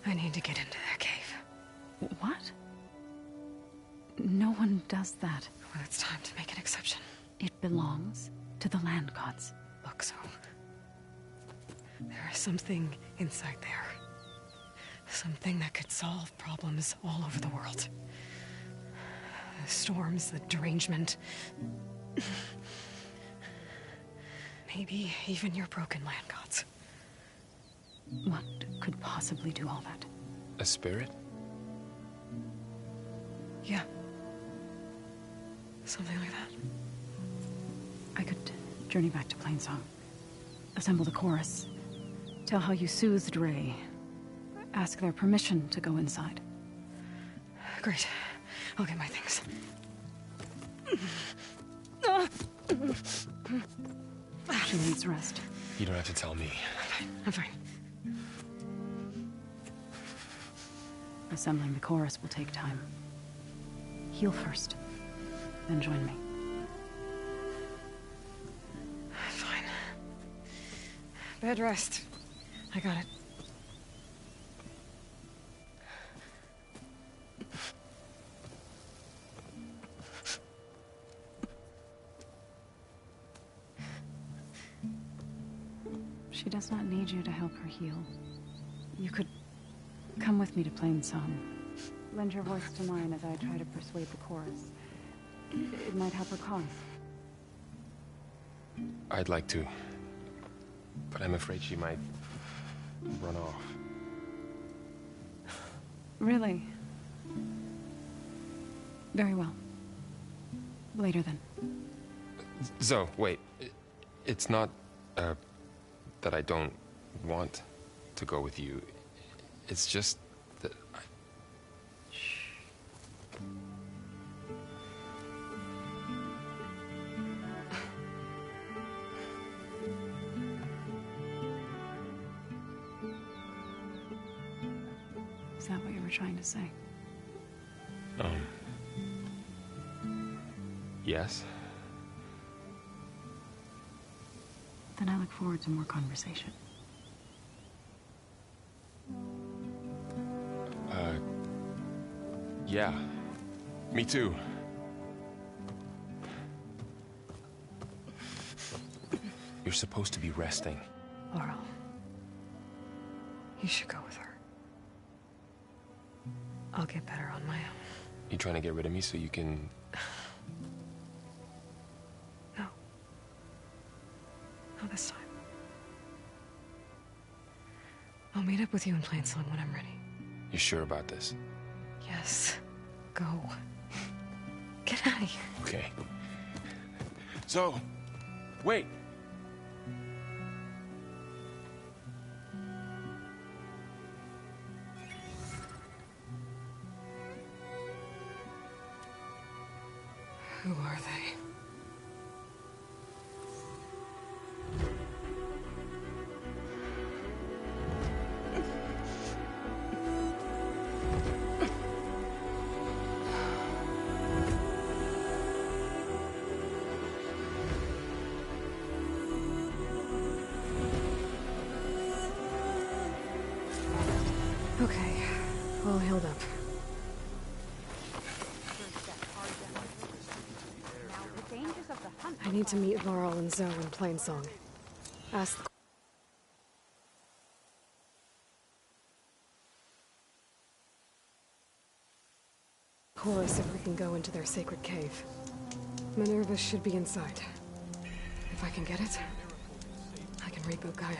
I need to get into their cave. What? No one does that. Well, it's time to make an exception. It belongs to the land gods. Look, so there is something inside there. Something that could solve problems all over the world. The storms, the derangement. Maybe even your broken land gods. What could possibly do all that? A spirit? Yeah. Something like that. I could journey back to Plainsong. Assemble the chorus. Tell how you soothed Ray. Ask their permission to go inside. Great. I'll get my things. She needs rest. You don't have to tell me. I'm fine. Assembling the chorus will take time. Heal first, then join me. Fine. Bed rest. I got it. She does not need you to help her heal. You could come with me to Plainsong. Lend your voice to mine as I try to persuade the chorus. It might help her cause. I'd like to. But I'm afraid she might run off. Really? Very well. Later then. Zoe, wait. It's not, that I don't want to go with you. It's just that I... Is that what you were trying to say? Yes? Then I look forward to more conversation. Yeah. Me too. You're supposed to be resting. Laurel. You should go with her. I'll get better on my own. You trying to get rid of me so you can... No. Not this time. I'll meet up with you in Plainsong when I'm ready. You sure about this? Yes. Go. Get out of here. Okay. So, wait. Who are they? Okay, all healed up. I need to meet Varl and Zoe in Plainsong. Ask the chorus if we can go into their sacred cave. Minerva should be inside. If I can get it, I can reboot Gaia.